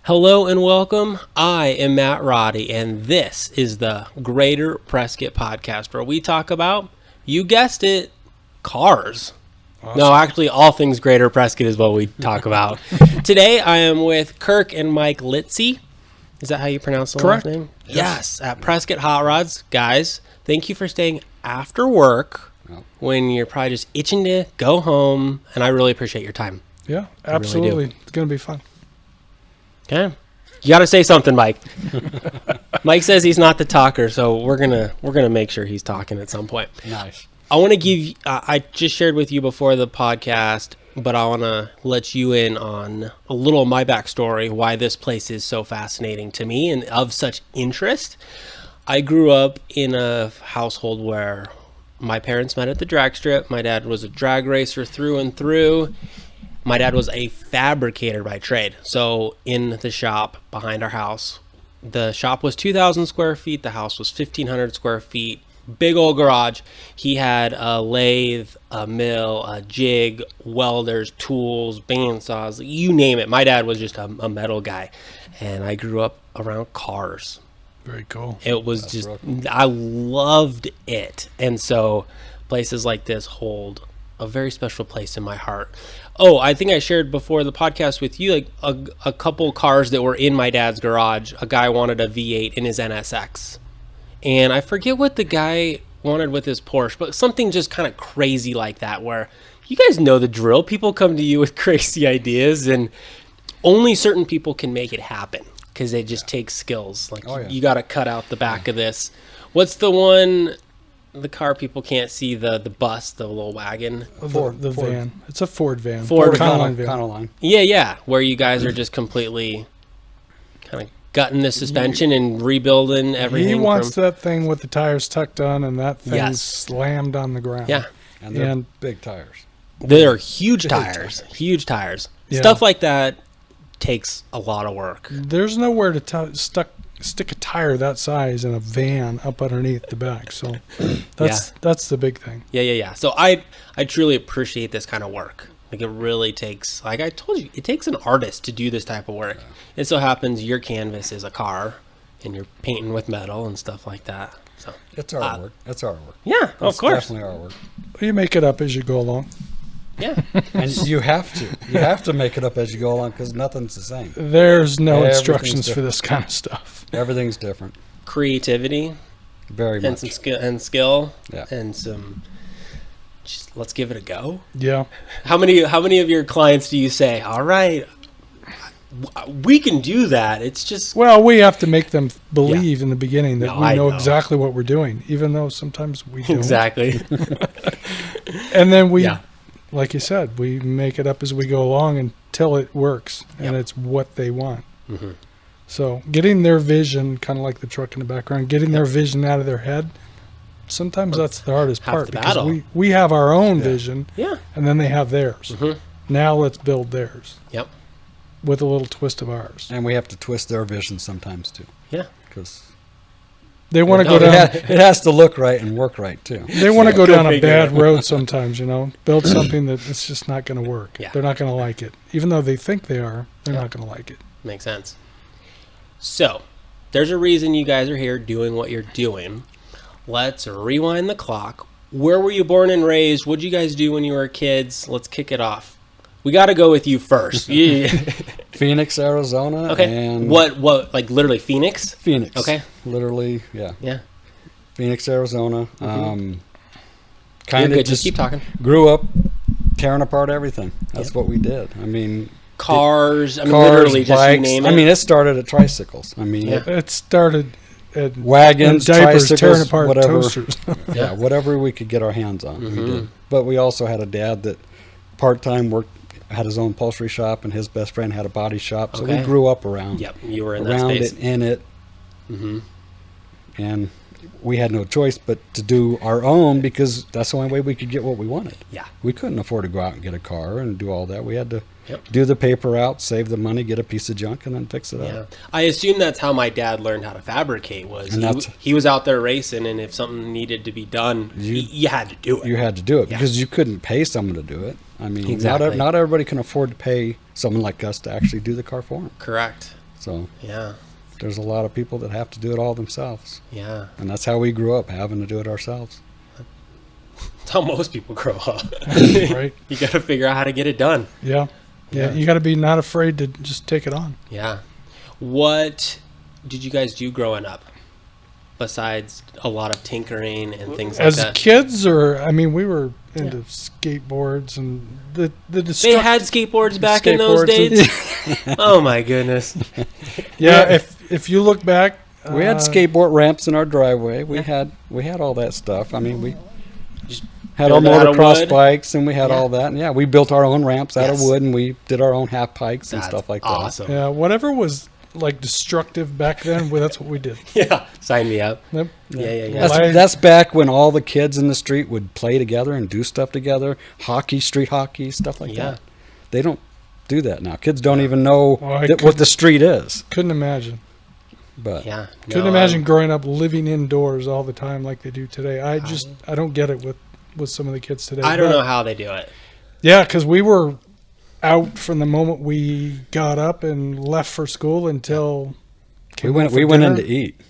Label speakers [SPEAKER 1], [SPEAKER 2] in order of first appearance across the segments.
[SPEAKER 1] Hello and welcome. I am Matt Roddy, and this is the Greater Prescott podcast, where we talk about, you guessed it, cars. Awesome. No, actually, all things Greater Prescott is what we talk about. Today, I am with Kirk and Mike Litsey. Is that how you pronounce the last name? Yes, at PrescottHotRods. Guys, thank you for staying after work when you're probably just itching to go home, and I really appreciate your time.
[SPEAKER 2] Yeah, absolutely. Really, it's going to be fun.
[SPEAKER 1] Okay. You got to say something, Mike. Mike says he's not the talker, so we're gonna make sure he's talking at some point.
[SPEAKER 3] Nice.
[SPEAKER 1] I want to give I just shared with you before the podcast, but I want to let you in on a little of my backstory, why this place is so fascinating to me and of such interest. I grew up in a household where my parents met at the drag strip. My dad was a drag racer through and through. My dad was a fabricator by trade. So in the shop behind our house, the shop was 2,000 square feet. The house was 1,500 square feet. Big old garage. He had a lathe, a mill, a jig, welders, tools, bandsaws, you name it. My dad was just a metal guy. And I grew up around cars.
[SPEAKER 2] Very cool.
[SPEAKER 1] It was That's just, cool. I loved it. And so places like this hold a very special place in my heart. Oh, I think I shared before the podcast with you, like a couple cars that were in my dad's garage. A guy wanted a V8 in his NSX. And I forget what the guy wanted with his Porsche, but something just kind of crazy like that, where you guys know the drill. People come to you with crazy ideas, and only certain people can make it happen because it just takes skills. Like, you got to cut out the back of this. What's the one... The car people can't see, the bus, the little wagon.
[SPEAKER 2] The van. It's a Ford van.
[SPEAKER 1] Ford
[SPEAKER 2] Econoline.
[SPEAKER 1] Yeah. Where you guys are just completely kind of gutting the suspension and rebuilding everything.
[SPEAKER 2] He wants that thing with the tires tucked on and that thing slammed on the ground.
[SPEAKER 1] Yeah.
[SPEAKER 3] And they're big tires.
[SPEAKER 1] They're huge tires. Huge tires. Yeah. Stuff like that takes a lot of work.
[SPEAKER 2] There's nowhere to stick a tire that size in a van up underneath the back, so that's the big thing.
[SPEAKER 1] Yeah. So I truly appreciate this kind of work. Like, it really takes, like I told you, it takes an artist to do this type of work. It so happens your canvas is a car and you're painting with metal and stuff like that. So
[SPEAKER 3] it's artwork. That's artwork.
[SPEAKER 1] Yeah, of course.
[SPEAKER 3] Definitely artwork.
[SPEAKER 2] You make it up as you go along.
[SPEAKER 1] Yeah.
[SPEAKER 3] And you have to make it up as you go along, because nothing's the same.
[SPEAKER 2] There's no instructions for this kind of stuff.
[SPEAKER 3] Everything's different.
[SPEAKER 1] Creativity,
[SPEAKER 3] very much,
[SPEAKER 1] and skill,
[SPEAKER 3] yeah,
[SPEAKER 1] and some. Just let's give it a go.
[SPEAKER 2] Yeah.
[SPEAKER 1] How many of your clients do you say, all right, we can do that? It's just,
[SPEAKER 2] well, we have to make them believe in the beginning that we know exactly what we're doing, even though sometimes we don't.
[SPEAKER 1] Exactly.
[SPEAKER 2] And then we. Yeah. Like you said, we make it up as we go along until it works, and it's what they want. Mm-hmm. So getting their vision, kind of like the truck in the background, getting their vision out of their head, sometimes that's the hardest part, because we have our own vision, and then they have theirs. Mm-hmm. Now let's build theirs.
[SPEAKER 1] Yep.
[SPEAKER 2] With a little twist of ours.
[SPEAKER 3] And we have to twist their vision sometimes, too.
[SPEAKER 1] Yeah.
[SPEAKER 3] Because...
[SPEAKER 2] they want to go down.
[SPEAKER 3] It has to look right and work right, too.
[SPEAKER 2] They want to go down a bad road sometimes, build something that it's just not going to work. Yeah. They're not going to like it. Even though they think they are, they're not going to like it.
[SPEAKER 1] Makes sense. So, there's a reason you guys are here doing what you're doing. Let's rewind the clock. Where were you born and raised? What did you guys do when you were kids? Let's kick it off. We got to go with you first.
[SPEAKER 3] Phoenix, Arizona.
[SPEAKER 1] Okay. And what, like literally Phoenix?
[SPEAKER 3] Phoenix.
[SPEAKER 1] Okay.
[SPEAKER 3] Literally, yeah.
[SPEAKER 1] Yeah.
[SPEAKER 3] Phoenix, Arizona.
[SPEAKER 1] Mm-hmm.
[SPEAKER 3] Kind of
[SPEAKER 1] just keep talking.
[SPEAKER 3] Grew up tearing apart everything. That's what we did. I mean,
[SPEAKER 1] cars, literally,
[SPEAKER 3] bikes,
[SPEAKER 1] just you name it.
[SPEAKER 3] I mean, it started at tricycles. I mean,
[SPEAKER 2] it started at
[SPEAKER 3] wagons,
[SPEAKER 2] diapers,
[SPEAKER 3] tricycles,
[SPEAKER 2] tearing apart
[SPEAKER 3] whatever.
[SPEAKER 2] Toasters.
[SPEAKER 3] Yeah, whatever we could get our hands on, we did. But we also had a dad that part-time had his own upholstery shop, and his best friend had a body shop. So we grew up around.
[SPEAKER 1] Yep, you were in that space.
[SPEAKER 3] In it. Mm-hmm. And we had no choice but to do our own, because that's the only way we could get what we wanted.
[SPEAKER 1] Yeah.
[SPEAKER 3] We couldn't afford to go out and get a car and do all that. We had to do the paper out, save the money, get a piece of junk, and then fix it up.
[SPEAKER 1] I assume that's how my dad learned how to fabricate. He was out there racing, and if something needed to be done, you had to do it.
[SPEAKER 3] You had to do it because you couldn't pay someone to do it. I mean, not everybody can afford to pay someone like us to actually do the car for them.
[SPEAKER 1] Correct.
[SPEAKER 3] So
[SPEAKER 1] Yeah.
[SPEAKER 3] there's a lot of people that have to do it all themselves.
[SPEAKER 1] Yeah.
[SPEAKER 3] And that's how we grew up, having to do it ourselves.
[SPEAKER 1] That's how most people grow up.
[SPEAKER 2] Right.
[SPEAKER 1] You got to figure out how to get it done.
[SPEAKER 2] Yeah. You got to be not afraid to just take it on.
[SPEAKER 1] Yeah. What did you guys do growing up? Besides a lot of tinkering and things like that.
[SPEAKER 2] As kids, or I mean, we were into skateboards and the
[SPEAKER 1] They had skateboards back in those days. Oh my goodness.
[SPEAKER 2] Yeah, if you look back,
[SPEAKER 3] We had skateboard ramps in our driveway. We had all that stuff. I mean, we
[SPEAKER 1] Just
[SPEAKER 3] had our
[SPEAKER 1] build it out of
[SPEAKER 3] motocross
[SPEAKER 1] wood.
[SPEAKER 3] bikes, and we had
[SPEAKER 1] Yeah.
[SPEAKER 3] all that. And yeah, we built our own ramps out of
[SPEAKER 1] Yes.
[SPEAKER 3] wood, and we did our own half pikes and
[SPEAKER 1] That's
[SPEAKER 3] stuff like
[SPEAKER 1] awesome.
[SPEAKER 2] Yeah, whatever was like destructive back then, well, that's what we did.
[SPEAKER 1] Yeah. Sign me up.
[SPEAKER 2] Yep.
[SPEAKER 1] Yeah.
[SPEAKER 3] that. That's back when all the kids in the street would play together and do stuff together. Hockey, street hockey, stuff like
[SPEAKER 1] Yeah.
[SPEAKER 3] that. They don't do that now. Kids don't even know
[SPEAKER 2] Oh, I
[SPEAKER 3] what the street is.
[SPEAKER 2] Couldn't imagine.
[SPEAKER 3] But
[SPEAKER 1] Yeah.
[SPEAKER 2] Couldn't imagine growing up living indoors all the time like they do today. I don't get it with some of the kids today.
[SPEAKER 1] I don't
[SPEAKER 2] But-
[SPEAKER 1] know how they do it.
[SPEAKER 2] Yeah, because we were out from the moment we got up and left for school until
[SPEAKER 3] we went in to eat.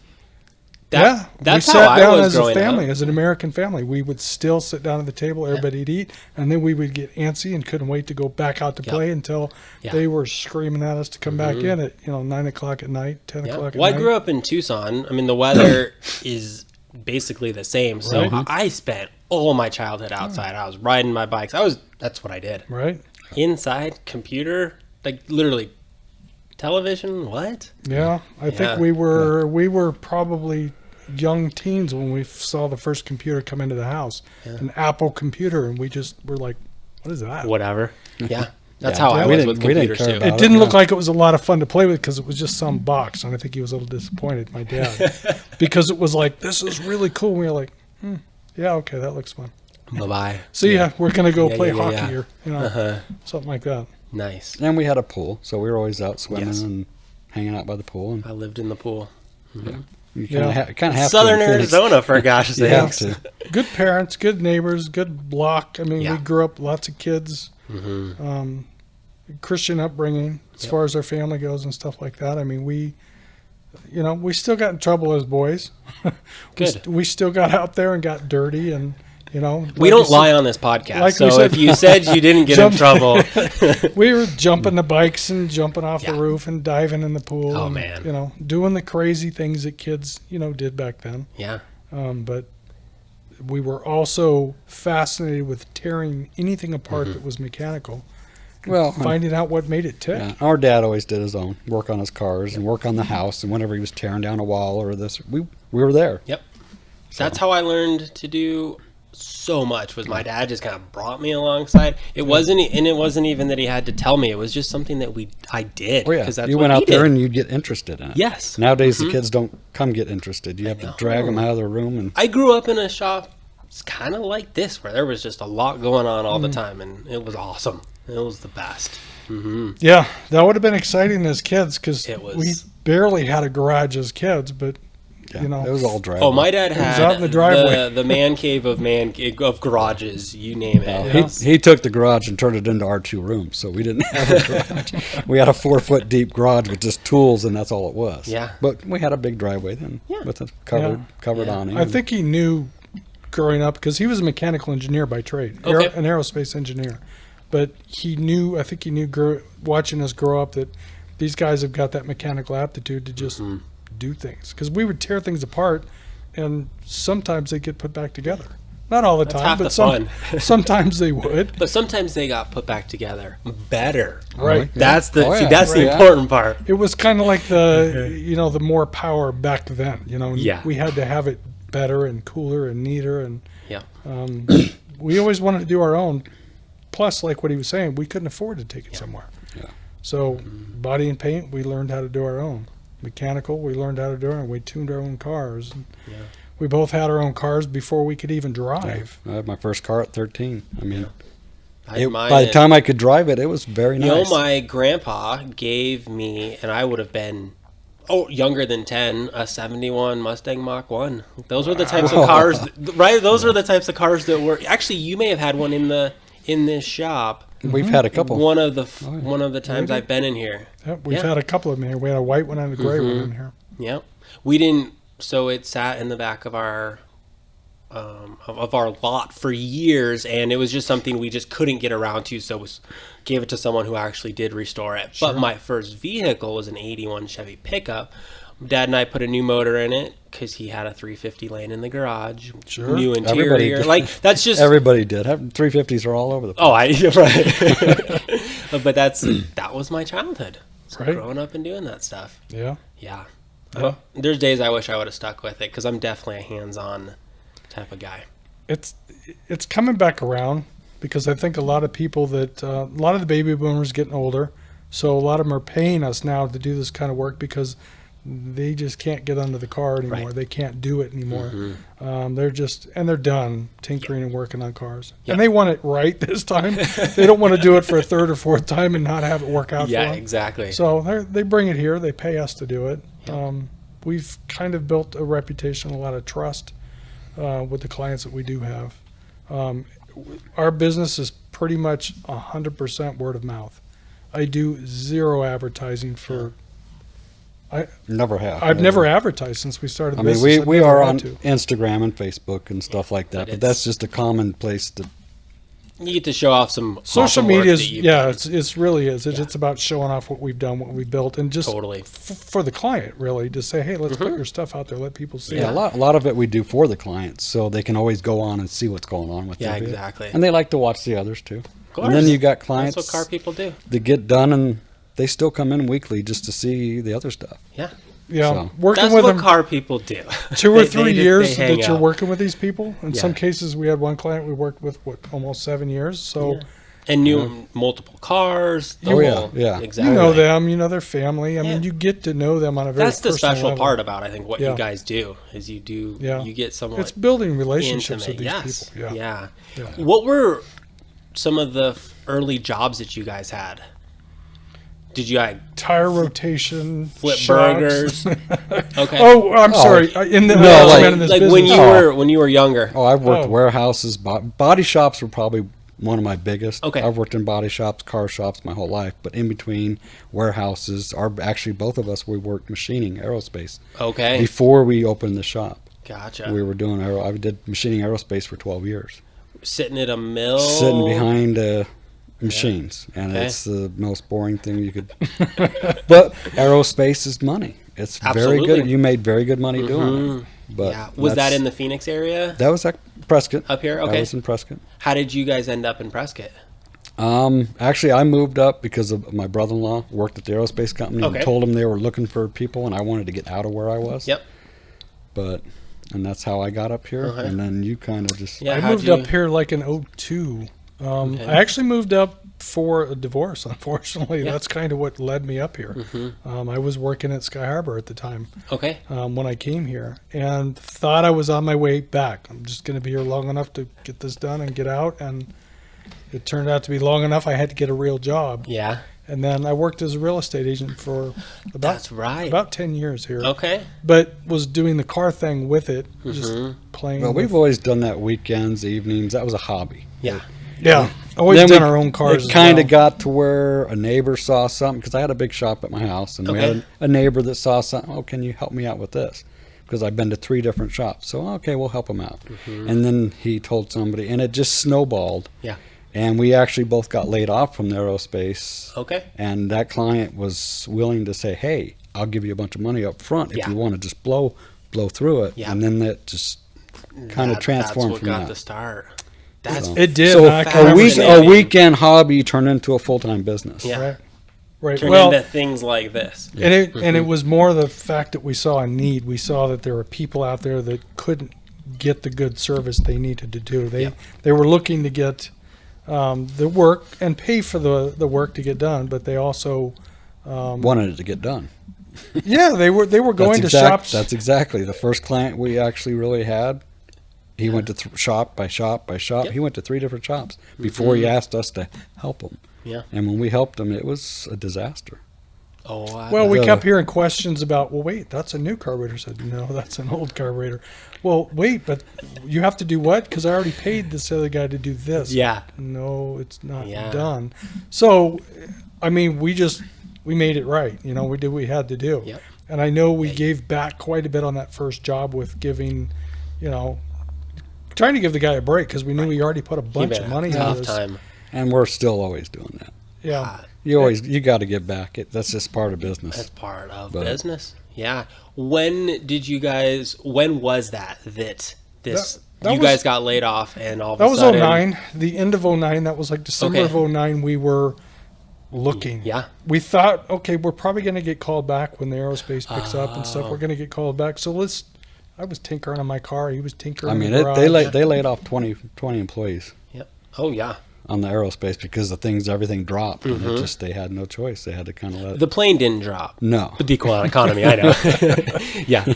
[SPEAKER 2] Yeah,
[SPEAKER 1] That's
[SPEAKER 2] we
[SPEAKER 1] how
[SPEAKER 2] sat
[SPEAKER 1] I
[SPEAKER 2] down
[SPEAKER 1] was
[SPEAKER 2] as a
[SPEAKER 1] growing
[SPEAKER 2] family,
[SPEAKER 1] up.
[SPEAKER 2] as an American family. We would still sit down at the table, everybody'd eat, and then we would get antsy and couldn't wait to go back out to
[SPEAKER 1] Yep.
[SPEAKER 2] play until
[SPEAKER 1] Yeah.
[SPEAKER 2] they were screaming at us to come back in at 9:00 at night, 10
[SPEAKER 1] Yeah.
[SPEAKER 2] o'clock at
[SPEAKER 1] Well, I
[SPEAKER 2] night.
[SPEAKER 1] grew up in Tucson. I mean, the weather is basically the same. So
[SPEAKER 2] Right.
[SPEAKER 1] I spent all my childhood outside. I was riding my bikes. That's what I did.
[SPEAKER 2] Right?
[SPEAKER 1] Inside, computer, like literally television. What?
[SPEAKER 2] Yeah, I
[SPEAKER 1] Yeah.
[SPEAKER 2] think we were probably young teens when we saw the first computer come into the house, an Apple computer, and we just were like, "What is that?"
[SPEAKER 1] Whatever. Yeah. That's
[SPEAKER 3] Yeah.
[SPEAKER 1] how I
[SPEAKER 3] We
[SPEAKER 1] was
[SPEAKER 3] didn't-
[SPEAKER 1] with
[SPEAKER 3] we didn't
[SPEAKER 1] computers
[SPEAKER 3] care
[SPEAKER 1] too.
[SPEAKER 3] about
[SPEAKER 2] It didn't look like it was a lot of fun to play with because it was just some box, and I think he was a little disappointed, my dad, because it was like, "This is really cool." And we were like, "Yeah, okay, that looks fun."
[SPEAKER 1] Bye-bye.
[SPEAKER 2] So yeah, we're gonna go
[SPEAKER 1] Yeah,
[SPEAKER 2] play
[SPEAKER 1] yeah,
[SPEAKER 2] hockey
[SPEAKER 1] yeah.
[SPEAKER 2] or something like that.
[SPEAKER 1] Nice.
[SPEAKER 3] And we had a pool, so we were always out swimming
[SPEAKER 1] Yes.
[SPEAKER 3] and hanging out by the pool. And
[SPEAKER 1] I lived in the pool.
[SPEAKER 3] you
[SPEAKER 2] Yeah.
[SPEAKER 3] kind of have
[SPEAKER 1] Southern
[SPEAKER 3] to in Phoenix.
[SPEAKER 1] Arizona, for gosh
[SPEAKER 3] You have
[SPEAKER 1] sakes.
[SPEAKER 3] to.
[SPEAKER 2] Good parents, good neighbors, good block. I mean,
[SPEAKER 1] Yeah.
[SPEAKER 2] we grew up lots of kids. Christian upbringing as far as our family goes and stuff like that. I mean, we still got in trouble as boys.
[SPEAKER 1] Good.
[SPEAKER 2] We still got out there and got dirty, and
[SPEAKER 1] We
[SPEAKER 2] like
[SPEAKER 1] don't
[SPEAKER 2] you said,
[SPEAKER 1] lie on this podcast.
[SPEAKER 2] like we
[SPEAKER 1] so
[SPEAKER 2] said-
[SPEAKER 1] if you said you didn't get in
[SPEAKER 2] Jump-
[SPEAKER 1] trouble,
[SPEAKER 2] We were jumping the bikes and jumping off
[SPEAKER 1] Yeah.
[SPEAKER 2] the roof and diving in the pool.
[SPEAKER 1] Oh,
[SPEAKER 2] and,
[SPEAKER 1] man.
[SPEAKER 2] doing the crazy things that kids, did back then.
[SPEAKER 1] yeah.
[SPEAKER 2] But we were also fascinated with tearing anything apart
[SPEAKER 1] Mm-hmm.
[SPEAKER 2] that was mechanical.
[SPEAKER 3] Well,
[SPEAKER 2] Finding out what made it tick.
[SPEAKER 3] yeah, our dad always did his own work on his cars and work on the house. And whenever he was tearing down a wall or this, we were there.
[SPEAKER 1] Yep. That's how I learned to do so much. Was my dad just kind of brought me alongside. It wasn't even that he had to tell me. It was just something that I did.
[SPEAKER 3] Oh yeah,
[SPEAKER 1] 'cause that's
[SPEAKER 3] you
[SPEAKER 1] what
[SPEAKER 3] went
[SPEAKER 1] he
[SPEAKER 3] out there
[SPEAKER 1] did.
[SPEAKER 3] and you'd get interested in it.
[SPEAKER 1] Yes.
[SPEAKER 3] Nowadays the kids don't come get interested. You have to
[SPEAKER 1] know.
[SPEAKER 3] drag them out of their room and
[SPEAKER 1] I grew up in a shop kind of like this, where there was just a lot going on all the time, and it was awesome. It was the best.
[SPEAKER 2] Yeah, that would have been exciting as kids because
[SPEAKER 1] It was.
[SPEAKER 2] we barely had a garage as kids, but
[SPEAKER 3] yeah,
[SPEAKER 2] you know,
[SPEAKER 3] it was all driving.
[SPEAKER 1] Oh, my dad
[SPEAKER 2] was
[SPEAKER 1] had
[SPEAKER 2] out in the driveway.
[SPEAKER 1] the man cave of garages, you name it.
[SPEAKER 2] Yeah.
[SPEAKER 3] He took the garage and turned it into our 2 rooms, so we didn't have a garage. We had a 4-foot deep garage with just tools, and that's all it was.
[SPEAKER 1] Yeah.
[SPEAKER 3] But we had a big driveway then with a covered
[SPEAKER 1] Yeah.
[SPEAKER 3] awning.
[SPEAKER 2] I think he knew growing up because he was a mechanical engineer by trade,
[SPEAKER 1] Okay.
[SPEAKER 2] an aerospace engineer. But he knew, I think he knew, watching us grow up, that these guys have got that mechanical aptitude to just do things. Because we would tear things apart, and sometimes they get put back together. Not all the
[SPEAKER 1] That's
[SPEAKER 2] time,
[SPEAKER 1] half
[SPEAKER 2] but
[SPEAKER 1] the fun.
[SPEAKER 2] sometimes they would.
[SPEAKER 1] But sometimes they got put back together better.
[SPEAKER 2] Right.
[SPEAKER 1] That's the
[SPEAKER 3] Oh, yeah.
[SPEAKER 1] that's the
[SPEAKER 3] Right.
[SPEAKER 1] important part.
[SPEAKER 2] It was kind of like the more power back then.
[SPEAKER 1] Yeah.
[SPEAKER 2] We had to have it better and cooler and neater, and
[SPEAKER 1] Yeah.
[SPEAKER 2] we always wanted to do our own. Plus, like what he was saying, we couldn't afford to take it somewhere.
[SPEAKER 3] Yeah.
[SPEAKER 2] So, body and paint, we learned how to do our own. Mechanical, we learned how to do our own. We tuned our own cars. And we both had our own cars before we could even drive.
[SPEAKER 3] I had my first car at 13. I mean,
[SPEAKER 1] I had mine
[SPEAKER 3] by the
[SPEAKER 1] at-
[SPEAKER 3] time I could drive it, it was very
[SPEAKER 1] You know,
[SPEAKER 3] nice.
[SPEAKER 1] my grandpa gave me, and I would have been, younger than 10, a 71 Mustang Mach 1. Those were the types of cars, right? Those were the types of cars that were, actually, you may have had one in this shop.
[SPEAKER 3] We've had a couple.
[SPEAKER 1] One of the times I've been in here.
[SPEAKER 2] Yep, we've had a couple of them here. We had a white one and a gray one in here.
[SPEAKER 1] Yep. We didn't. So it sat in the back of our lot for years, and it was just something we just couldn't get around to. So gave it to someone who actually did restore it. Sure. But my first vehicle was an '81 Chevy pickup. Dad and I put a new motor in it because he had a 350 laying in the garage.
[SPEAKER 2] Sure.
[SPEAKER 1] New interior. Like, that's just...
[SPEAKER 3] Everybody did. 350s are all over the place.
[SPEAKER 1] Oh, right. But that was my childhood. So
[SPEAKER 2] right.
[SPEAKER 1] Growing up and doing that stuff.
[SPEAKER 2] Yeah.
[SPEAKER 1] Yeah. There's days I wish I would have stuck with it because I'm definitely a hands-on type of guy.
[SPEAKER 2] It's coming back around because I think a lot of people that... a lot of the baby boomers getting older, so a lot of them are paying us now to do this kind of work because... they just can't get under the car anymore. Right. They can't do it anymore. Mm-hmm. They're done tinkering and working on cars. Yep. And they want it right this time. They don't want to do it for a third or fourth time and not have it work out for them.
[SPEAKER 1] Yeah, exactly.
[SPEAKER 2] So they bring it here. They pay us to do it.
[SPEAKER 1] Yep.
[SPEAKER 2] We've kind of built a reputation, a lot of trust with the clients that we do have. Our business is pretty much 100% word of mouth. I do zero advertising for...
[SPEAKER 3] Never have.
[SPEAKER 2] I've never advertised since we started the business.
[SPEAKER 3] I mean, we are on Instagram and Facebook and stuff like that, but that's just a common place to...
[SPEAKER 1] You get to show off some
[SPEAKER 2] social media.
[SPEAKER 1] It's
[SPEAKER 2] really is. It's about showing off what we've done, what we built, and just
[SPEAKER 1] totally
[SPEAKER 2] for the client, really, to say, hey, let's put your stuff out there, let people see it.
[SPEAKER 3] Yeah, a lot of it we do for the clients, so they can always go on and see what's going on with
[SPEAKER 1] their exactly.
[SPEAKER 3] And they like to watch the others too.
[SPEAKER 1] Of course.
[SPEAKER 3] And then you got clients.
[SPEAKER 1] That's what car people do.
[SPEAKER 3] They get done and they still come in weekly just to see the other stuff.
[SPEAKER 1] Yeah.
[SPEAKER 2] Yeah,
[SPEAKER 3] so.
[SPEAKER 2] Working
[SPEAKER 1] That's
[SPEAKER 2] with
[SPEAKER 1] what
[SPEAKER 2] them
[SPEAKER 1] car people do.
[SPEAKER 2] 2 or 3 years that you're
[SPEAKER 1] out.
[SPEAKER 2] working with these people. In some cases, we had one client we worked with almost 7 years. So,
[SPEAKER 1] and knew multiple cars.
[SPEAKER 3] Yeah,
[SPEAKER 1] exactly.
[SPEAKER 2] You know them, you know their family. I mean, you get to know them on a very
[SPEAKER 1] That's the special
[SPEAKER 2] level.
[SPEAKER 1] part about I think what you guys do is you get someone.
[SPEAKER 2] It's building relationships
[SPEAKER 1] intimate.
[SPEAKER 2] with these people.
[SPEAKER 1] Yeah. What were some of the early jobs that you guys had? Did you
[SPEAKER 2] tire rotation,
[SPEAKER 1] flip
[SPEAKER 2] shocks.
[SPEAKER 1] burgers? Okay.
[SPEAKER 2] Oh, I'm sorry. In the
[SPEAKER 1] when you were younger.
[SPEAKER 3] Oh, I've worked warehouses, body shops were probably one of my biggest.
[SPEAKER 1] Okay.
[SPEAKER 3] I've worked in body shops, car shops my whole life, but in between warehouses, actually both of us we worked machining aerospace.
[SPEAKER 1] Okay.
[SPEAKER 3] Before we opened the shop.
[SPEAKER 1] Gotcha.
[SPEAKER 3] We were doing I did machining aerospace for 12 years.
[SPEAKER 1] Sitting at a mill.
[SPEAKER 3] Sitting behind machines, and it's the most boring thing you could. But aerospace is money. It's very good. You made very good money doing it. But
[SPEAKER 1] was that in the Phoenix area?
[SPEAKER 3] That was at Prescott.
[SPEAKER 1] Up here, okay.
[SPEAKER 3] I was in Prescott.
[SPEAKER 1] How did you guys end up in Prescott?
[SPEAKER 3] Actually, I moved up because of my brother-in-law worked at the aerospace company and told them they were looking for people, and I wanted to get out of where I was.
[SPEAKER 1] Yep.
[SPEAKER 3] And that's how I got up here. And then you kind of just.
[SPEAKER 2] Yeah, I moved up here like in 2002. I actually moved up for a divorce, unfortunately. That's kind of what led me up here. I was working at Sky Harbor at the time when I came here and thought I was on my way back. I'm just going to be here long enough to get this done and get out. And it turned out to be long enough I had to get a real job.
[SPEAKER 1] Yeah.
[SPEAKER 2] And then I worked as a real estate agent for about 10 years here.
[SPEAKER 1] Okay.
[SPEAKER 2] But was doing the car thing with it, just playing.
[SPEAKER 3] Well, we've always done that weekends, evenings. That was a hobby.
[SPEAKER 1] Yeah.
[SPEAKER 2] Yeah, always done our own cars.
[SPEAKER 3] It kind of got to where a neighbor saw something, because I had a big shop at my house, and we had a neighbor that saw something. Oh, can you help me out with this? Because I've been to 3 different shops. So, okay, we'll help him out. And then he told somebody, and it just snowballed.
[SPEAKER 1] Yeah.
[SPEAKER 3] And we actually both got laid off from the aerospace.
[SPEAKER 1] Okay.
[SPEAKER 3] And that client was willing to say, hey, I'll give you a bunch of money up front if you want to just blow through it. Yeah. And then that just kind of transformed from that.
[SPEAKER 1] That's what got the start.
[SPEAKER 2] It did.
[SPEAKER 3] So a weekend hobby turned into a full-time business.
[SPEAKER 1] Yeah.
[SPEAKER 2] Right.
[SPEAKER 1] Turned into things like this.
[SPEAKER 2] Yeah. And it was more the fact that we saw a need. We saw that there were people out there that couldn't get the good service they needed to do. They were looking to get the work and pay for the work to get done, but they also
[SPEAKER 3] wanted it to get done.
[SPEAKER 2] Yeah, they were going to shops.
[SPEAKER 3] That's exactly the first client we actually really had. He went to shop by shop by shop. He went to 3 different shops before he asked us to help him.
[SPEAKER 1] Yeah.
[SPEAKER 3] And when we helped him, it was a disaster.
[SPEAKER 1] Oh,
[SPEAKER 2] Well, we kept hearing questions about, well, wait, that's a new carburetor. I said, no, that's an old carburetor. Well, wait, but you have to do what? Because I already paid this other guy to do this.
[SPEAKER 1] Yeah.
[SPEAKER 2] No, it's not done. So, I mean, we made it right. You know, we did what we had to do.
[SPEAKER 1] Yep.
[SPEAKER 2] And I know we gave back quite a bit on that first job with giving, you know, trying to give the guy a break because we knew he already put a bunch of money into this.
[SPEAKER 1] Time.
[SPEAKER 3] And we're still always doing that.
[SPEAKER 2] Yeah.
[SPEAKER 3] You got to give back. That's just part of business.
[SPEAKER 1] That's part of business. Yeah. When was that you guys got laid off and all of a sudden?
[SPEAKER 2] That was 09, the end of 09. That was like December of 09. We were looking.
[SPEAKER 1] Yeah.
[SPEAKER 2] We thought, okay, we're probably going to get called back when the aerospace picks up and stuff. We're going to get called back. So I was tinkering on my car. He was tinkering.
[SPEAKER 3] I mean,
[SPEAKER 2] in the garage.
[SPEAKER 3] they laid off 20 employees.
[SPEAKER 1] Yep. Oh yeah.
[SPEAKER 3] On the aerospace because everything dropped. And they had no choice. They had to kind of let
[SPEAKER 1] the plane didn't drop.
[SPEAKER 3] No.
[SPEAKER 1] But the economy, I know. Yeah.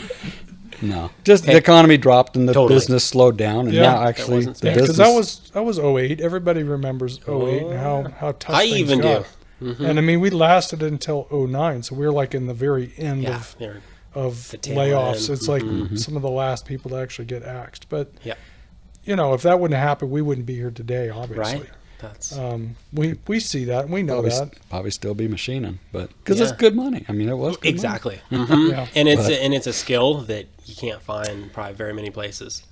[SPEAKER 3] No. Just the economy dropped and the business slowed down. And now actually the business.
[SPEAKER 2] Because that was 08. Everybody remembers 08 and how tough things
[SPEAKER 1] even
[SPEAKER 2] got.
[SPEAKER 1] do. Mm-hmm.
[SPEAKER 2] And I mean, we lasted until 09. So we were like in the very end of layoffs. It's like some of the last people to actually get axed. But, you know, if that wouldn't happen, we wouldn't be here today, obviously.
[SPEAKER 1] Right. That's
[SPEAKER 2] we see that and we know that.
[SPEAKER 3] Probably still be machining, but because it's good money. I mean, it was good
[SPEAKER 1] exactly,
[SPEAKER 3] money.
[SPEAKER 1] Yeah. And it's a skill that you can't find probably very many places,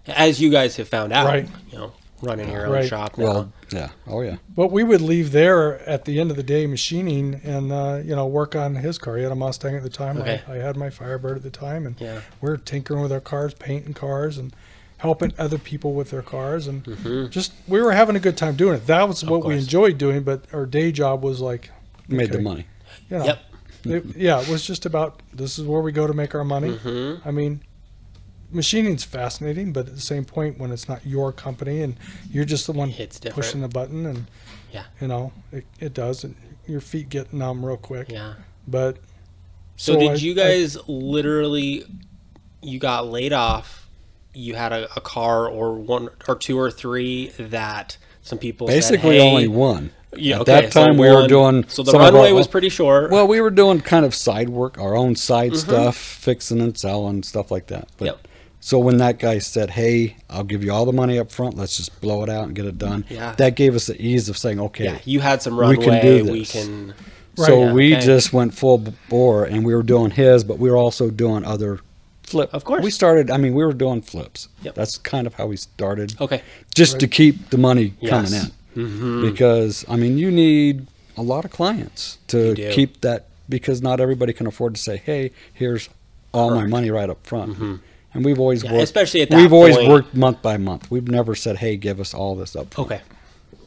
[SPEAKER 1] as you guys have found out. Right. You know, running your own shop now.
[SPEAKER 3] Well, yeah. Oh yeah.
[SPEAKER 2] But we would leave there at the end of the day machining and you know, work on his car. He had a Mustang at the time.
[SPEAKER 1] Okay.
[SPEAKER 2] I had my Firebird at the time, and we were tinkering with our cars, painting cars, and helping other people with their cars, and we were having a good time doing it. That was what we enjoyed doing, but our day job was like
[SPEAKER 3] made the money.
[SPEAKER 2] You know, it was just about, this is where we go to make our money. I mean, machining's fascinating, but at the same point, when it's not your company and you're just the one pushing the button, and you know, it does, and your feet get numb real quick. Yeah. But
[SPEAKER 1] so did you guys literally, you got laid off? You had a car or one or two or three that some people
[SPEAKER 3] basically
[SPEAKER 1] said, hey,
[SPEAKER 3] only one.
[SPEAKER 1] Yeah,
[SPEAKER 3] At that time we were doing.
[SPEAKER 1] So the runway was pretty short.
[SPEAKER 3] Well, we were doing kind of side work, our own side stuff, fixing and selling stuff like that. But so when that guy said, "Hey, I'll give you all the money up front. Let's just blow it out and get it done," that gave us the ease of saying, "Okay,
[SPEAKER 1] you had some runway.
[SPEAKER 3] We can do this."
[SPEAKER 1] We can.
[SPEAKER 3] So we just went full bore, and we were doing his, but we were also doing other. Flip.
[SPEAKER 1] Of course.
[SPEAKER 3] We started, I mean, we were doing flips.
[SPEAKER 1] Yep.
[SPEAKER 3] That's kind of how we started.
[SPEAKER 1] Okay.
[SPEAKER 3] Just to keep the money coming in. Because, I mean, you need a lot of clients to keep that, because not everybody can afford to say, hey, here's all my money right up front. And we've always worked.
[SPEAKER 1] Especially at that
[SPEAKER 3] We've always worked month by month. We've never said, hey, give us all this up front.
[SPEAKER 1] Okay.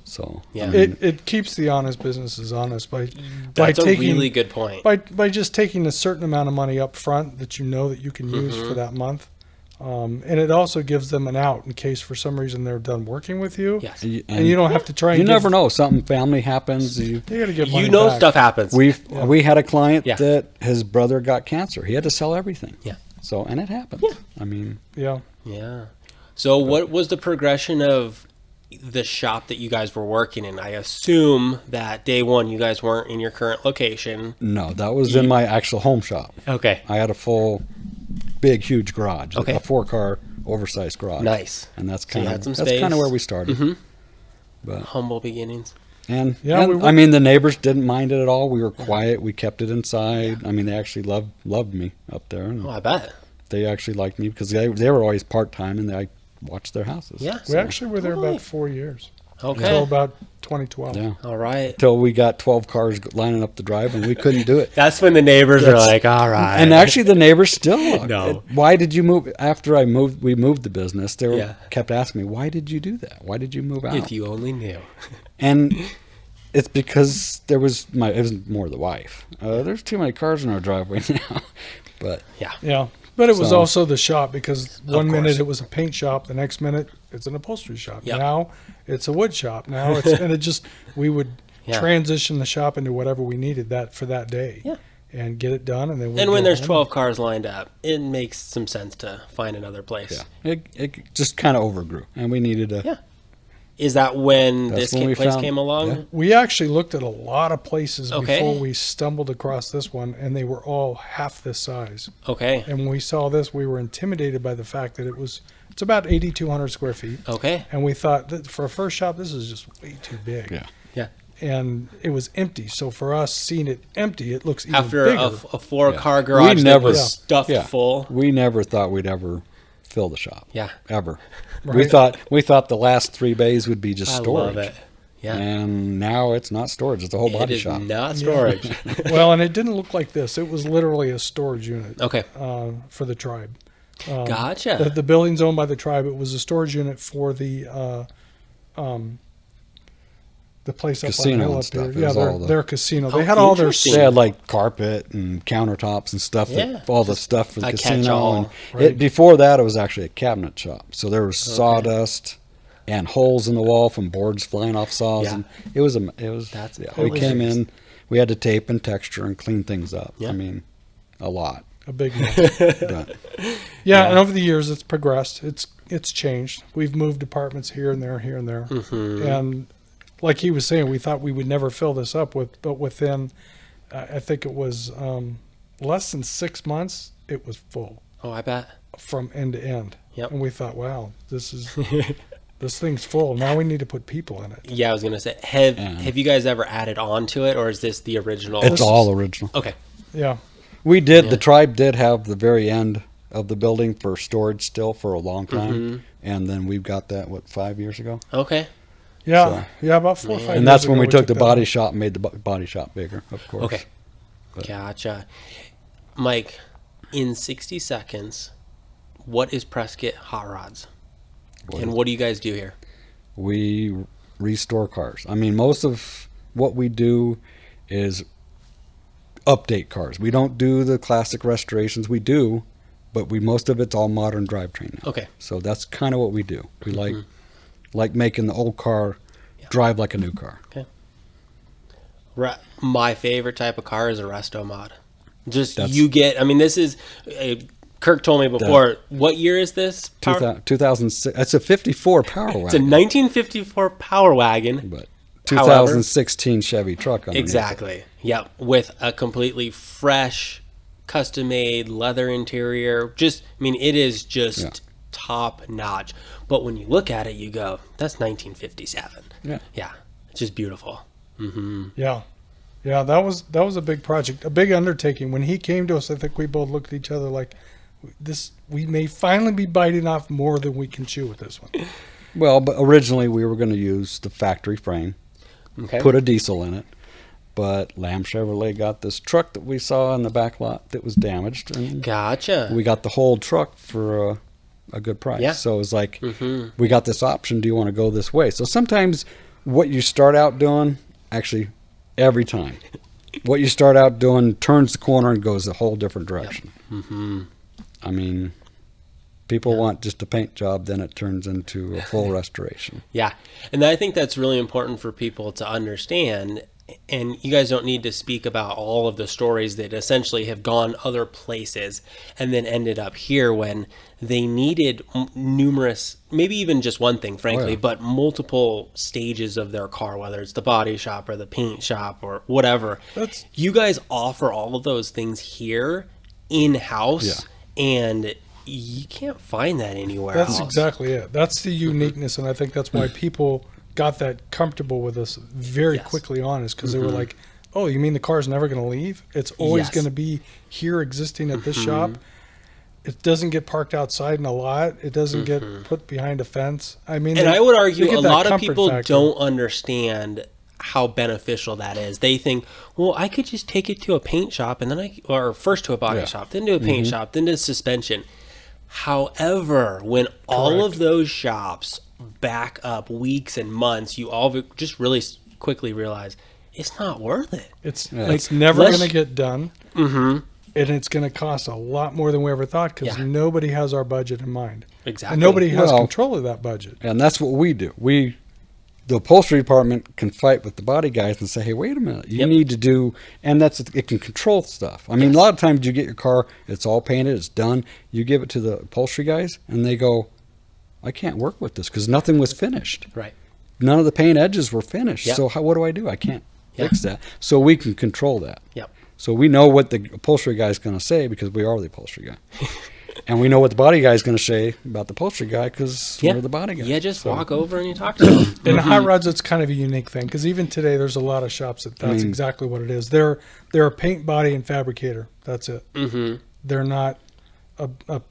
[SPEAKER 3] So
[SPEAKER 2] I mean, it keeps the honest businesses honest by
[SPEAKER 1] taking,
[SPEAKER 2] a
[SPEAKER 1] really good point.
[SPEAKER 2] By just taking a certain amount of money up front that you know that you can use for that month. And it also gives them an out in case for some reason they're done working with you.
[SPEAKER 1] Yes.
[SPEAKER 2] And you don't have to try and
[SPEAKER 3] you never know. Something family happens. You
[SPEAKER 2] gotta give money back.
[SPEAKER 1] Stuff happens.
[SPEAKER 3] We had a client that his brother got cancer. He had to sell everything.
[SPEAKER 1] Yeah.
[SPEAKER 3] So, and it happened.
[SPEAKER 1] Yeah.
[SPEAKER 3] I mean.
[SPEAKER 2] Yeah.
[SPEAKER 1] Yeah. So what was the progression of the shop that you guys were working in? I assume that day one you guys weren't in your current location.
[SPEAKER 3] No, that was in my actual home shop.
[SPEAKER 1] Okay.
[SPEAKER 3] I had a full, big, huge garage.
[SPEAKER 1] Okay.
[SPEAKER 3] A 4-car, oversized garage.
[SPEAKER 1] Nice.
[SPEAKER 3] And that's
[SPEAKER 1] So you
[SPEAKER 3] kind
[SPEAKER 1] had some
[SPEAKER 3] of that's
[SPEAKER 1] space.
[SPEAKER 3] kind of where we started. But
[SPEAKER 1] humble beginnings.
[SPEAKER 3] And I mean, the neighbors didn't mind it at all. We were quiet. We kept it inside. I mean, they actually loved me up there. And
[SPEAKER 1] I bet.
[SPEAKER 3] They actually liked me because they were always part-time, and I watched their houses.
[SPEAKER 1] Yeah.
[SPEAKER 2] We actually were there about 4 years.
[SPEAKER 1] Okay.
[SPEAKER 2] Until about 2012.
[SPEAKER 3] Yeah.
[SPEAKER 1] All right.
[SPEAKER 3] Until we got 12 cars lining up the drive, and we couldn't do it.
[SPEAKER 1] That's when the neighbors were like, all right.
[SPEAKER 3] And actually, the neighbors still.
[SPEAKER 1] No.
[SPEAKER 3] Why did you move? After we moved the business, they kept asking me, why did you do that? Why did you move out?
[SPEAKER 1] If you only knew.
[SPEAKER 3] And it's because it was more the wife. There's too many cars in our driveway now. But
[SPEAKER 2] yeah. But it was also the shop, because one minute it was a paint shop, the next minute it's an upholstery shop.
[SPEAKER 1] Yep.
[SPEAKER 2] Now it's a wood shop. Now it's and it just we would transition the shop into whatever we needed that for that day.
[SPEAKER 1] Yeah.
[SPEAKER 2] And get it done, and then
[SPEAKER 1] when there's 12 cars lined up, it makes some sense to find another place.
[SPEAKER 3] Yeah. It just kind of overgrew, and we needed to
[SPEAKER 1] Is that when
[SPEAKER 3] That's
[SPEAKER 1] this
[SPEAKER 3] when we
[SPEAKER 1] place
[SPEAKER 3] found-
[SPEAKER 1] came along?
[SPEAKER 3] yeah.
[SPEAKER 2] We actually looked at a lot of places
[SPEAKER 1] Okay.
[SPEAKER 2] before we stumbled across this one, and they were all half this size.
[SPEAKER 1] Okay.
[SPEAKER 2] And when we saw this, we were intimidated by the fact that it's about 8,200 square feet.
[SPEAKER 1] Okay.
[SPEAKER 2] And we thought that for a first shop, this is just way too big.
[SPEAKER 3] Yeah.
[SPEAKER 1] Yeah.
[SPEAKER 2] And it was empty. So for us, seeing it empty, it looks even
[SPEAKER 1] After
[SPEAKER 2] bigger.
[SPEAKER 1] a 4-car
[SPEAKER 3] We
[SPEAKER 1] garage that
[SPEAKER 3] never-
[SPEAKER 1] was
[SPEAKER 2] Yeah.
[SPEAKER 1] stuffed
[SPEAKER 3] Yeah.
[SPEAKER 1] full.
[SPEAKER 3] We never thought we'd ever fill the shop.
[SPEAKER 1] Yeah.
[SPEAKER 3] Ever.
[SPEAKER 2] Right.
[SPEAKER 3] We thought the last 3 bays would be just
[SPEAKER 1] I
[SPEAKER 3] storage.
[SPEAKER 1] love it. Yeah.
[SPEAKER 3] And now it's not storage. It's a whole body
[SPEAKER 1] It is
[SPEAKER 3] shop.
[SPEAKER 1] not storage.
[SPEAKER 2] Well, and it didn't look like this. It was literally a storage unit
[SPEAKER 1] Okay.
[SPEAKER 2] for the tribe.
[SPEAKER 1] Gotcha.
[SPEAKER 2] The building's owned by the tribe. It was a storage unit for the place up
[SPEAKER 3] Casino
[SPEAKER 2] on the hill
[SPEAKER 3] and
[SPEAKER 2] up
[SPEAKER 3] stuff.
[SPEAKER 2] here.
[SPEAKER 3] It
[SPEAKER 2] Yeah,
[SPEAKER 3] was all the-
[SPEAKER 2] their casino.
[SPEAKER 1] Oh,
[SPEAKER 2] They had all their
[SPEAKER 1] interesting.
[SPEAKER 3] They had like carpet and countertops and stuff.
[SPEAKER 1] Yeah.
[SPEAKER 3] That, all the stuff for the
[SPEAKER 1] a
[SPEAKER 3] casino.
[SPEAKER 1] catch-all.
[SPEAKER 3] And
[SPEAKER 2] Right.
[SPEAKER 3] before that, it was actually a cabinet shop. So there was sawdust and holes in the wall from boards flying off saws.
[SPEAKER 1] Yeah.
[SPEAKER 3] And it was.
[SPEAKER 1] That's
[SPEAKER 3] we
[SPEAKER 1] totally
[SPEAKER 3] came
[SPEAKER 1] serious.
[SPEAKER 3] in. We had to tape and texture and clean things up.
[SPEAKER 1] Yeah.
[SPEAKER 3] I mean, a lot.
[SPEAKER 2] a big one.
[SPEAKER 3] Done.
[SPEAKER 2] Yeah, and over the years, it's progressed. It's changed. We've moved departments here and there, here and there.
[SPEAKER 1] Mm-hmm.
[SPEAKER 2] And like he was saying, we thought we would never fill this up but within, I think it was less than 6 months, it was full
[SPEAKER 1] Oh, I bet.
[SPEAKER 2] from end to end.
[SPEAKER 1] Yep.
[SPEAKER 2] And we thought, wow, this thing's full. Now we need to put people in it.
[SPEAKER 1] Yeah, I was gonna say, have
[SPEAKER 3] Yeah.
[SPEAKER 1] have you guys ever added on to it, or is this the original?
[SPEAKER 3] It's all original.
[SPEAKER 1] Okay.
[SPEAKER 2] Yeah.
[SPEAKER 3] We did.
[SPEAKER 1] Yeah.
[SPEAKER 3] The tribe did have the very end of the building for storage still for a long time,
[SPEAKER 1] Mm-hmm.
[SPEAKER 3] and then we've got that 5 years ago.
[SPEAKER 1] Okay.
[SPEAKER 2] Yeah.
[SPEAKER 3] So-
[SPEAKER 2] Yeah, about 4 or 5 years
[SPEAKER 3] And that's when
[SPEAKER 2] ago
[SPEAKER 3] we took the
[SPEAKER 2] that
[SPEAKER 3] body
[SPEAKER 2] one.
[SPEAKER 3] shop and made the body shop bigger, of course.
[SPEAKER 1] Okay.
[SPEAKER 3] But-
[SPEAKER 1] Gotcha. Mike, in 60 seconds, what is Prescott Hot Rods? And what do you guys do here?
[SPEAKER 3] We restore cars. I mean, most of what we do is update cars. We don't do the classic restorations. We do, but most of it's all modern drivetrain now.
[SPEAKER 1] Okay.
[SPEAKER 3] So that's kind of what we do. We like making the old car drive like a new car.
[SPEAKER 1] My favorite type of car is a Resto Mod. Just
[SPEAKER 3] That's-
[SPEAKER 1] you get. I mean, this is. Kirk told me before. What year is this?
[SPEAKER 3] 2006. It's a 54 Power
[SPEAKER 1] It's a
[SPEAKER 3] Wagon,
[SPEAKER 1] 1954 Power Wagon.
[SPEAKER 3] but
[SPEAKER 1] However-
[SPEAKER 3] 2016 Chevy truck. underneath it.
[SPEAKER 1] Exactly. Yep. With a completely fresh, custom-made leather interior. Just, I mean, it is just
[SPEAKER 3] Yeah.
[SPEAKER 1] top notch. But when you look at it, you go, "That's 1957."
[SPEAKER 3] Yeah.
[SPEAKER 1] Yeah. It's just beautiful. Mm-hmm.
[SPEAKER 2] Yeah. Yeah, that was a big project, a big undertaking. When he came to us, I think we both looked at each other like, we may finally be biting off more than we can chew with this one.
[SPEAKER 3] Well, but originally we were going to use the factory frame,
[SPEAKER 1] Okay.
[SPEAKER 3] put a diesel in it, but Lamb Chevrolet got this truck that we saw in the back lot that was damaged, and
[SPEAKER 1] Gotcha.
[SPEAKER 3] we got the whole truck for a good price.
[SPEAKER 1] Yeah.
[SPEAKER 3] So it was like,
[SPEAKER 1] Mm-hmm.
[SPEAKER 3] we got this option. Do you want to go this way? So sometimes what you start out doing, actually, every time, what you start out doing turns the corner and goes a whole different direction.
[SPEAKER 1] Mm-hmm.
[SPEAKER 3] I mean, people want just a paint job, then it turns into a full restoration.
[SPEAKER 1] Yeah. And I think that's really important for people to understand. And you guys don't need to speak about all of the stories that essentially have gone other places and then ended up here when they needed numerous, maybe even just one thing, frankly,
[SPEAKER 3] yeah.
[SPEAKER 1] but multiple stages of their car, whether it's the body shop or the paint shop or whatever. You guys offer all of those things here in-house, and you can't find that anywhere
[SPEAKER 2] That's
[SPEAKER 1] else.
[SPEAKER 2] exactly it. That's the uniqueness, and I think that's why people got that comfortable with us very
[SPEAKER 1] Yes.
[SPEAKER 2] quickly on, is because they were like, oh, you mean the car's never going to leave? It's always
[SPEAKER 1] Yes.
[SPEAKER 2] going to be here existing at this shop. It doesn't get parked outside in a lot. It doesn't get put behind a fence. I mean,
[SPEAKER 1] And I would argue
[SPEAKER 2] they get
[SPEAKER 1] a
[SPEAKER 2] that
[SPEAKER 1] lot of
[SPEAKER 2] comfort
[SPEAKER 1] people
[SPEAKER 2] factor.
[SPEAKER 1] don't understand how beneficial that is. They think, well, I could just take it to a paint shop and then or first to a body shop, then to a paint shop, then to suspension. However, when all of those shops back up weeks and months, you all just really quickly realize it's not worth it.
[SPEAKER 2] It's never
[SPEAKER 1] Let's-
[SPEAKER 2] going to get done. And it's going to cost a lot more than we ever thought, because
[SPEAKER 1] Yeah.
[SPEAKER 2] nobody has our budget in mind.
[SPEAKER 1] Exactly.
[SPEAKER 2] And nobody has
[SPEAKER 3] Well-
[SPEAKER 2] control of that budget.
[SPEAKER 3] And that's what we do. The upholstery department can fight with the body guys and say, hey, wait a minute, you need to do, and it can control stuff. I mean, a lot of times you get your car, it's all painted, it's done. You give it to the upholstery guys and they go, I can't work with this because nothing was finished.
[SPEAKER 1] Right.
[SPEAKER 3] none of the paint edges were finished.
[SPEAKER 1] Yep.
[SPEAKER 3] So what do? I can't fix that. So we can control that.
[SPEAKER 1] Yep.
[SPEAKER 3] So we know what the upholstery guy is going to say because we are the upholstery guy. And we know what the body guy is going to say about the upholstery guy because we're the body guy.
[SPEAKER 1] Yeah, just walk over and you talk to them.
[SPEAKER 2] In hot rods, it's kind of a unique thing because even today, there's a lot of shops that's exactly what it is. They're a paint, body, and fabricator. That's it. Mm-hmm. They're not an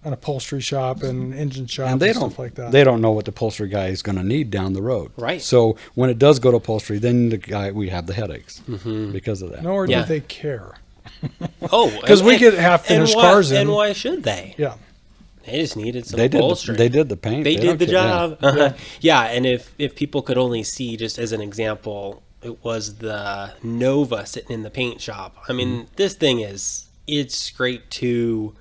[SPEAKER 2] upholstery shop and engine shop and stuff like that.
[SPEAKER 3] They don't know what the upholstery guy is going to need down the road.
[SPEAKER 1] Right.
[SPEAKER 3] So when it does go to upholstery, then we have the headaches because of that.
[SPEAKER 2] Nor do they care.
[SPEAKER 1] Oh,
[SPEAKER 2] because we get half-finished cars in.
[SPEAKER 1] And why should they?
[SPEAKER 2] Yeah.
[SPEAKER 1] They just needed some upholstery.
[SPEAKER 3] They did the paint.
[SPEAKER 1] They did the job. Yeah, and if people could only see, just as an example, it was the Nova sitting in the paint shop. I mean, this thing it's scraped to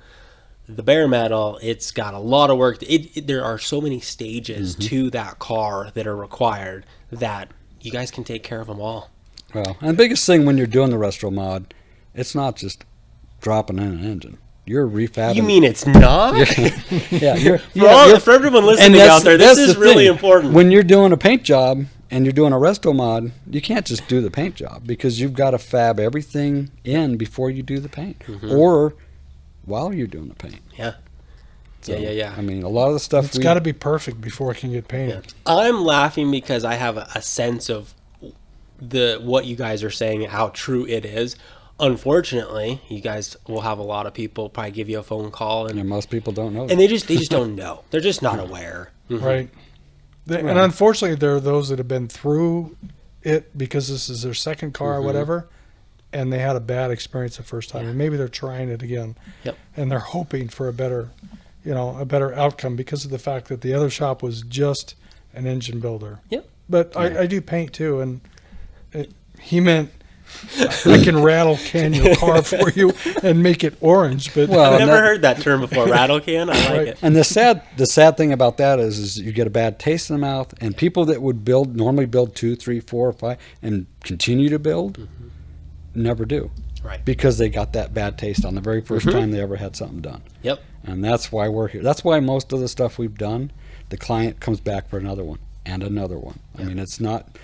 [SPEAKER 1] the bare metal. It's got a lot of work. There are so many stages to that car that are required that you guys can take care of them all.
[SPEAKER 3] Well, and the biggest thing when you're doing the Resto Mod, it's not just dropping in an engine. You're refabbing.
[SPEAKER 1] You mean it's not?
[SPEAKER 3] Yeah.
[SPEAKER 1] For everyone listening out there, this is really important.
[SPEAKER 3] When you're doing a paint job and you're doing a Resto Mod, you can't just do the paint job because you've got to fab everything in before you do the paint or while you're doing the paint.
[SPEAKER 1] Yeah.
[SPEAKER 3] So,
[SPEAKER 1] Yeah.
[SPEAKER 3] I mean, a lot of the stuff
[SPEAKER 2] it's got to be perfect before it can get painted.
[SPEAKER 1] Yeah. I'm laughing because I have a sense of what you guys are saying, how true it is. Unfortunately, you guys will have a lot of people probably give you a phone call, and
[SPEAKER 3] most people don't know.
[SPEAKER 1] And they just don't know. They're just not aware.
[SPEAKER 2] Right. And unfortunately, there are those that have been through it because this is their second car or whatever, and they had a bad experience the first time, and maybe they're trying it again.
[SPEAKER 1] Yep.
[SPEAKER 2] And they're hoping for a better outcome because of the fact that the other shop was just an engine builder.
[SPEAKER 1] Yep.
[SPEAKER 2] But I do paint too, and he meant I can rattle can your car for you and make it orange. But
[SPEAKER 1] I've never heard that term before. Rattle can, I like it.
[SPEAKER 3] And the sad thing about that is you get a bad taste in the mouth, and people that would normally build 2, 3, 4, 5, and continue to build, never do.
[SPEAKER 1] Right.
[SPEAKER 3] Because they got that bad taste on the very first time they ever had something done.
[SPEAKER 1] Yep.
[SPEAKER 3] And that's why we're here. That's why most of the stuff we've done, the client comes back for another one and another one. Yep. I mean, it's not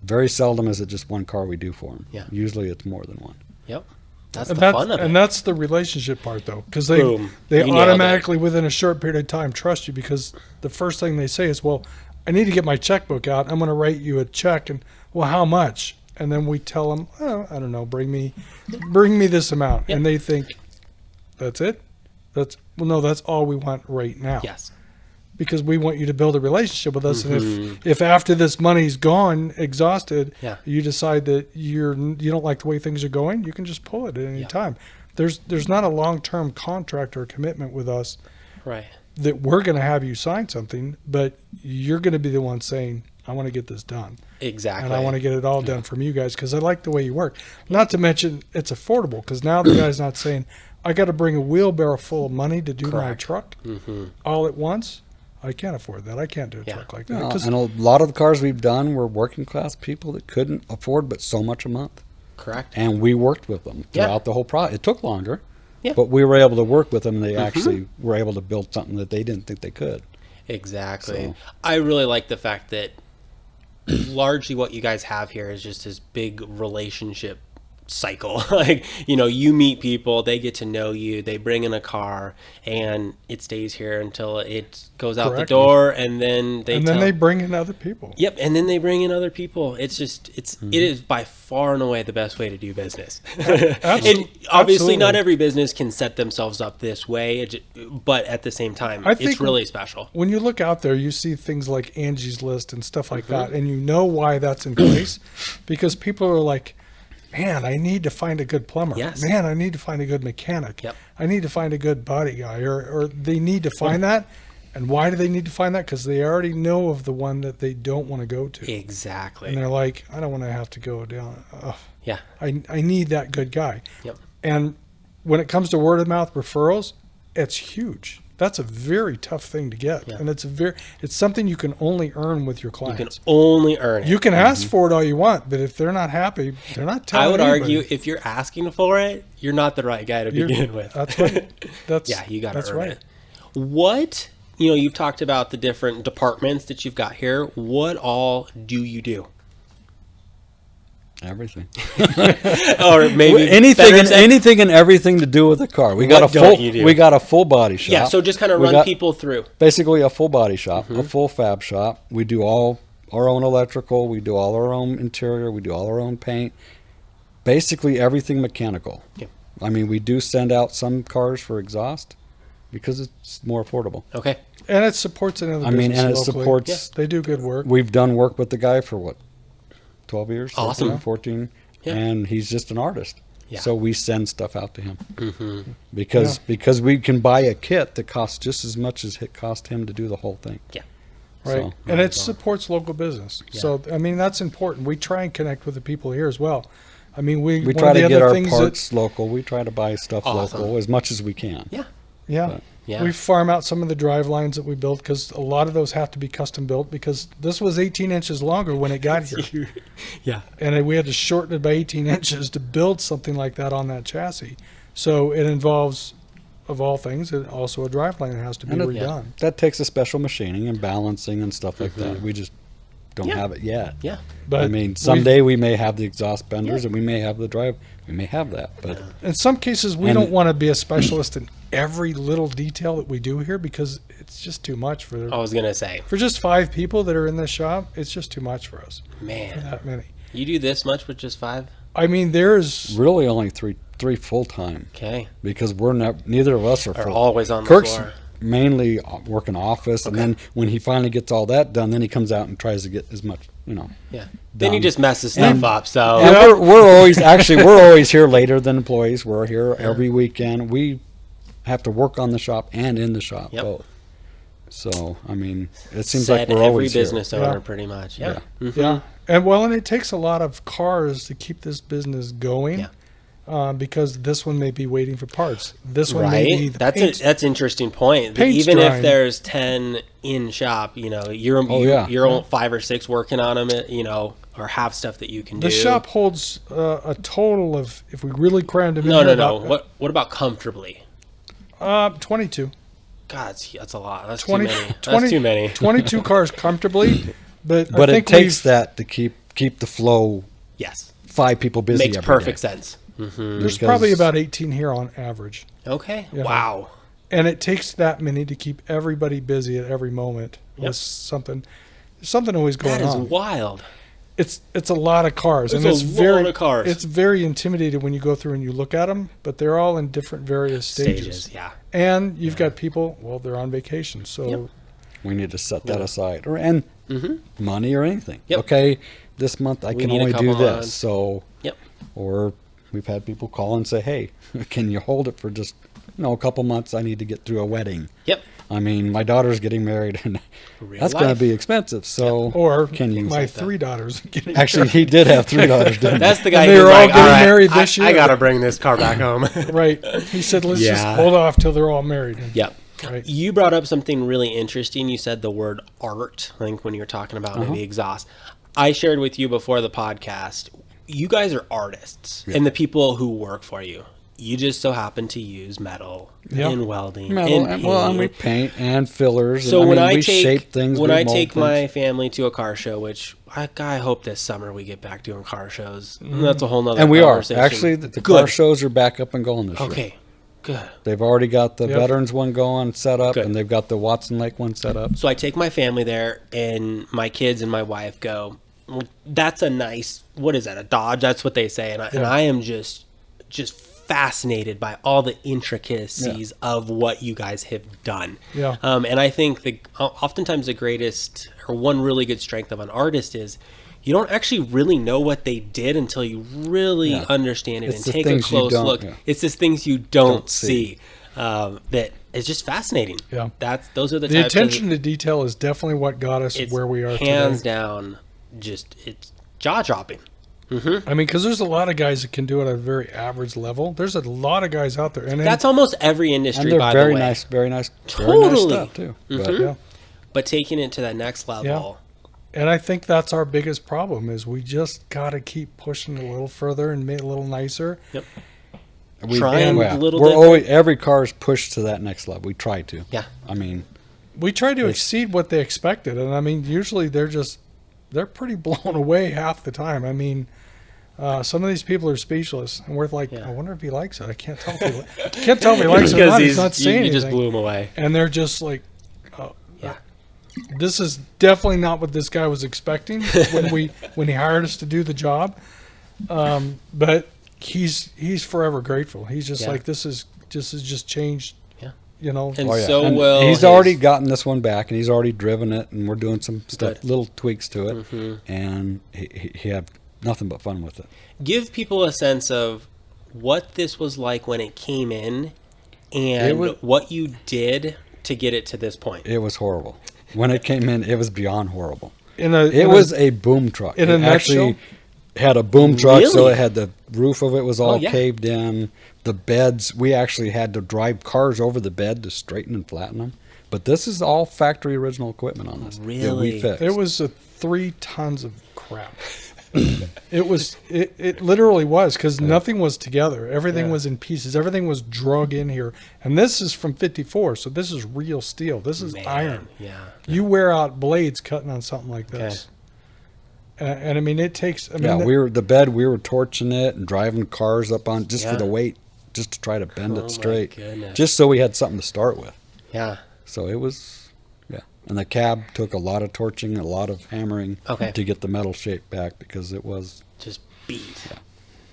[SPEAKER 3] very seldom is it just one car we do for them.
[SPEAKER 1] Yeah.
[SPEAKER 3] Usually it's more than one.
[SPEAKER 1] Yep. That's fun of it.
[SPEAKER 2] And that's the relationship part, though, because they automatically, within a short period of time, trust you because the first thing they say is, well, I need to get my checkbook out. I'm going to write you a check. And, well, how much? And then we tell them, I don't know, bring me this amount. Yep. And they think, that's it? That's all we want right now.
[SPEAKER 1] Yes.
[SPEAKER 2] Because we want you to build a relationship with us. And if after this money's gone, exhausted, you decide that you don't like the way things are going, you can just pull it at any time. There's not a long-term contract or commitment with us that we're going to have you sign something, but you're going to be the one saying, I want to get this done.
[SPEAKER 1] Exactly.
[SPEAKER 2] And I want to get it all done from you guys because I like the way you work. Not to mention it's affordable because now the guy's not saying, I got to bring a wheelbarrow full of money to do my truck all at once. I can't afford that. I can't do a truck like that.
[SPEAKER 3] No, and a lot of the cars we've done were working class people that couldn't afford but so much a month.
[SPEAKER 1] Correct.
[SPEAKER 3] And we worked with them throughout the whole process. It took longer, but we were able to work with them. And they actually were able to build something that they didn't think they could.
[SPEAKER 1] Exactly. So, I really like the fact that largely what you guys have here is just this big relationship cycle. Like, you meet people, they get to know you, they bring in a car, and it stays here until it goes out the door, and then they
[SPEAKER 2] bring in other people.
[SPEAKER 1] Yep, and then they bring in other people. It's just it is by far and away the best way to do business. And obviously not every business can set themselves up this way, but at the same time, it's really special.
[SPEAKER 2] When you look out there, you see things like Angie's List and stuff like that, and you know why that's in place because people are like, man, I need to find a good plumber.
[SPEAKER 1] Yes.
[SPEAKER 2] Man, I need to find a good mechanic.
[SPEAKER 1] Yep.
[SPEAKER 2] I need to find a good body guy, or they need to find that. And why do they need to find that? Because they already know of the one that they don't want to go to.
[SPEAKER 1] Exactly.
[SPEAKER 2] And they're like, I don't want to have to go down. I need that good guy.
[SPEAKER 1] Yep.
[SPEAKER 2] And when it comes to word of mouth referrals, it's huge. That's a very tough thing to get, and it's something you can only earn with your clients.
[SPEAKER 1] You can only earn it.
[SPEAKER 2] You can ask for it all you want, but if they're not happy, they're not telling
[SPEAKER 1] I would
[SPEAKER 2] anybody.
[SPEAKER 1] argue if you're asking for it, you're not the right guy to begin with.
[SPEAKER 2] That's right.
[SPEAKER 1] You got to earn
[SPEAKER 2] right.
[SPEAKER 1] it. What you've talked about the different departments that you've got here. What all do you do?
[SPEAKER 3] Everything.
[SPEAKER 1] Or maybe
[SPEAKER 3] anything and everything to do with a car. We got a full body shop.
[SPEAKER 1] Yeah, so just kind of run people through.
[SPEAKER 3] Basically a full body shop, a full fab shop. We do all our own electrical, we do all our own interior, we do all our own paint. Basically everything mechanical.
[SPEAKER 1] Yeah.
[SPEAKER 3] I mean, we do send out some cars for exhaust because it's more affordable.
[SPEAKER 1] Okay.
[SPEAKER 2] And it supports another business
[SPEAKER 3] and it
[SPEAKER 2] locally.
[SPEAKER 3] supports
[SPEAKER 2] They do good work.
[SPEAKER 3] We've done work with the guy for what? 12 years?
[SPEAKER 1] Awesome.
[SPEAKER 3] 13, 14.
[SPEAKER 1] Yeah.
[SPEAKER 3] And he's just an artist.
[SPEAKER 1] Yeah.
[SPEAKER 3] So we send stuff out to him. Because we can buy a kit that costs just as much as it cost him to do the whole thing.
[SPEAKER 1] Yeah.
[SPEAKER 2] Right.
[SPEAKER 3] So,
[SPEAKER 2] and it supports local business.
[SPEAKER 1] Yeah.
[SPEAKER 2] So, I mean, that's important. We try and connect with the people here as well. I mean,
[SPEAKER 3] we try to get our parts local. We try to buy stuff
[SPEAKER 1] Awesome.
[SPEAKER 3] local as much as we can.
[SPEAKER 1] Yeah.
[SPEAKER 2] Yeah.
[SPEAKER 3] But-
[SPEAKER 1] Yeah.
[SPEAKER 2] We farm out some of the drive lines that we built because a lot of those have to be custom built because this was 18 inches longer when it got here.
[SPEAKER 1] Yeah.
[SPEAKER 2] And we had to shorten it by 18 inches to build something like that on that chassis. So it involves, of all things, also a drive line that has to be redone.
[SPEAKER 3] That takes a special machining and balancing and stuff like that. We just don't have it yet.
[SPEAKER 1] Yeah.
[SPEAKER 2] But
[SPEAKER 3] I mean, someday we may have the exhaust benders and we may have the drive. We may have that. But
[SPEAKER 2] in some cases, we don't want to be a specialist in every little detail that we do here because it's just too much
[SPEAKER 1] I was going to say.
[SPEAKER 2] for just 5 people that are in this shop. It's just too much for us.
[SPEAKER 1] Man.
[SPEAKER 2] That many.
[SPEAKER 1] You do this much with just 5?
[SPEAKER 2] I mean, there's
[SPEAKER 3] really only three full time
[SPEAKER 1] Okay.
[SPEAKER 3] because we're neither of us are
[SPEAKER 1] Are
[SPEAKER 3] full.
[SPEAKER 1] always on the
[SPEAKER 3] Kirk's
[SPEAKER 1] floor.
[SPEAKER 3] mainly working office, and then when he finally gets all that done, then he comes out and tries to get as much,
[SPEAKER 1] Yeah. Then he
[SPEAKER 3] done.
[SPEAKER 1] just messes stuff up. So
[SPEAKER 3] And we're always here later than employees. We're here every weekend. We have to work on the shop and in the shop both. So I mean, it seems like we're
[SPEAKER 1] every
[SPEAKER 3] always
[SPEAKER 1] business
[SPEAKER 3] here.
[SPEAKER 1] owner pretty much. Yeah.
[SPEAKER 2] Yeah, and it takes a lot of cars to keep this business going.
[SPEAKER 1] Yeah.
[SPEAKER 2] Because this one may be waiting for parts. This one may be
[SPEAKER 1] Right.
[SPEAKER 2] the
[SPEAKER 1] That's an interesting point.
[SPEAKER 2] paint's
[SPEAKER 1] Even
[SPEAKER 2] drying.
[SPEAKER 1] if there's 10 in shop, you're 5 or 6 working on them, or have stuff that you can do.
[SPEAKER 2] The shop holds a total of, if we really crammed them in.
[SPEAKER 1] No.
[SPEAKER 2] about,
[SPEAKER 1] What about comfortably?
[SPEAKER 2] 22.
[SPEAKER 1] God, that's a lot. That's
[SPEAKER 2] 20,
[SPEAKER 1] too many.
[SPEAKER 2] 20
[SPEAKER 1] That's too many.
[SPEAKER 2] 22 cars comfortably, but I
[SPEAKER 3] But
[SPEAKER 2] think
[SPEAKER 3] it takes
[SPEAKER 2] we've-
[SPEAKER 3] that to keep the flow.
[SPEAKER 1] Yes.
[SPEAKER 3] 5 people busy.
[SPEAKER 1] Makes
[SPEAKER 3] every
[SPEAKER 1] perfect
[SPEAKER 3] day.
[SPEAKER 1] sense.
[SPEAKER 2] There's probably about 18 here on average.
[SPEAKER 1] Okay.
[SPEAKER 2] Yeah.
[SPEAKER 1] Wow.
[SPEAKER 2] And it takes that many to keep everybody busy at every moment with something always going
[SPEAKER 1] That is
[SPEAKER 2] on.
[SPEAKER 1] wild.
[SPEAKER 2] It's a lot of cars,
[SPEAKER 1] It's
[SPEAKER 2] and
[SPEAKER 1] a
[SPEAKER 2] it's very
[SPEAKER 1] lot of cars.
[SPEAKER 2] It's very intimidating when you go through and you look at them, but they're all in different various stages.
[SPEAKER 1] Yeah.
[SPEAKER 2] And you've got people, well, they're on vacation, so
[SPEAKER 3] We need to set that aside, and money or anything.
[SPEAKER 1] Yep.
[SPEAKER 3] Okay, this month I
[SPEAKER 1] We
[SPEAKER 3] can
[SPEAKER 1] need a
[SPEAKER 3] only do
[SPEAKER 1] couple
[SPEAKER 3] this.
[SPEAKER 1] months.
[SPEAKER 3] So,
[SPEAKER 1] Yep.
[SPEAKER 3] or we've had people call and say, "Hey, can you hold it for just a couple months? I need to get through a wedding."
[SPEAKER 1] Yep.
[SPEAKER 3] I mean, my daughter's getting married, and
[SPEAKER 1] Real
[SPEAKER 3] that's going
[SPEAKER 1] life.
[SPEAKER 3] to be expensive. So,
[SPEAKER 2] or
[SPEAKER 3] can you?
[SPEAKER 2] my 3 daughters getting
[SPEAKER 3] Actually, he did have 3 daughters. Didn't
[SPEAKER 1] That's
[SPEAKER 3] he?
[SPEAKER 1] the guy
[SPEAKER 2] And they
[SPEAKER 1] who's
[SPEAKER 2] were all
[SPEAKER 1] like,
[SPEAKER 2] getting
[SPEAKER 1] all right,
[SPEAKER 2] married this year.
[SPEAKER 1] I got to bring this car back home.
[SPEAKER 2] right. He said, "Let's just
[SPEAKER 1] Yeah.
[SPEAKER 2] hold off till they're all married."
[SPEAKER 1] Yep.
[SPEAKER 2] Right.
[SPEAKER 1] You brought up something really interesting. You said the word art, I think, when you were talking about maybe exhaust. I shared with you before the podcast, you guys are artists and the people who work for you. You just so happen to use metal in welding,
[SPEAKER 3] Metal,
[SPEAKER 1] in
[SPEAKER 3] and we paint and fillers.
[SPEAKER 1] So
[SPEAKER 3] and,
[SPEAKER 1] when
[SPEAKER 3] we
[SPEAKER 1] I take
[SPEAKER 3] shape things,
[SPEAKER 1] when
[SPEAKER 3] we
[SPEAKER 1] I
[SPEAKER 3] mold
[SPEAKER 1] take
[SPEAKER 3] things.
[SPEAKER 1] my family to a car show, which I hope this summer we get back doing car shows. That's a whole nother
[SPEAKER 3] and we are
[SPEAKER 1] conversation.
[SPEAKER 3] actually the
[SPEAKER 1] Good.
[SPEAKER 3] car shows are back up and going this year.
[SPEAKER 1] Okay, good.
[SPEAKER 3] They've already got the
[SPEAKER 2] Yep.
[SPEAKER 3] veterans one going set up,
[SPEAKER 1] Good.
[SPEAKER 3] and they've got the Watson Lake one set up.
[SPEAKER 1] So I take my family there, and my kids and my wife go, well, that's a nice, what is that, a Dodge? That's what they say. And I am just fascinated by all the intricacies of what you guys have done.
[SPEAKER 2] Yeah.
[SPEAKER 1] And I think oftentimes the greatest, or one really good strength of an artist is you don't actually really know what they did until you really understand it
[SPEAKER 3] It's
[SPEAKER 1] and
[SPEAKER 3] the
[SPEAKER 1] take a
[SPEAKER 3] things you
[SPEAKER 1] close
[SPEAKER 3] don't-
[SPEAKER 1] look.
[SPEAKER 3] yeah.
[SPEAKER 1] It's just things you don't
[SPEAKER 3] see.
[SPEAKER 1] see. That is just fascinating.
[SPEAKER 2] Yeah.
[SPEAKER 1] Those are the
[SPEAKER 2] The
[SPEAKER 1] types
[SPEAKER 2] attention
[SPEAKER 1] of,
[SPEAKER 2] to detail is definitely what got us
[SPEAKER 1] it's
[SPEAKER 2] where we are
[SPEAKER 1] hands
[SPEAKER 2] today.
[SPEAKER 1] down, just it's jaw dropping.
[SPEAKER 2] I mean, because there's a lot of guys that can do it at a very average level. There's a lot of guys out there, and
[SPEAKER 1] That's almost every
[SPEAKER 3] And
[SPEAKER 1] industry,
[SPEAKER 3] they're
[SPEAKER 1] by
[SPEAKER 3] very
[SPEAKER 1] the way.
[SPEAKER 3] nice, very nice,
[SPEAKER 1] Totally.
[SPEAKER 3] very nice stuff too. But
[SPEAKER 2] yeah.
[SPEAKER 1] But taking it to that next level,
[SPEAKER 2] And I think that's our biggest problem is we just got to keep pushing a little further and make it a little nicer.
[SPEAKER 1] trying a little
[SPEAKER 3] we're
[SPEAKER 1] different.
[SPEAKER 3] always every car is pushed to that next level. We try to.
[SPEAKER 1] Yeah.
[SPEAKER 3] I mean,
[SPEAKER 2] We try to exceed what they expected, and I mean, usually they're pretty blown away half the time. I mean, some of these people are speechless, and we're like, I wonder if he likes it. I can't tell if he likes it or not. He's not saying anything.
[SPEAKER 1] You just blew him away.
[SPEAKER 2] And they're just like, this is definitely not what this guy was expecting when he hired us to do the job. But he's forever grateful. He's just like, this has just changed. You know,
[SPEAKER 1] and
[SPEAKER 3] he's already gotten this one back, and he's already driven it, and we're doing some stuff, little tweaks to it, and he had nothing but fun with it.
[SPEAKER 1] Give people a sense of what this was like when it came in, and what you did to get it to this point.
[SPEAKER 3] It was horrible. When it came in, it was beyond horrible.
[SPEAKER 2] It
[SPEAKER 3] was a boom truck.
[SPEAKER 2] It actually
[SPEAKER 3] had a boom truck, so it had the roof of it was all caved in. The beds, we actually had to drive cars over the bed to straighten and flatten them. But this is all factory original equipment on this.
[SPEAKER 1] Really?
[SPEAKER 3] That we fixed.
[SPEAKER 2] It was 3 tons of crap. It literally was, because nothing was together. Everything was in pieces. Everything was drug in here. And this is from 54, so this is real steel. This is iron.
[SPEAKER 1] Yeah.
[SPEAKER 2] You wear out blades cutting on something like this. And I mean, it takes...
[SPEAKER 3] we were torching it and driving cars up on just for the weight, just to try to bend it straight. Just so we had something to start with.
[SPEAKER 1] Yeah.
[SPEAKER 3] So it was... And the cab took a lot of torching, a lot of hammering to get the metal shape back, because it was...
[SPEAKER 1] just beat. Yeah.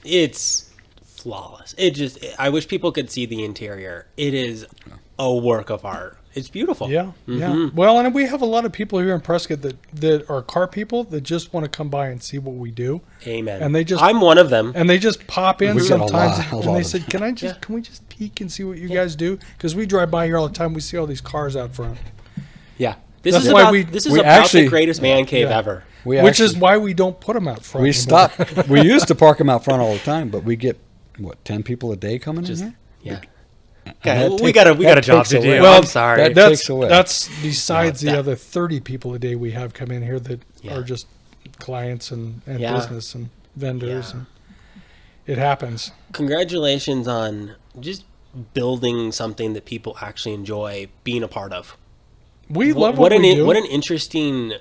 [SPEAKER 1] It's flawless. I wish people could see the interior. It is a work of art. It's beautiful.
[SPEAKER 2] Yeah, yeah. Well, and we have a lot of people here in Prescott that are car people that just want to come by and see what we do.
[SPEAKER 1] Amen.
[SPEAKER 2] And
[SPEAKER 1] I'm one of them.
[SPEAKER 2] And they just pop in sometimes, and they said, "Can we just peek and see what you guys do?" Because we drive by here all the time. We see all these cars out front.
[SPEAKER 1] Yeah. This is about the greatest man cave ever.
[SPEAKER 2] Which is why we don't put them out front.
[SPEAKER 3] We stopped. We used to park them out front all the time, but we get 10 people a day coming in here.
[SPEAKER 1] Yeah. Okay, we got a job to do.
[SPEAKER 2] Well,
[SPEAKER 1] I'm sorry.
[SPEAKER 2] That's besides the other 30 people a day we have come in here that are just clients and business and vendors. And it happens.
[SPEAKER 1] Congratulations on just building something that people actually enjoy being a part of.
[SPEAKER 2] We love what we do.
[SPEAKER 1] What an interesting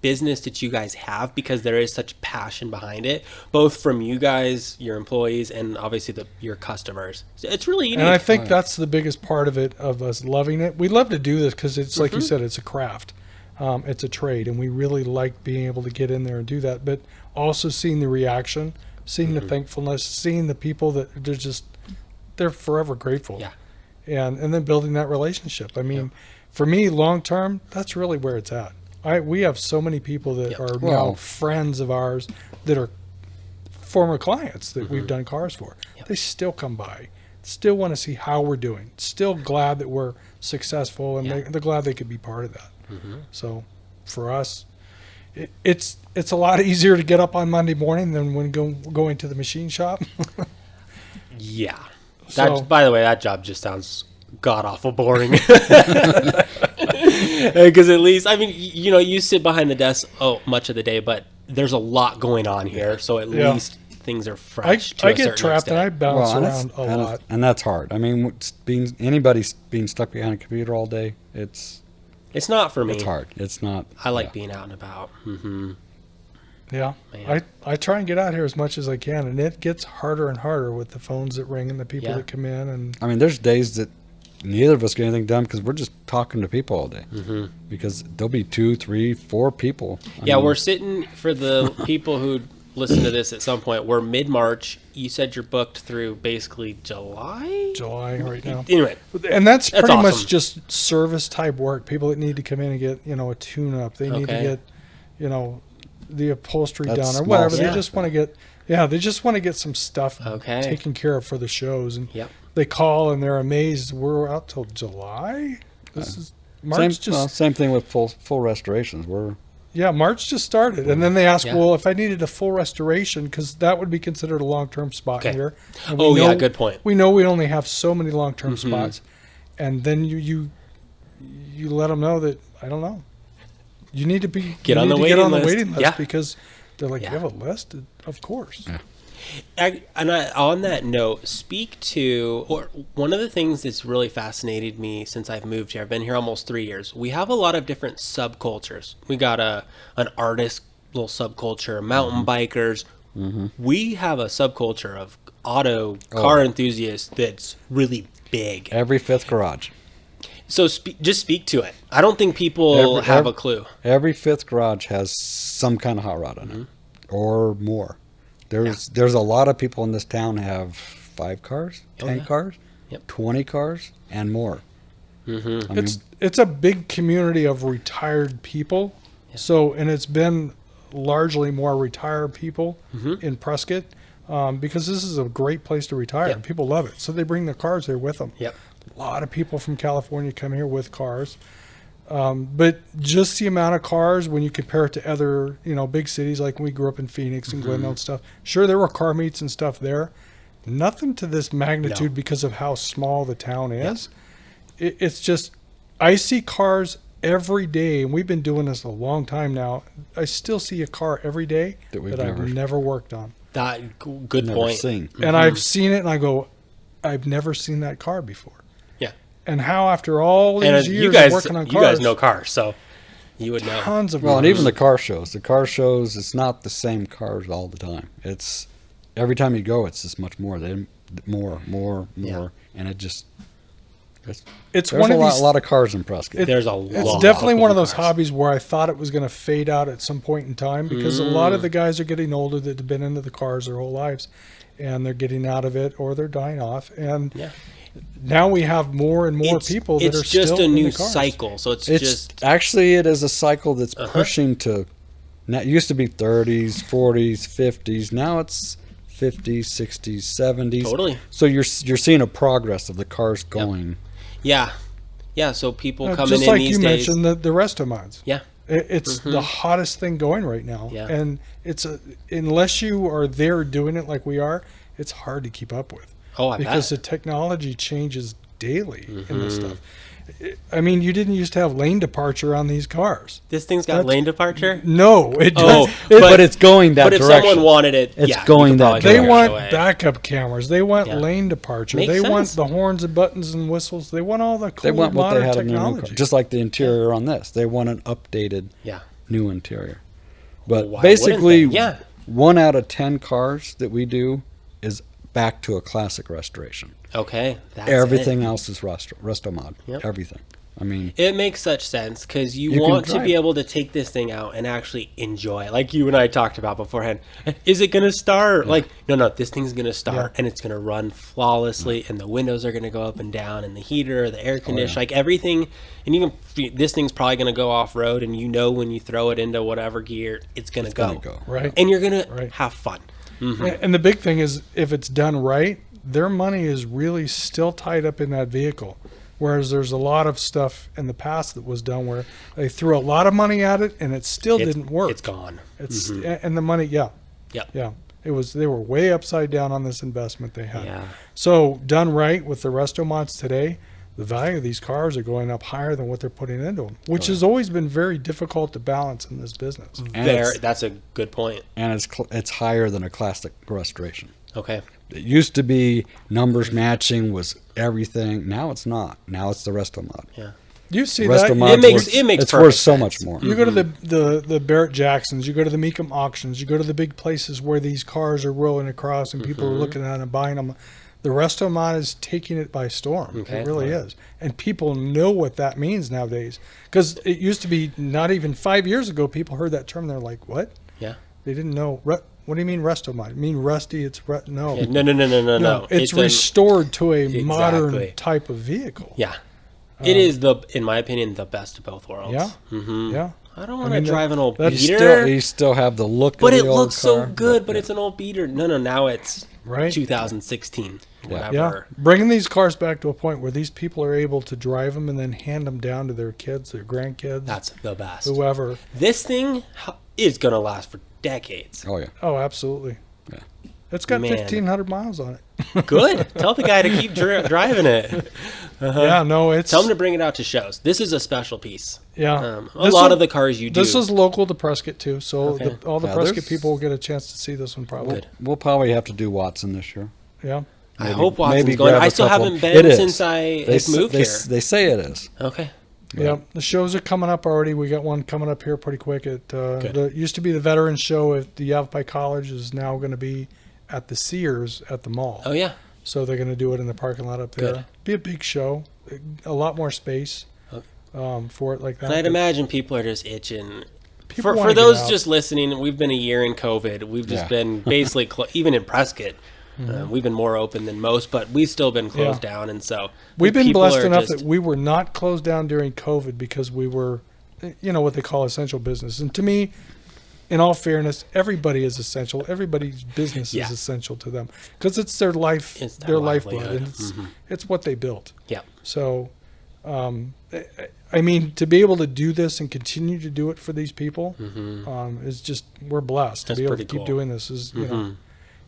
[SPEAKER 1] business that you guys have, because there is such passion behind it, both from you guys, your employees, and obviously your customers. It's really unique.
[SPEAKER 2] And I think that's the biggest part of it, of us loving it. We love to do this because it's like you said, it's a craft. It's a trade, and we really like being able to get in there and do that, but also seeing the reaction, seeing the thankfulness, seeing the people that they're forever grateful.
[SPEAKER 1] Yeah.
[SPEAKER 2] And then building that relationship. I mean, for me, long term, that's really where it's at. We have so many people that are now friends of ours that are former clients that we've done cars for. They still come by, still want to see how we're doing, still glad that we're successful, and they're glad they could be part of that. So for us, it's a lot easier to get up on Monday morning than when going to the machine shop.
[SPEAKER 1] Yeah. By the way, that job just sounds god-awful boring. Because at least, I mean, you sit behind the desk much of the day, but there's a lot going on here, so at least things are fresh.
[SPEAKER 2] I get trapped and I bounce around a lot.
[SPEAKER 3] And that's hard. I mean, anybody being stuck behind a computer all day, it's
[SPEAKER 1] not for me.
[SPEAKER 3] It's hard. It's not.
[SPEAKER 1] I like being out and about.
[SPEAKER 2] Yeah, I try and get out here as much as I can, and it gets harder and harder with the phones that ring and the people that come in. And
[SPEAKER 3] I mean, there's days that neither of us get anything done because we're just talking to people all day. Because there'll be 2, 3, 4 people. I mean,
[SPEAKER 1] we're sitting, for the people who listen to this at some point, we're mid-March. You said you're booked through basically July
[SPEAKER 2] right now.
[SPEAKER 1] Anyway,
[SPEAKER 2] and that's pretty much just service type work. People that need to come in and get a tune-up. They need to get the upholstery done or whatever. They just want to get they just want to get some stuff taken care of for the shows. And they call and they're amazed. We're out till July. This is March.
[SPEAKER 3] Same thing with full restorations.
[SPEAKER 2] March just started, and then they ask, well, if I needed a full restoration, because that would be considered a long-term spot here. And
[SPEAKER 1] good point.
[SPEAKER 2] We know we only have so many long-term spots, and then you let them know that, I don't know, you need to get on the waiting list because they're like, you have a list? Of course.
[SPEAKER 1] On that note, speak to, or one of the things that's really fascinated me since I've moved here, I've been here almost 3 years. We have a lot of different subcultures. We got an artist little subculture, mountain bikers. We have a subculture of car enthusiasts that's really big.
[SPEAKER 3] Every fifth garage.
[SPEAKER 1] So just speak to it. I don't think people have a clue.
[SPEAKER 3] Every fifth garage has some kind of hot rod in it, or more. There's a lot of people in this town have 5 cars, 10 cars, 20 cars, and more.
[SPEAKER 2] It's a big community of retired people. So, and it's been largely more retired people in Prescott because this is a great place to retire. And people love it. So they bring their cars there with them. A lot of people from California come here with cars. But just the amount of cars when you compare it to other, big cities, like when we grew up in Phoenix and Glendale and stuff. Sure, there were car meets and stuff there. Nothing to this magnitude because of how small the town is. It's just, I see cars every day, and we've been doing this a long time now. I still see a car every day that I've never worked on.
[SPEAKER 1] Good point.
[SPEAKER 3] Seen.
[SPEAKER 2] And I've seen it, and I go, I've never seen that car before. And how after all these years of working on cars,
[SPEAKER 1] you guys know cars, so you would know.
[SPEAKER 2] Tons of
[SPEAKER 3] well, and even the car shows. The car shows, it's not the same cars all the time. It's every time you go, it's just much more. More, and it just.
[SPEAKER 2] It's
[SPEAKER 3] there's
[SPEAKER 2] one
[SPEAKER 3] a
[SPEAKER 2] of
[SPEAKER 3] lot,
[SPEAKER 2] these,
[SPEAKER 3] a lot of cars in Prescott.
[SPEAKER 1] There's a lot.
[SPEAKER 2] It's definitely one of those hobbies where I thought it was going to fade out at some point in time because a lot of the guys are getting older that have been into the cars their whole lives, and they're getting out of it or they're dying off. And now we have more and more people that are still in the cars. It's just a new
[SPEAKER 1] cycle, so it's just
[SPEAKER 3] actually it is a cycle that's pushing to. Now it used to be 30s, 40s, 50s. Now it's 50s, 60s, 70s.
[SPEAKER 1] Totally.
[SPEAKER 3] So you're seeing a progress of the cars going.
[SPEAKER 1] Yeah. So people coming
[SPEAKER 2] just
[SPEAKER 1] in
[SPEAKER 2] like
[SPEAKER 1] these
[SPEAKER 2] you
[SPEAKER 1] days.
[SPEAKER 2] mentioned the Resto Mods.
[SPEAKER 1] Yeah.
[SPEAKER 2] It's the hottest thing going right now.
[SPEAKER 1] Yeah.
[SPEAKER 2] And it's unless you are there doing it like we are, it's hard to keep up with.
[SPEAKER 1] Oh, I bet.
[SPEAKER 2] Because the technology changes daily in this stuff. I mean, you didn't used to have lane departure on these cars.
[SPEAKER 1] This thing's got lane departure?
[SPEAKER 2] No, it
[SPEAKER 1] Oh,
[SPEAKER 2] doesn't.
[SPEAKER 3] But it's going that direction.
[SPEAKER 1] But if someone wanted it,
[SPEAKER 3] it's going that
[SPEAKER 2] They
[SPEAKER 3] direction.
[SPEAKER 2] want backup cameras. They want lane departure.
[SPEAKER 1] Makes
[SPEAKER 2] they
[SPEAKER 1] sense.
[SPEAKER 2] want the horns and buttons and whistles. They want all the cool
[SPEAKER 3] They want what
[SPEAKER 2] modern
[SPEAKER 3] they had in their new car.
[SPEAKER 2] technology.
[SPEAKER 3] Just like the interior on this. They want an updated new interior. But
[SPEAKER 1] Why
[SPEAKER 3] basically,
[SPEAKER 1] wouldn't they?
[SPEAKER 3] 1 out of 10 cars that we do is back to a classic restoration.
[SPEAKER 1] Okay.
[SPEAKER 3] Everything else is Resto Mod. Everything. I mean,
[SPEAKER 1] it makes such sense because you want to be able to take this thing out and actually enjoy it. Like you and I talked about beforehand. Is it going to start? Like, no, this thing's going to start and it's going to run flawlessly and the windows are going to go up and down and the heater, the air conditioner, like everything. And this thing's probably going to go off road and when you throw it into whatever gear, it's going to go.
[SPEAKER 2] Right.
[SPEAKER 1] And you're going to have fun.
[SPEAKER 2] And the big thing is if it's done right, their money is really still tied up in that vehicle. Whereas there's a lot of stuff in the past that was done where they threw a lot of money at it and it still didn't work.
[SPEAKER 1] It's gone.
[SPEAKER 2] And the money, it was. They were way upside down on this investment they had.
[SPEAKER 1] Yeah.
[SPEAKER 2] So done right with the Resto Mods today, the value of these cars are going up higher than what they're putting into them, which has always been very difficult to balance in this business.
[SPEAKER 1] That's a good point.
[SPEAKER 3] And it's higher than a classic restoration.
[SPEAKER 1] Okay.
[SPEAKER 3] It used to be numbers matching was everything. Now it's not. Now it's the Resto Mod.
[SPEAKER 2] Yeah. You see
[SPEAKER 3] Resto
[SPEAKER 2] that?
[SPEAKER 3] Mod
[SPEAKER 1] It makes
[SPEAKER 3] it's worth so much more.
[SPEAKER 2] You go to the Barrett Jacksons, you go to the Meekum auctions, you go to the big places where these cars are rolling across and people are looking at them and buying them. The Resto Mod is taking it by storm.
[SPEAKER 1] Okay.
[SPEAKER 2] It really is. And people know what that means nowadays. Because it used to be not even 5 years ago, people heard that term. They're like, what?
[SPEAKER 1] Yeah.
[SPEAKER 2] They didn't know. What do you mean Resto Mod? You mean rusty? It's no.
[SPEAKER 1] Yeah, no.
[SPEAKER 2] It's restored to a modern type of vehicle.
[SPEAKER 1] Yeah. It is in my opinion, the best of both worlds.
[SPEAKER 2] Yeah. Yeah.
[SPEAKER 1] I don't want to drive an old beater.
[SPEAKER 3] You still have the look
[SPEAKER 1] but
[SPEAKER 3] of the
[SPEAKER 1] it
[SPEAKER 3] old
[SPEAKER 1] looks
[SPEAKER 3] car,
[SPEAKER 1] so good, but it's an old beater. No, now it's 2016. Whatever.
[SPEAKER 2] Yeah. Bringing these cars back to a point where these people are able to drive them and then hand them down to their kids, their grandkids.
[SPEAKER 1] That's the best.
[SPEAKER 2] Whoever.
[SPEAKER 1] This thing is going to last for decades.
[SPEAKER 3] Oh, yeah.
[SPEAKER 2] Oh, absolutely.
[SPEAKER 3] Yeah.
[SPEAKER 2] It's got 1,500 miles on it.
[SPEAKER 1] Good. Tell the guy to keep driving it.
[SPEAKER 2] Yeah, no, it's...
[SPEAKER 1] Tell them to bring it out to shows. This is a special piece.
[SPEAKER 2] Yeah.
[SPEAKER 1] A lot of the cars you do.
[SPEAKER 2] This is local to Prescott, too, so
[SPEAKER 1] Okay.
[SPEAKER 2] all the Prescott people will get a chance to see this one probably.
[SPEAKER 1] Good.
[SPEAKER 3] We'll probably have to do Watson this year.
[SPEAKER 2] Yeah.
[SPEAKER 1] I hope Watson's
[SPEAKER 3] maybe
[SPEAKER 1] going.
[SPEAKER 3] grab
[SPEAKER 1] I
[SPEAKER 3] a
[SPEAKER 1] still
[SPEAKER 3] couple.
[SPEAKER 1] haven't
[SPEAKER 3] It
[SPEAKER 1] been
[SPEAKER 3] is.
[SPEAKER 1] since I moved here.
[SPEAKER 3] They say it is.
[SPEAKER 1] Okay.
[SPEAKER 2] Yeah, the shows are coming up already. We got one coming up here pretty quick. It used to be the Veterans Show at the Yavapai College is now going to be at the Sears at the mall.
[SPEAKER 1] Oh, yeah.
[SPEAKER 2] So they're going to do it in the parking lot up there.
[SPEAKER 1] Good.
[SPEAKER 2] Be a big show, a lot more space for it like that.
[SPEAKER 1] And I'd imagine people are just itching.
[SPEAKER 2] People
[SPEAKER 1] For
[SPEAKER 2] wanna
[SPEAKER 1] those
[SPEAKER 2] get out.
[SPEAKER 1] just listening, we've been a year in COVID. We've just been basically, even in Prescott, we've been more open than most, but we've still been closed down. And so
[SPEAKER 2] We've been
[SPEAKER 1] people
[SPEAKER 2] blessed
[SPEAKER 1] are
[SPEAKER 2] enough
[SPEAKER 1] just-
[SPEAKER 2] that we were not closed down during COVID because we were, what they call essential business. And to me, in all fairness, everybody is essential. Everybody's business is essential to them because it's their life,
[SPEAKER 1] It's
[SPEAKER 2] their
[SPEAKER 1] their
[SPEAKER 2] lifeblood,
[SPEAKER 1] livelihood.
[SPEAKER 2] and it's what they built.
[SPEAKER 1] Yeah.
[SPEAKER 2] So, I mean, to be able to do this and continue to do it for these people is just, we're blessed to
[SPEAKER 1] That's
[SPEAKER 2] be able to
[SPEAKER 1] pretty
[SPEAKER 2] keep
[SPEAKER 1] cool.
[SPEAKER 2] doing this.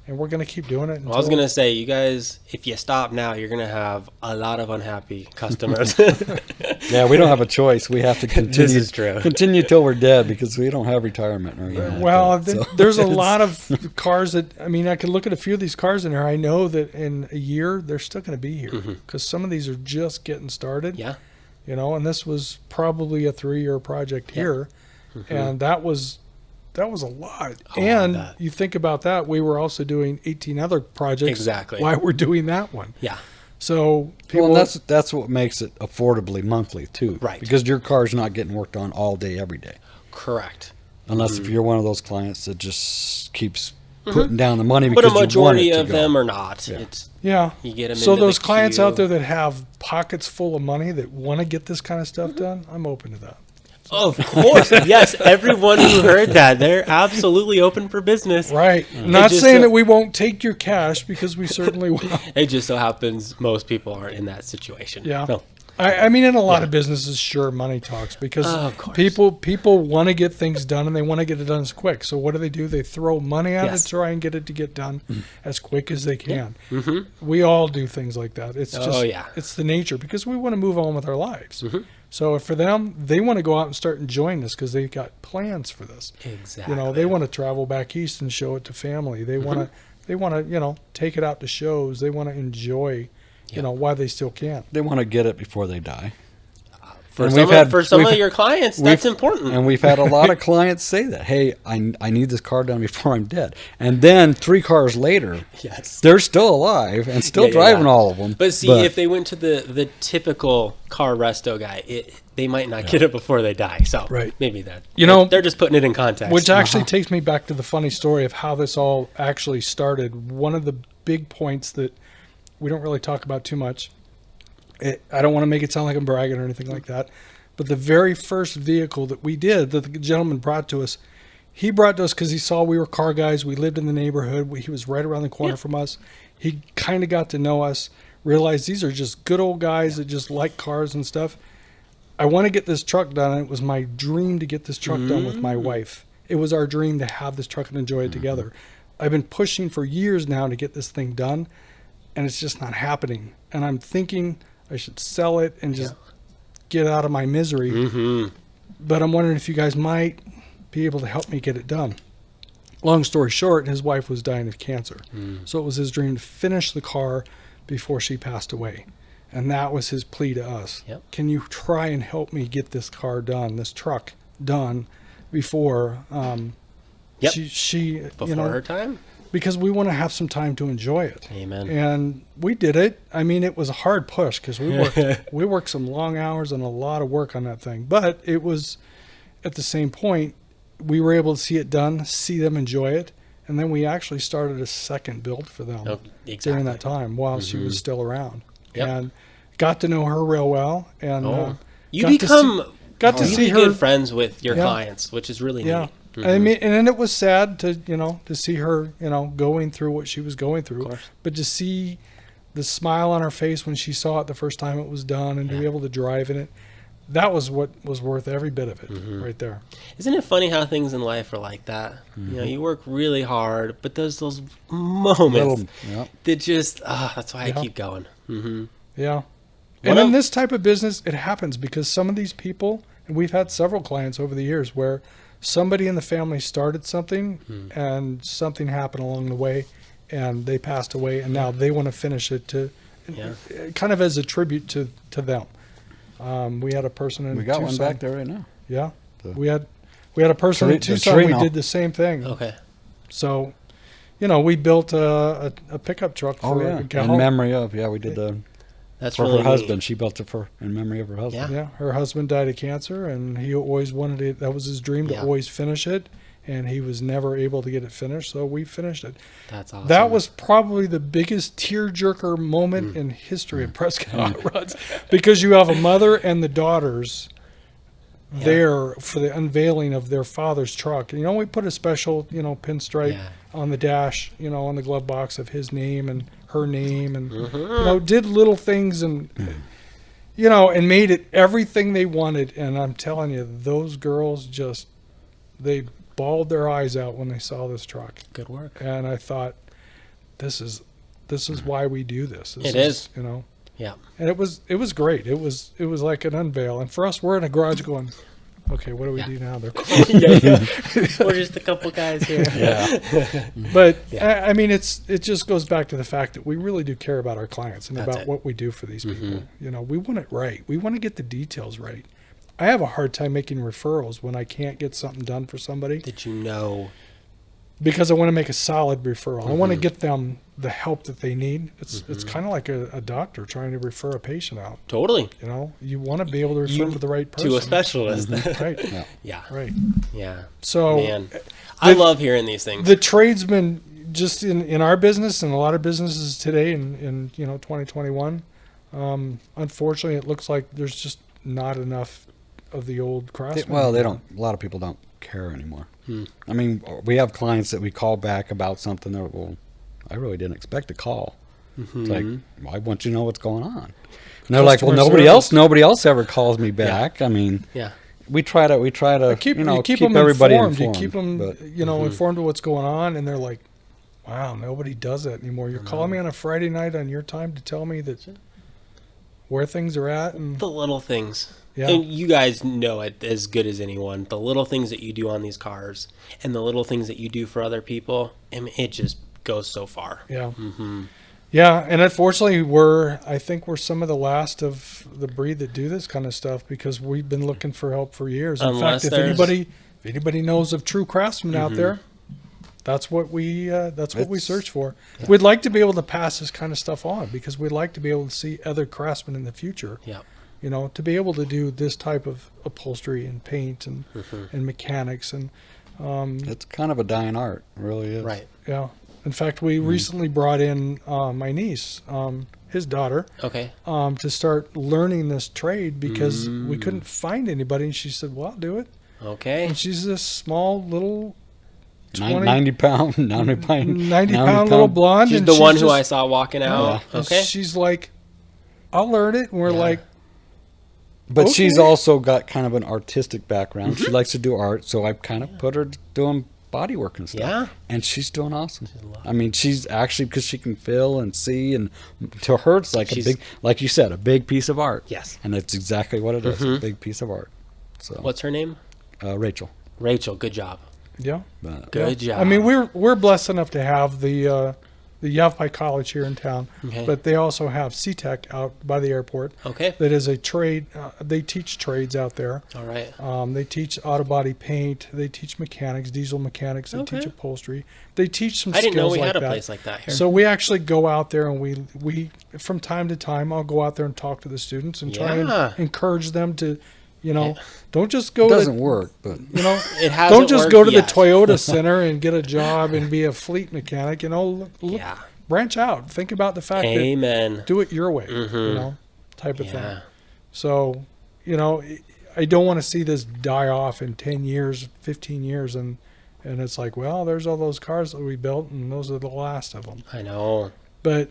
[SPEAKER 2] And we're going to keep doing it.
[SPEAKER 1] Well, I was going to say, you guys, if you stop now, you're going to have a lot of unhappy customers.
[SPEAKER 3] Yeah, we don't have a choice. We have to continue.
[SPEAKER 1] This is true.
[SPEAKER 3] Continue till we're dead because we don't have retirement or anything.
[SPEAKER 2] Well,
[SPEAKER 3] like that, so.
[SPEAKER 2] there's a lot of cars that, I mean, I could look at a few of these cars in there. I know that in a year, they're still going to be here because some of these are just getting started.
[SPEAKER 1] Yeah.
[SPEAKER 2] And this was probably a 3-year project here. And that was a lot.
[SPEAKER 1] Oh, I
[SPEAKER 2] and
[SPEAKER 1] bet.
[SPEAKER 2] you think about that, we were also doing 18 other projects.
[SPEAKER 1] Exactly.
[SPEAKER 2] While we're doing that one.
[SPEAKER 1] Yeah.
[SPEAKER 2] So people,
[SPEAKER 3] Well, that's what makes it affordably monthly too,
[SPEAKER 1] Right.
[SPEAKER 3] Because your car's not getting worked on all day, every day,
[SPEAKER 1] Correct.
[SPEAKER 3] unless if you're one of those clients that just keeps putting down the money
[SPEAKER 1] But
[SPEAKER 3] because
[SPEAKER 1] a
[SPEAKER 3] you want
[SPEAKER 1] majority
[SPEAKER 3] it to
[SPEAKER 1] of
[SPEAKER 3] go.
[SPEAKER 1] them are not. It's
[SPEAKER 2] yeah.
[SPEAKER 1] You get them
[SPEAKER 2] So
[SPEAKER 1] into
[SPEAKER 2] those
[SPEAKER 1] the
[SPEAKER 2] clients
[SPEAKER 1] queue.
[SPEAKER 2] out there that have pockets full of money that want to get this kind of stuff done, I'm open to that.
[SPEAKER 1] Of course. Yes, everyone who heard that, they're absolutely open for business.
[SPEAKER 2] Right. Not
[SPEAKER 1] just
[SPEAKER 2] saying
[SPEAKER 1] so-
[SPEAKER 2] that we won't take your cash because we certainly will.
[SPEAKER 1] It just so happens most people aren't in that situation.
[SPEAKER 2] Yeah.
[SPEAKER 1] So,
[SPEAKER 2] I mean, in a lot of businesses, sure, money talks because
[SPEAKER 1] Of course.
[SPEAKER 2] people want to get things done and they want to get it done as quick. So what do? They throw money at it
[SPEAKER 1] Yes.
[SPEAKER 2] to try and get it to get done as quick as they can. We all do things like that. It's just it's the nature because we want to move on with our lives. So for them, they want to go out and start enjoying this because they've got plans for this.
[SPEAKER 1] exactly.
[SPEAKER 2] They want to travel back east and show it to family. They want to take it out to shows. They want to enjoy, while they still can.
[SPEAKER 3] They want to get it before they die.
[SPEAKER 1] For
[SPEAKER 3] And
[SPEAKER 1] some,
[SPEAKER 3] we've had-
[SPEAKER 1] for some
[SPEAKER 3] we've-
[SPEAKER 1] of your clients, that's important.
[SPEAKER 3] And we've had a lot of clients say that, hey, I need this car done before I'm dead. And then 3 cars later,
[SPEAKER 1] Yes.
[SPEAKER 3] they're still alive and still driving all of them.
[SPEAKER 1] But see, if they went to the typical car resto guy, they might not get it before they die. So
[SPEAKER 2] Right.
[SPEAKER 1] maybe that they're just putting it in context.
[SPEAKER 2] Which actually takes me back to the funny story of how this all actually started. One of the big points that we don't really talk about too much, I don't want to make it sound like I'm bragging or anything like that, but the very first vehicle that we did, that the gentleman brought to us, he brought to us because he saw we were car guys. We lived in the neighborhood. He was right around the corner from us. He kind of got to know us, realized these are just good old guys that just like cars and stuff. I want to get this truck done. And it was my dream to get this truck done with my wife. It was our dream to have this truck and enjoy it together. I've been pushing for years now to get this thing done, and it's just not happening. And I'm thinking I should sell it and just get out of my misery. But I'm wondering if you guys might be able to help me get it done. Long story short, his wife was dying of cancer. So it was his dream to finish the car before she passed away. And that was his plea to us.
[SPEAKER 1] Yep.
[SPEAKER 2] Can you try and help me get this car done, this truck done before she
[SPEAKER 1] before her time.
[SPEAKER 2] because we want to have some time to enjoy it.
[SPEAKER 1] Amen.
[SPEAKER 2] And we did it. I mean, it was a hard push because we worked some long hours and a lot of work on that thing. But it was at the same point, we were able to see it done, see them enjoy it. And then we actually started a second build for them during that time while she was still around.
[SPEAKER 1] Yep.
[SPEAKER 2] And got to know her real well. And
[SPEAKER 1] You become
[SPEAKER 2] see her
[SPEAKER 1] good friends with your clients, which is really neat.
[SPEAKER 2] I mean, and then it was sad to see her, going through what she was going through, but to see the smile on her face when she saw it the first time it was done and to be able to drive in it, that was what was worth every bit of it right there.
[SPEAKER 1] Isn't it funny how things in life are like that? You work really hard, but there's those moments that just, that's why I keep going.
[SPEAKER 2] Yeah. And in this type of business, it happens because some of these people, and we've had several clients over the years where somebody in the family started something and something happened along the way and they passed away, and now they want to finish it kind of as a tribute to them. We had a person in
[SPEAKER 3] We got
[SPEAKER 2] Tucson.
[SPEAKER 3] one back there right now.
[SPEAKER 2] Yeah. We had a person in Tucson. We did the same thing.
[SPEAKER 1] Okay.
[SPEAKER 2] So, we built a pickup truck for a gal.
[SPEAKER 3] In memory of, we did
[SPEAKER 1] That's
[SPEAKER 3] for
[SPEAKER 1] really
[SPEAKER 3] her husband.
[SPEAKER 1] neat.
[SPEAKER 3] She built it in memory of her husband.
[SPEAKER 2] Yeah, her husband died of cancer, and he always wanted it. That was his dream to always finish it, and he was never able to get it finished, so we finished it.
[SPEAKER 1] That's awesome.
[SPEAKER 2] That was probably the biggest tearjerker moment in history of PrescottHotRods, because you have a mother and the daughters there for the unveiling of their father's truck. And, we put a special, pinstripe on the dash, on the glove box of his name and her name, and did little things and and made it everything they wanted. And I'm telling you, those girls they bawled their eyes out when they saw this truck.
[SPEAKER 1] Good work.
[SPEAKER 2] And I thought, this is why we do this.
[SPEAKER 1] It is.
[SPEAKER 2] Yeah. And it was great. It was like an unveil. And for us, we're in a garage going, okay, what do we do now? They're
[SPEAKER 1] We're just a couple guys here.
[SPEAKER 2] But I mean, it just goes back to the fact that we really do care about our clients and about what we do for these people. We want it right. We want to get the details right. I have a hard time making referrals when I can't get something done for somebody. Because I want to make a solid referral. I want to get them the help that they need. It's kind of like a doctor trying to refer a patient out.
[SPEAKER 1] Totally.
[SPEAKER 2] You want to be able to refer them to the right person.
[SPEAKER 1] To a specialist.
[SPEAKER 2] Right.
[SPEAKER 1] Yeah.
[SPEAKER 2] Right.
[SPEAKER 1] Yeah.
[SPEAKER 2] So,
[SPEAKER 1] man, I love hearing these things.
[SPEAKER 2] The tradesmen, just in our business and a lot of businesses today in 2021, unfortunately, it looks like there's just not enough of the old craftsmen.
[SPEAKER 3] They don't. A lot of people don't care anymore. I mean, we have clients that we call back about something that, I really didn't expect a call. It's like, I want you to know what's going on. And they're like, well, nobody else ever calls me back. I mean, we try to
[SPEAKER 2] keep
[SPEAKER 3] everybody informed.
[SPEAKER 2] You keep them, informed of what's going on, and they're like, wow, nobody does that anymore. You're calling me on a Friday night on your time to tell me that where things are at, and
[SPEAKER 1] the little things.
[SPEAKER 2] Yeah.
[SPEAKER 1] And you guys know it as good as anyone. The little things that you do on these cars and the little things that you do for other people, it just goes so far.
[SPEAKER 2] Yeah. Yeah, and unfortunately, I think we're some of the last of the breed that do this kind of stuff, because we've been looking for help for years. In fact, if anybody knows of true craftsmen out there, that's what we search for. Yeah. We'd like to be able to pass this kind of stuff on, because we'd like to be able to see other craftsmen in the future.
[SPEAKER 1] Yeah.
[SPEAKER 2] To be able to do this type of upholstery and paint and mechanics, and
[SPEAKER 3] it's kind of a dying art, it really is.
[SPEAKER 1] Right.
[SPEAKER 2] Yeah. In fact, we recently brought in my niece, his daughter, to start learning this trade, because we couldn't find anybody, and she said, well, I'll do it.
[SPEAKER 1] Okay.
[SPEAKER 2] And she's this small little
[SPEAKER 3] 90 pound
[SPEAKER 2] little blonde.
[SPEAKER 1] She's the one who I saw walking out.
[SPEAKER 2] Yeah. Okay. She's like, I'll learn it. And we're like,
[SPEAKER 3] but she's also got kind of an artistic background. She likes to do art, so I kind of put her doing body work and stuff.
[SPEAKER 1] Yeah.
[SPEAKER 3] And she's doing awesome. I mean, she's actually, because she can feel and see, and to her it's like like you said, a big piece of art.
[SPEAKER 1] Yes.
[SPEAKER 3] And that's exactly what it is, a big piece of art. So
[SPEAKER 1] what's her name?
[SPEAKER 3] Rachel.
[SPEAKER 1] Rachel, good job.
[SPEAKER 2] Yeah.
[SPEAKER 1] Good job.
[SPEAKER 2] I mean, we're blessed enough to have the Yavapai College here in town, but they also have CTEC out by the airport.
[SPEAKER 1] Okay.
[SPEAKER 2] That is a trade. They teach trades out there.
[SPEAKER 1] All right.
[SPEAKER 2] They teach auto body paint. They teach mechanics, diesel mechanics. They teach upholstery. They teach some skills like that.
[SPEAKER 1] I didn't know we had a place like that here.
[SPEAKER 2] So we actually go out there, and we from time to time, I'll go out there and talk to the students and try and encourage them to, don't just go.
[SPEAKER 3] It doesn't work, but
[SPEAKER 1] it hasn't
[SPEAKER 2] don't just go to
[SPEAKER 1] yet.
[SPEAKER 2] the Toyota Center and get a job and be a fleet mechanic. Look, branch out. Think about the fact that do it your way, type of thing. So, I don't want to see this die off in 10 years, 15 years, and it's like, well, there's all those cars that we built, and those are the last of them.
[SPEAKER 1] I know.
[SPEAKER 2] But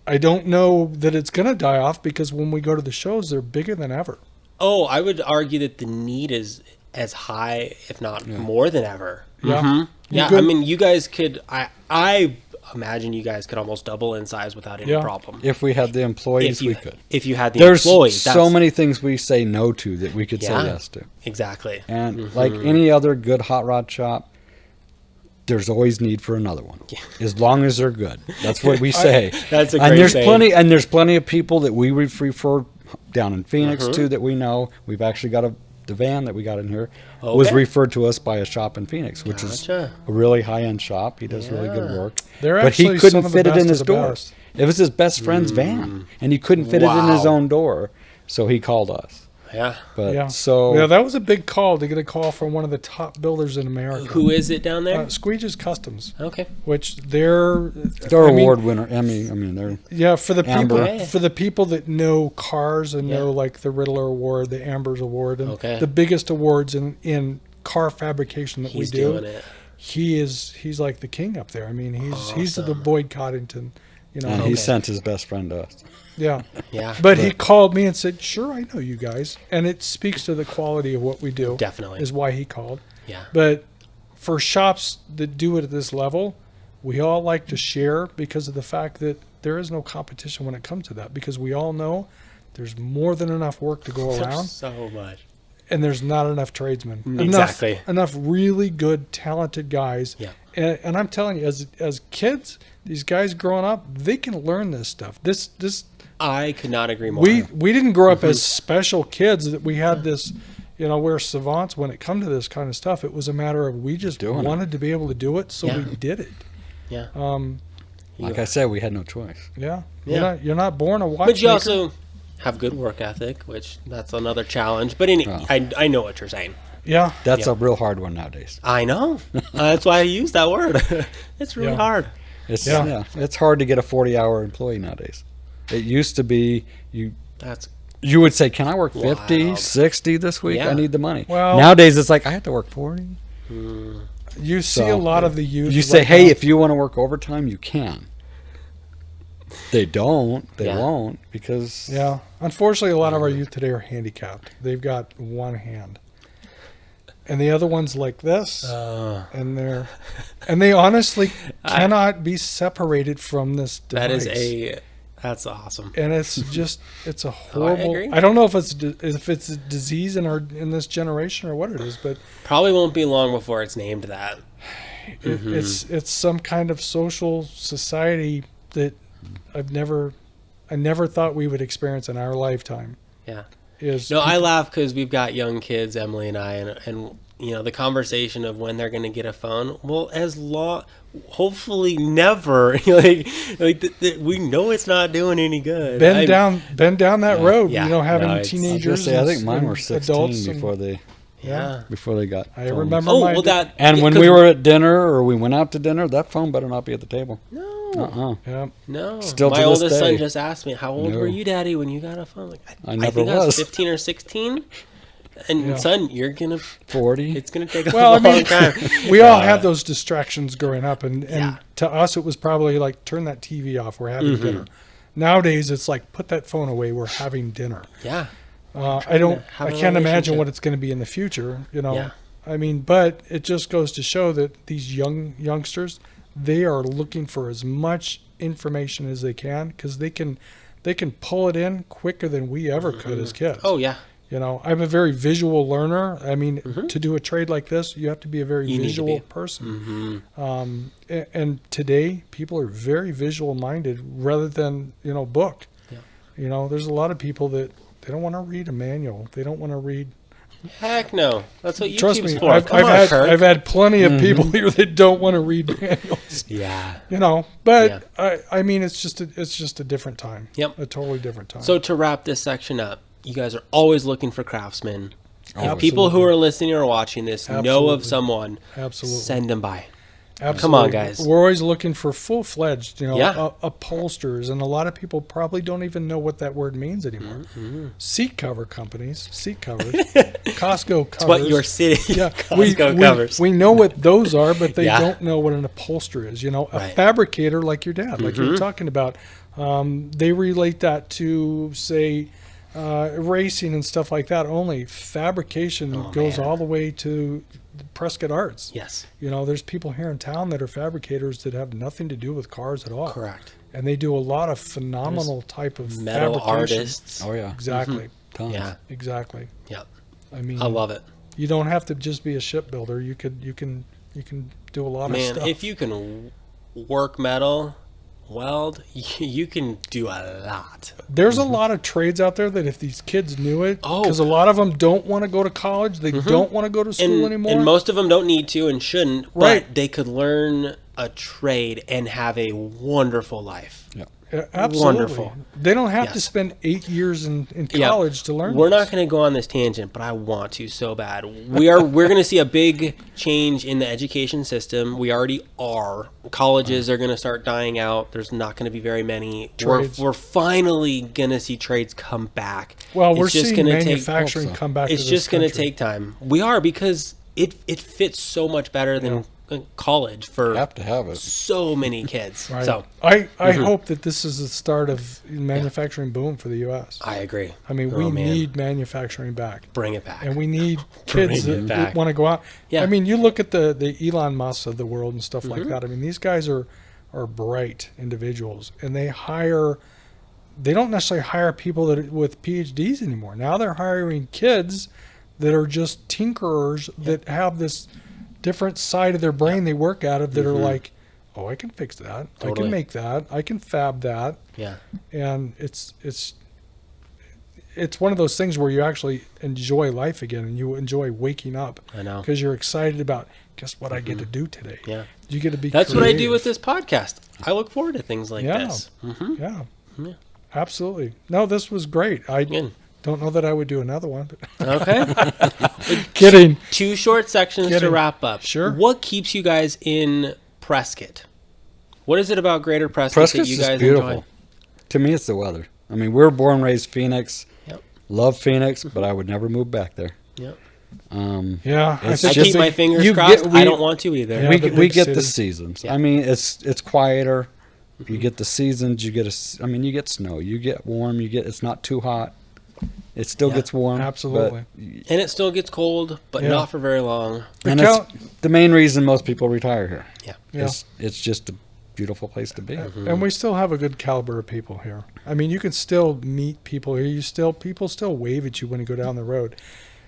[SPEAKER 2] I don't know that it's going to die off, because when we go to the shows, they're bigger than ever.
[SPEAKER 1] Oh, I would argue that the need is as high, if not more than ever.
[SPEAKER 2] Yeah.
[SPEAKER 1] Yeah, I mean, you guys could. I imagine you guys could almost double in size without any
[SPEAKER 2] Yeah.
[SPEAKER 1] problem.
[SPEAKER 3] If we had the employees,
[SPEAKER 1] If you,
[SPEAKER 3] we could.
[SPEAKER 1] If you had the
[SPEAKER 3] There's
[SPEAKER 1] employees.
[SPEAKER 3] so many things we say no to that we could
[SPEAKER 1] Yeah.
[SPEAKER 3] say yes to.
[SPEAKER 1] Exactly.
[SPEAKER 3] And like any other good hot rod shop, there's always need for another one, as long as they're good. That's what we say.
[SPEAKER 1] That's a
[SPEAKER 3] and
[SPEAKER 1] great
[SPEAKER 3] there's
[SPEAKER 1] saying.
[SPEAKER 3] plenty, and there's plenty of people that we refer down in Phoenix too that we know. We've actually got the van that we got in here was
[SPEAKER 1] Okay.
[SPEAKER 3] referred to us by a shop in Phoenix, which is
[SPEAKER 1] Gotcha.
[SPEAKER 3] a really high end shop. He does really good
[SPEAKER 1] Yeah.
[SPEAKER 3] work,
[SPEAKER 2] They're
[SPEAKER 3] but he
[SPEAKER 2] actually
[SPEAKER 3] couldn't
[SPEAKER 2] some of the
[SPEAKER 3] fit it in
[SPEAKER 2] best
[SPEAKER 3] his
[SPEAKER 2] of the
[SPEAKER 3] door.
[SPEAKER 2] best.
[SPEAKER 3] It was his best friend's van, and he couldn't fit it in his
[SPEAKER 1] Wow.
[SPEAKER 3] own door, so he called us.
[SPEAKER 1] Yeah.
[SPEAKER 3] But
[SPEAKER 2] Yeah.
[SPEAKER 3] so
[SPEAKER 2] Yeah, that was a big call to get a call from one of the top builders in America.
[SPEAKER 1] Who is it down there?
[SPEAKER 2] Squeege's Customs,
[SPEAKER 1] Okay.
[SPEAKER 2] which they're
[SPEAKER 3] they're
[SPEAKER 2] I mean,
[SPEAKER 3] award winner. I mean, they're
[SPEAKER 2] Yeah, for the people
[SPEAKER 3] Amber.
[SPEAKER 2] for the people that know cars and
[SPEAKER 1] Yeah.
[SPEAKER 2] know like the Riddler Award, the Amber's Award, and
[SPEAKER 1] Okay.
[SPEAKER 2] the biggest awards in car fabrication that
[SPEAKER 1] He's
[SPEAKER 2] we do.
[SPEAKER 1] doing it.
[SPEAKER 2] He's like the king up there. I mean, he's the
[SPEAKER 1] Awesome.
[SPEAKER 2] Boyd Coddington, you know.
[SPEAKER 3] and
[SPEAKER 1] Okay.
[SPEAKER 3] he sent his best friend to us.
[SPEAKER 2] Yeah.
[SPEAKER 1] Yeah.
[SPEAKER 2] But he called me and said, "Sure, I know you guys," and it speaks to the quality of what we do.
[SPEAKER 1] Definitely.
[SPEAKER 2] Is why he called.
[SPEAKER 1] Yeah.
[SPEAKER 2] But for shops that do it at this level, we all like to share because of the fact that there is no competition when it comes to that. Because we all know there's more than enough work to go around,
[SPEAKER 1] So much.
[SPEAKER 2] and there's not enough tradesmen.
[SPEAKER 1] Exactly.
[SPEAKER 2] Enough really good, talented guys.
[SPEAKER 1] Yeah.
[SPEAKER 2] And I'm telling you, as kids, these guys growing up, they can learn this stuff. This
[SPEAKER 1] I could not agree more.
[SPEAKER 2] we didn't grow up as special kids that we had this, you know, we're savants when it come to this kind of stuff. It was a matter of we just
[SPEAKER 3] Doing it.
[SPEAKER 2] wanted to be able to do it, so
[SPEAKER 1] Yeah.
[SPEAKER 2] we did it.
[SPEAKER 1] Yeah.
[SPEAKER 3] Like I said, we had no choice.
[SPEAKER 2] Yeah.
[SPEAKER 1] Yeah.
[SPEAKER 2] You're not born a
[SPEAKER 1] But
[SPEAKER 2] watchmaker.
[SPEAKER 1] you also have good work ethic, which that's another challenge. But I know what you're saying.
[SPEAKER 2] Yeah.
[SPEAKER 3] That's
[SPEAKER 1] Yeah.
[SPEAKER 3] a real hard one nowadays.
[SPEAKER 1] I know. That's why I use that word. It's really
[SPEAKER 2] Yeah.
[SPEAKER 1] hard.
[SPEAKER 3] It's
[SPEAKER 2] Yeah.
[SPEAKER 3] it's hard to get a 40-hour employee nowadays. It used to be
[SPEAKER 1] That's
[SPEAKER 3] you would say, "Can I work 50,
[SPEAKER 1] Wild.
[SPEAKER 3] 60 this week?
[SPEAKER 1] Yeah.
[SPEAKER 3] I need the money."
[SPEAKER 2] Well-
[SPEAKER 3] nowadays it's like I have to work 40.
[SPEAKER 2] You see
[SPEAKER 3] So,
[SPEAKER 2] a lot of the youth.
[SPEAKER 3] You say,
[SPEAKER 2] right
[SPEAKER 3] "Hey,
[SPEAKER 2] now-
[SPEAKER 3] if you want to work overtime, you can." They don't. They
[SPEAKER 1] Yeah.
[SPEAKER 3] won't because
[SPEAKER 2] Yeah. Unfortunately, a lot of our youth today are handicapped. They've got one hand. And the other one's like this. And they honestly cannot be separated from this device.
[SPEAKER 1] that's awesome.
[SPEAKER 2] And it's just it's a horrible.
[SPEAKER 1] agree.
[SPEAKER 2] I don't know if it's a disease in this generation or what it is, but
[SPEAKER 1] Probably won't be long before it's named that.
[SPEAKER 2] it's some kind of social society that I never thought we would experience in our lifetime.
[SPEAKER 1] Yeah.
[SPEAKER 2] Is
[SPEAKER 1] No, I laugh because we've got young kids, Emily and I, and you know the conversation of when they're going to get a phone. Well, hopefully never. We know it's not doing any good.
[SPEAKER 2] been down that road.
[SPEAKER 1] Yeah.
[SPEAKER 2] You know, having
[SPEAKER 1] No, it's-
[SPEAKER 3] I was gonna
[SPEAKER 2] teenagers.
[SPEAKER 3] say, I think
[SPEAKER 2] and-
[SPEAKER 3] mine were
[SPEAKER 2] and
[SPEAKER 3] 16
[SPEAKER 2] adults
[SPEAKER 3] before
[SPEAKER 2] and-
[SPEAKER 3] they
[SPEAKER 1] Yeah.
[SPEAKER 3] got.
[SPEAKER 2] I
[SPEAKER 3] phones.
[SPEAKER 2] remember
[SPEAKER 1] Oh
[SPEAKER 2] my
[SPEAKER 1] well, that
[SPEAKER 3] And when
[SPEAKER 1] 'cause-
[SPEAKER 3] we were at dinner or we went out to dinner, that phone better not be at the table.
[SPEAKER 1] no,
[SPEAKER 2] Yeah.
[SPEAKER 1] no.
[SPEAKER 3] Still
[SPEAKER 1] My
[SPEAKER 3] to this
[SPEAKER 1] oldest son
[SPEAKER 3] day.
[SPEAKER 1] just asked me, "How old
[SPEAKER 3] No.
[SPEAKER 1] were you, Daddy, when you got a phone?" Like,
[SPEAKER 3] I never
[SPEAKER 1] think I was
[SPEAKER 3] was.
[SPEAKER 1] 15 or 16. And
[SPEAKER 2] Yeah.
[SPEAKER 1] son, you're gonna.
[SPEAKER 3] 40.
[SPEAKER 1] It's gonna take a
[SPEAKER 2] Well, I
[SPEAKER 1] long
[SPEAKER 2] mean,
[SPEAKER 1] time.
[SPEAKER 2] we all had those distractions growing up, and
[SPEAKER 1] Yeah.
[SPEAKER 2] to us, it was probably like turn that TV off. We're having
[SPEAKER 1] Mm-hmm.
[SPEAKER 2] dinner. Nowadays, it's like put that phone away. We're having dinner.
[SPEAKER 1] Yeah.
[SPEAKER 2] I
[SPEAKER 1] have a
[SPEAKER 2] can't imagine
[SPEAKER 1] relationship.
[SPEAKER 2] what it's going to be in the future. You know,
[SPEAKER 1] Yeah.
[SPEAKER 2] I mean, but it just goes to show that these youngsters, they are looking for as much information as they can because they can pull it in quicker than we ever could as kids.
[SPEAKER 1] Oh yeah.
[SPEAKER 2] You know, I'm a very visual learner. I mean, to do a trade like this, you have to be a very
[SPEAKER 1] You need to
[SPEAKER 2] visual
[SPEAKER 1] be.
[SPEAKER 2] person. And today, people are very visual minded rather than, book.
[SPEAKER 1] Yeah.
[SPEAKER 2] You know, there's a lot of people that they don't want to read a manual. They don't want to read.
[SPEAKER 1] Heck no. That's what
[SPEAKER 2] Trust
[SPEAKER 1] YouTube's
[SPEAKER 2] me,
[SPEAKER 1] for.
[SPEAKER 2] I've
[SPEAKER 1] Come on,
[SPEAKER 2] had
[SPEAKER 1] Kirk.
[SPEAKER 2] I've had plenty of people here that don't want to read manuals.
[SPEAKER 1] Yeah.
[SPEAKER 2] You know, but
[SPEAKER 1] Yeah.
[SPEAKER 2] I mean, it's just a different time.
[SPEAKER 1] Yep.
[SPEAKER 2] A totally different time.
[SPEAKER 1] So to wrap this section up, you guys are always looking for craftsmen. If
[SPEAKER 3] Always.
[SPEAKER 1] people who are listening or watching this know
[SPEAKER 2] Absolutely.
[SPEAKER 1] of someone,
[SPEAKER 2] Absolutely.
[SPEAKER 1] send them by.
[SPEAKER 2] Absolutely.
[SPEAKER 1] Come on, guys.
[SPEAKER 2] We're always looking for full-fledged,
[SPEAKER 1] Yeah.
[SPEAKER 2] upholsters, and a lot of people probably don't even know what that word means anymore.
[SPEAKER 1] Mm-hmm.
[SPEAKER 2] Seat cover companies, seat covers, Costco covers.
[SPEAKER 1] What your city
[SPEAKER 2] yeah,
[SPEAKER 1] Costco covers.
[SPEAKER 2] We know what those are, but they
[SPEAKER 1] Yeah.
[SPEAKER 2] don't know what an upholsterer is. You know, a
[SPEAKER 1] Right.
[SPEAKER 2] fabricator like your dad, like you were talking about. They relate that to, say, racing and stuff like that only. Fabrication goes all the way to Prescott Arts.
[SPEAKER 1] Yes.
[SPEAKER 2] You know, there's people here in town that are fabricators that have nothing to do with cars at all.
[SPEAKER 1] Correct.
[SPEAKER 2] And they do a lot of phenomenal type of
[SPEAKER 1] metal
[SPEAKER 2] fabrication.
[SPEAKER 1] artists.
[SPEAKER 3] Oh yeah,
[SPEAKER 2] Exactly.
[SPEAKER 3] tons.
[SPEAKER 1] Yeah.
[SPEAKER 2] Exactly.
[SPEAKER 1] Yep.
[SPEAKER 2] I mean,
[SPEAKER 1] I love it.
[SPEAKER 2] you don't have to just be a shipbuilder. You can do a lot of stuff.
[SPEAKER 1] If you can work metal, weld, you can do a lot.
[SPEAKER 2] There's a lot of trades out there that if these kids knew it,
[SPEAKER 1] Oh.
[SPEAKER 2] because a lot of them don't want to go to college, they don't want to go to school anymore.
[SPEAKER 1] And most of them don't need to and shouldn't,
[SPEAKER 2] Right.
[SPEAKER 1] but they could learn a trade and have a wonderful life.
[SPEAKER 3] Yeah.
[SPEAKER 2] Yeah, absolutely.
[SPEAKER 1] Wonderful.
[SPEAKER 2] They don't have to
[SPEAKER 1] Yes.
[SPEAKER 2] spend 8 years in
[SPEAKER 1] Yeah.
[SPEAKER 2] college to learn.
[SPEAKER 1] We're
[SPEAKER 2] this.
[SPEAKER 1] not going to go on this tangent, but I want to so bad. We're going to see a big change in the education system. We already are. Colleges are going to start dying out. There's not going to be very many.
[SPEAKER 2] Trades.
[SPEAKER 1] We're finally going to see trades come back.
[SPEAKER 2] Well,
[SPEAKER 1] It's
[SPEAKER 2] we're
[SPEAKER 1] just
[SPEAKER 2] seeing
[SPEAKER 1] gonna
[SPEAKER 2] manufacturing
[SPEAKER 3] Hope so.
[SPEAKER 2] come back.
[SPEAKER 1] It's
[SPEAKER 2] to
[SPEAKER 1] just
[SPEAKER 2] going
[SPEAKER 1] to take time. We are, because it fits so much better than college for
[SPEAKER 3] Have to have it.
[SPEAKER 1] so many kids.
[SPEAKER 2] Right.
[SPEAKER 1] So
[SPEAKER 2] I hope that this is the start of manufacturing boom for the U.S.
[SPEAKER 1] I agree.
[SPEAKER 2] I mean, we need manufacturing back.
[SPEAKER 1] Bring it back.
[SPEAKER 2] And we need kids
[SPEAKER 1] Bring it
[SPEAKER 2] that
[SPEAKER 1] back.
[SPEAKER 2] want to go out.
[SPEAKER 1] Yeah.
[SPEAKER 2] I mean, you look at the Elon Musk of the world and stuff like that. I mean, these guys are bright individuals, and they don't necessarily hire people that with PhDs anymore. Now they're hiring kids that are just tinkerers that have this different side of their brain they work out of that are like, oh, I can fix that. I
[SPEAKER 1] Totally.
[SPEAKER 2] can make that. I can fab that.
[SPEAKER 1] Yeah.
[SPEAKER 2] And it's one of those things where you actually enjoy life again, and you enjoy waking up
[SPEAKER 1] I know.
[SPEAKER 2] because you're excited about, guess what I get to do today.
[SPEAKER 1] Yeah.
[SPEAKER 2] You get to be
[SPEAKER 1] That's what I do
[SPEAKER 2] creative.
[SPEAKER 1] with this podcast. I look forward to things like this.
[SPEAKER 2] Yeah. Absolutely. No, this was great. I
[SPEAKER 1] Good.
[SPEAKER 2] don't know that I would do another one, but
[SPEAKER 1] Okay.
[SPEAKER 2] kidding.
[SPEAKER 1] 2 short sections to
[SPEAKER 2] Kidding.
[SPEAKER 1] wrap up.
[SPEAKER 2] Sure.
[SPEAKER 1] What keeps you guys in Prescott? What is it about Greater Prescott
[SPEAKER 3] Prescott's
[SPEAKER 1] that you
[SPEAKER 3] just
[SPEAKER 1] guys
[SPEAKER 3] beautiful.
[SPEAKER 1] enjoy?
[SPEAKER 3] To me, it's the weather. I mean, we're born and raised Phoenix.
[SPEAKER 1] Yep.
[SPEAKER 3] Love Phoenix, but I would never move back there.
[SPEAKER 1] Yep.
[SPEAKER 2] Yeah.
[SPEAKER 3] It's
[SPEAKER 1] I
[SPEAKER 3] just
[SPEAKER 1] keep my fingers
[SPEAKER 3] you
[SPEAKER 1] crossed.
[SPEAKER 3] get-
[SPEAKER 1] I
[SPEAKER 3] we-
[SPEAKER 1] don't want to either.
[SPEAKER 2] Yeah,
[SPEAKER 3] we
[SPEAKER 2] the
[SPEAKER 3] get, we
[SPEAKER 2] big
[SPEAKER 3] get the
[SPEAKER 2] cities.
[SPEAKER 3] seasons.
[SPEAKER 1] Yeah.
[SPEAKER 3] I mean, it's quieter. You get the seasons. You get you get snow. You get warm. It's not too hot. It still
[SPEAKER 1] Yeah,
[SPEAKER 3] gets warm.
[SPEAKER 2] absolutely.
[SPEAKER 1] And it still gets cold, but
[SPEAKER 2] Yeah.
[SPEAKER 1] not for very long.
[SPEAKER 3] And
[SPEAKER 2] Cal-
[SPEAKER 3] it's the main reason most people retire here.
[SPEAKER 1] Yeah.
[SPEAKER 2] Yeah.
[SPEAKER 3] It's just a beautiful place to be.
[SPEAKER 2] And we still have a good caliber of people here. I mean, you can still meet people here. People still wave at you when you go down the road.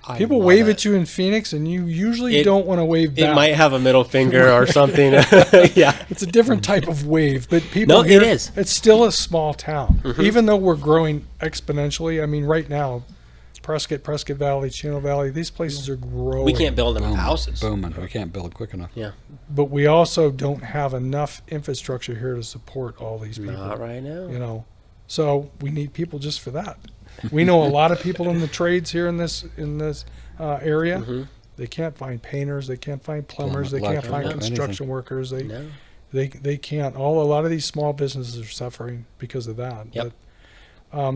[SPEAKER 1] I
[SPEAKER 2] People
[SPEAKER 1] love
[SPEAKER 2] wave
[SPEAKER 1] it.
[SPEAKER 2] at you in Phoenix, and you usually
[SPEAKER 1] It-
[SPEAKER 2] don't want to wave back.
[SPEAKER 1] It might have a middle finger or something. Yeah.
[SPEAKER 2] It's a different type of wave, but people
[SPEAKER 1] No, it
[SPEAKER 2] here,
[SPEAKER 1] is.
[SPEAKER 2] It's still a small town, even though we're growing exponentially. I mean, right now, Prescott Valley, Chino Valley, these places are growing.
[SPEAKER 1] We can't build enough
[SPEAKER 3] Booming,
[SPEAKER 1] houses.
[SPEAKER 3] booming. We can't build quick enough.
[SPEAKER 1] Yeah.
[SPEAKER 2] But we also don't have enough infrastructure here to support all these people.
[SPEAKER 1] Not right now.
[SPEAKER 2] You know, so we need people just for that. We know a lot of people in the trades here in this area. They can't find painters, they can't find plumbers, they can't find
[SPEAKER 3] electrical,
[SPEAKER 2] construction workers.
[SPEAKER 1] No.
[SPEAKER 2] They can't. A lot of these small businesses are suffering because of that.
[SPEAKER 1] Yep.
[SPEAKER 2] But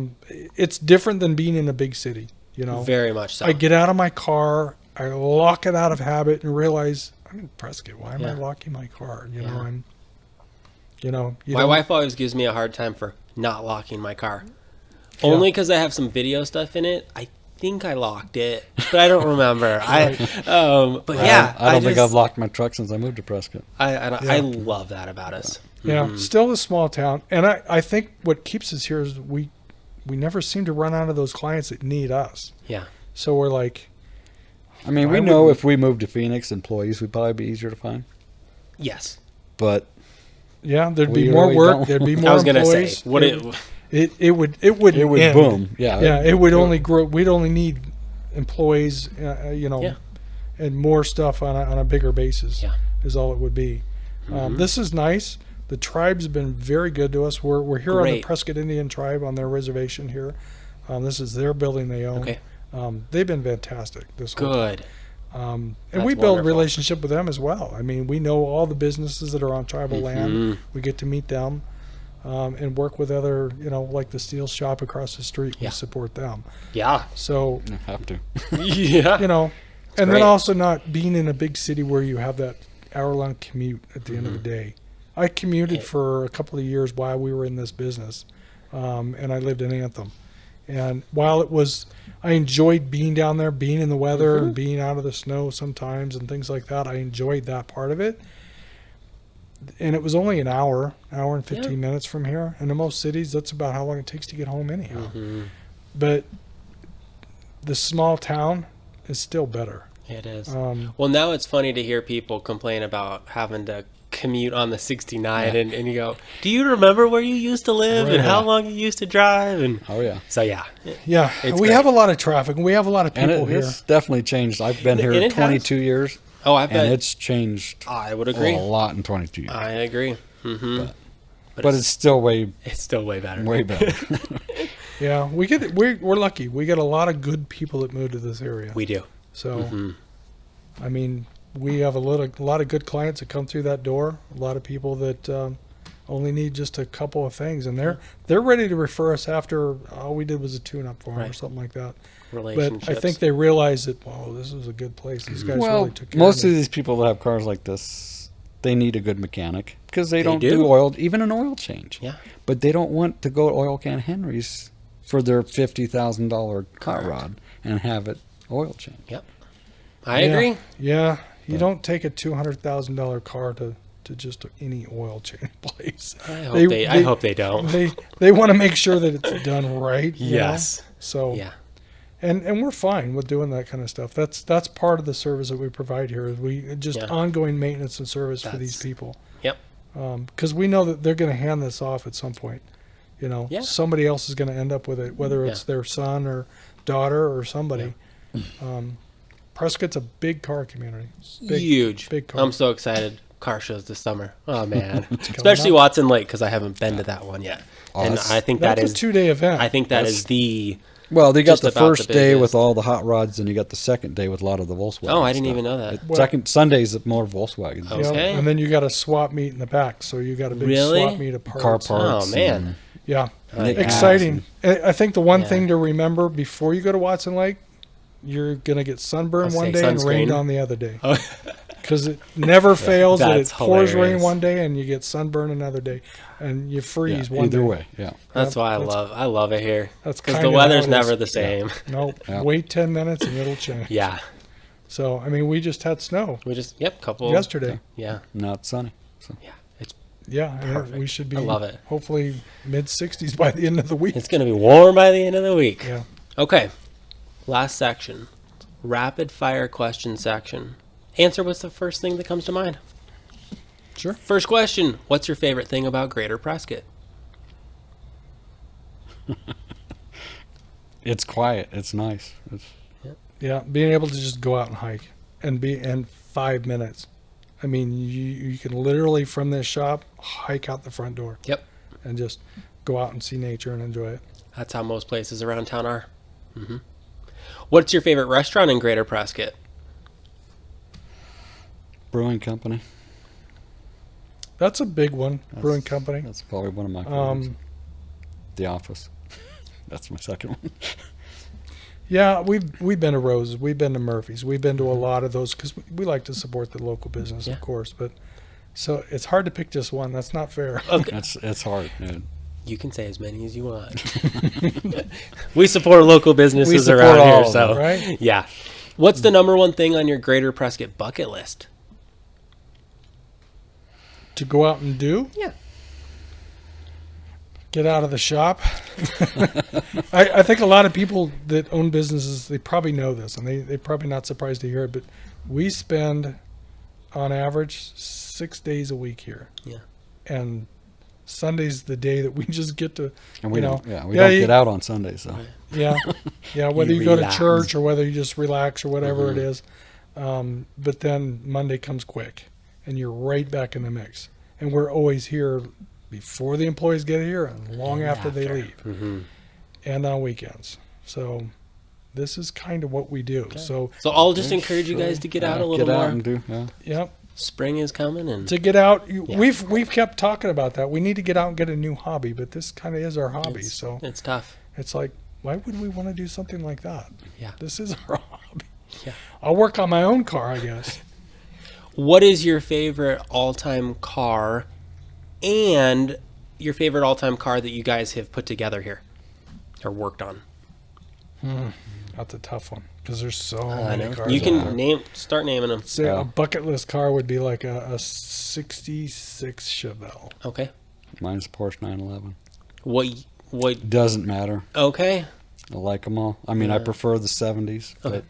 [SPEAKER 2] it's different than being in a big city. You know,
[SPEAKER 1] Very much so.
[SPEAKER 2] I get out of my car, I lock it out of habit, and realize I'm in Prescott. Why am I
[SPEAKER 1] Yeah.
[SPEAKER 2] locking my car? You
[SPEAKER 1] Yeah.
[SPEAKER 2] know, you
[SPEAKER 1] My
[SPEAKER 2] don't-
[SPEAKER 1] wife always gives me a hard time for not locking my car. Only because I have some video stuff in it. I think I locked it, but I don't remember. But yeah,
[SPEAKER 3] I don't think
[SPEAKER 1] just-
[SPEAKER 3] I've locked my truck since I moved to Prescott.
[SPEAKER 1] I love that about us.
[SPEAKER 2] Yeah, still a small town, and I think what keeps us here is we never seem to run out of those clients that need us.
[SPEAKER 1] Yeah.
[SPEAKER 2] So we're like,
[SPEAKER 3] I mean,
[SPEAKER 2] Why
[SPEAKER 3] we
[SPEAKER 2] would
[SPEAKER 3] know
[SPEAKER 2] we-
[SPEAKER 3] if we moved to Phoenix, employees would probably be easier to find.
[SPEAKER 1] Yes.
[SPEAKER 3] But
[SPEAKER 2] yeah, there'd be
[SPEAKER 3] We
[SPEAKER 2] more
[SPEAKER 3] really
[SPEAKER 2] work.
[SPEAKER 3] don't.
[SPEAKER 2] There'd be more
[SPEAKER 1] I was gonna say,
[SPEAKER 2] employees.
[SPEAKER 1] would it?
[SPEAKER 2] It would
[SPEAKER 3] it would
[SPEAKER 2] end.
[SPEAKER 3] boom. Yeah.
[SPEAKER 2] Yeah, it would only grow. We'd only need employees,
[SPEAKER 1] Yeah.
[SPEAKER 2] and more stuff on a bigger basis.
[SPEAKER 1] Yeah.
[SPEAKER 2] Is all it would be. This is nice. The tribe's been very good to us. We're here on the
[SPEAKER 1] Great.
[SPEAKER 2] Prescott Indian tribe on their reservation here. This is their building they own.
[SPEAKER 1] Okay.
[SPEAKER 2] They've been fantastic. This whole
[SPEAKER 1] Good.
[SPEAKER 2] and
[SPEAKER 1] That's
[SPEAKER 2] we build
[SPEAKER 1] wonderful.
[SPEAKER 2] relationship with them as well. I mean, we know all the businesses that are on tribal land. We get to meet them and work with other, like the steel shop across the street.
[SPEAKER 1] Yeah.
[SPEAKER 2] We support them.
[SPEAKER 1] Yeah.
[SPEAKER 2] So,
[SPEAKER 3] You have to.
[SPEAKER 1] Yeah.
[SPEAKER 2] and
[SPEAKER 1] great.
[SPEAKER 2] then also not being in a big city where you have that hour-long commute at the end of the day. I commuted for a couple of years while we were in this business, and I lived in Anthem. And while I enjoyed being down there, being in the weather and being out of the snow sometimes and things like that. I enjoyed that part of it. And it was only an hour and 15 minutes from here. And in most cities, that's about how long it takes to get home anyhow. But the small town is still better.
[SPEAKER 1] It is. Well, now it's funny to hear people complain about having to commute on the 69 and you go, do you remember where you used to live and how long you used to drive? And so we have a lot of traffic and we have a lot of people here.
[SPEAKER 3] It's definitely changed. I've been here 22 years.
[SPEAKER 1] Oh, I bet.
[SPEAKER 3] And it's changed.
[SPEAKER 1] I would agree.
[SPEAKER 3] A lot in 22 years.
[SPEAKER 1] I agree.
[SPEAKER 3] But it's still way
[SPEAKER 1] better.
[SPEAKER 3] Way better.
[SPEAKER 2] Yeah, we're lucky. We get a lot of good people that move to this area.
[SPEAKER 1] We do.
[SPEAKER 2] So, I mean, we have a lot of good clients that come through that door. A lot of people that only need just a couple of things, and they're ready to refer us after all we did was a tune-up for them or something like that. But I think they realize that, whoa, this is a good place. These guys really took care
[SPEAKER 3] most
[SPEAKER 2] of
[SPEAKER 3] these people that have cars like this, they need a good mechanic because they don't do oil, even an oil change.
[SPEAKER 1] Yeah.
[SPEAKER 3] But they don't want to go to Oil Can Henry's for their $50,000 hot rod and have it oil change.
[SPEAKER 1] Yep. I agree.
[SPEAKER 2] Yeah. You don't take a $200,000 car to just any oil change place.
[SPEAKER 1] I hope they don't.
[SPEAKER 2] They want to make sure that it's done right.
[SPEAKER 1] Yes.
[SPEAKER 2] So and we're fine with doing that kind of stuff. That's part of the service that we provide here. Is we just ongoing maintenance and service for these people.
[SPEAKER 1] Yep.
[SPEAKER 2] Because we know that they're going to hand this off at some point. You know, somebody else is going to end up with it, whether it's their son or daughter or somebody. Prescott's a big car community.
[SPEAKER 1] Huge.
[SPEAKER 2] Big car.
[SPEAKER 1] I'm so excited. Car shows this summer. Oh, man. Especially Watson Lake, because I haven't been to that one yet. And I think that's
[SPEAKER 2] a 2-day event.
[SPEAKER 1] I think that is the...
[SPEAKER 3] Well, they got the first day with all the hot rods, and you got the second day with a lot of the Volkswagen.
[SPEAKER 1] Oh, I didn't even know that.
[SPEAKER 3] Second Sunday's more Volkswagen.
[SPEAKER 1] Okay.
[SPEAKER 2] And then you got a swap meet in the back, so you got a big swap meet of parts.
[SPEAKER 3] Car parts.
[SPEAKER 1] Oh, man.
[SPEAKER 2] Exciting. I think the one thing to remember before you go to Watson Lake, you're going to get sunburned one day and rained on the other day. Because it never fails that it pours rain one day and you get sunburned another day. And you freeze one day.
[SPEAKER 3] Either way,
[SPEAKER 1] That's why I love it here.
[SPEAKER 2] That's
[SPEAKER 1] because the weather's never the same.
[SPEAKER 2] Nope. Wait 10 minutes and it'll change.
[SPEAKER 1] Yeah.
[SPEAKER 2] So, I mean, we just had snow.
[SPEAKER 1] Couple.
[SPEAKER 2] Yesterday.
[SPEAKER 1] Yeah.
[SPEAKER 3] Now it's sunny. So.
[SPEAKER 1] Yeah. It's
[SPEAKER 2] perfect. We should be,
[SPEAKER 1] I love it.
[SPEAKER 2] Hopefully mid-60s by the end of the week.
[SPEAKER 1] It's going to be warm by the end of the week.
[SPEAKER 2] Yeah.
[SPEAKER 1] Okay. Last section. Rapid fire question section. Answer what's the first thing that comes to mind.
[SPEAKER 2] Sure.
[SPEAKER 1] First question. What's your favorite thing about Greater Prescott?
[SPEAKER 3] It's quiet. It's nice.
[SPEAKER 2] Being able to just go out and hike and be in 5 minutes. I mean, you can literally from this shop hike out the front door.
[SPEAKER 1] Yep.
[SPEAKER 2] And just go out and see nature and enjoy it.
[SPEAKER 1] That's how most places around town are. Mm-hmm. What's your favorite restaurant in Greater Prescott?
[SPEAKER 3] Brewing Company.
[SPEAKER 2] That's a big one. Brewing Company.
[SPEAKER 3] That's probably one of my favorites. The Office. That's my second one.
[SPEAKER 2] Yeah, we've been to Rose's. We've been to Murphy's. We've been to a lot of those because we like to support the local business, of course. But so it's hard to pick just one. That's not fair.
[SPEAKER 1] Okay.
[SPEAKER 3] It's hard. Dude.
[SPEAKER 1] You can say as many as you want. We support local businesses around here, so
[SPEAKER 2] right?
[SPEAKER 1] Yeah. What's the number one thing on your Greater Prescott bucket list?
[SPEAKER 2] To go out and do?
[SPEAKER 1] Yeah.
[SPEAKER 2] Get out of the shop. I think a lot of people that own businesses, they probably know this, and they're probably not surprised to hear it, but we spend, on average, 6 days a week here.
[SPEAKER 1] Yeah.
[SPEAKER 2] And Sunday's the day that we just get to,
[SPEAKER 3] and we don't get out on Sundays, so.
[SPEAKER 2] Yeah. Yeah, whether you go to church or whether you just relax or whatever it is. But then Monday comes quick, and you're right back in the mix. And we're always here before the employees get here and long after they leave, and on weekends. So this is kind of what we do.
[SPEAKER 1] Okay.
[SPEAKER 2] So
[SPEAKER 1] I'll just encourage you guys to get out a little more.
[SPEAKER 3] And do,
[SPEAKER 2] Yep.
[SPEAKER 1] Spring is coming, and
[SPEAKER 2] to get out. We've kept talking about that. We need to get out and get a new hobby, but this kind of is our hobby. So
[SPEAKER 1] it's tough.
[SPEAKER 2] It's like, why would we want to do something like that?
[SPEAKER 1] Yeah.
[SPEAKER 2] This is our hobby.
[SPEAKER 1] Yeah.
[SPEAKER 2] I'll work on my own car, I guess.
[SPEAKER 1] What is your favorite all-time car and your favorite all-time car that you guys have put together here or worked on?
[SPEAKER 2] That's a tough one because there's so
[SPEAKER 1] I
[SPEAKER 2] many
[SPEAKER 1] know.
[SPEAKER 2] cars.
[SPEAKER 1] You
[SPEAKER 2] out
[SPEAKER 1] can
[SPEAKER 2] there.
[SPEAKER 1] start naming them.
[SPEAKER 2] Say a bucket list car would be like a 66 Chevelle.
[SPEAKER 1] Okay.
[SPEAKER 3] Mine's a Porsche 911.
[SPEAKER 1] What?
[SPEAKER 3] Doesn't matter.
[SPEAKER 1] Okay.
[SPEAKER 3] I like them all. I mean, I prefer the 70s,
[SPEAKER 1] Okay.
[SPEAKER 3] but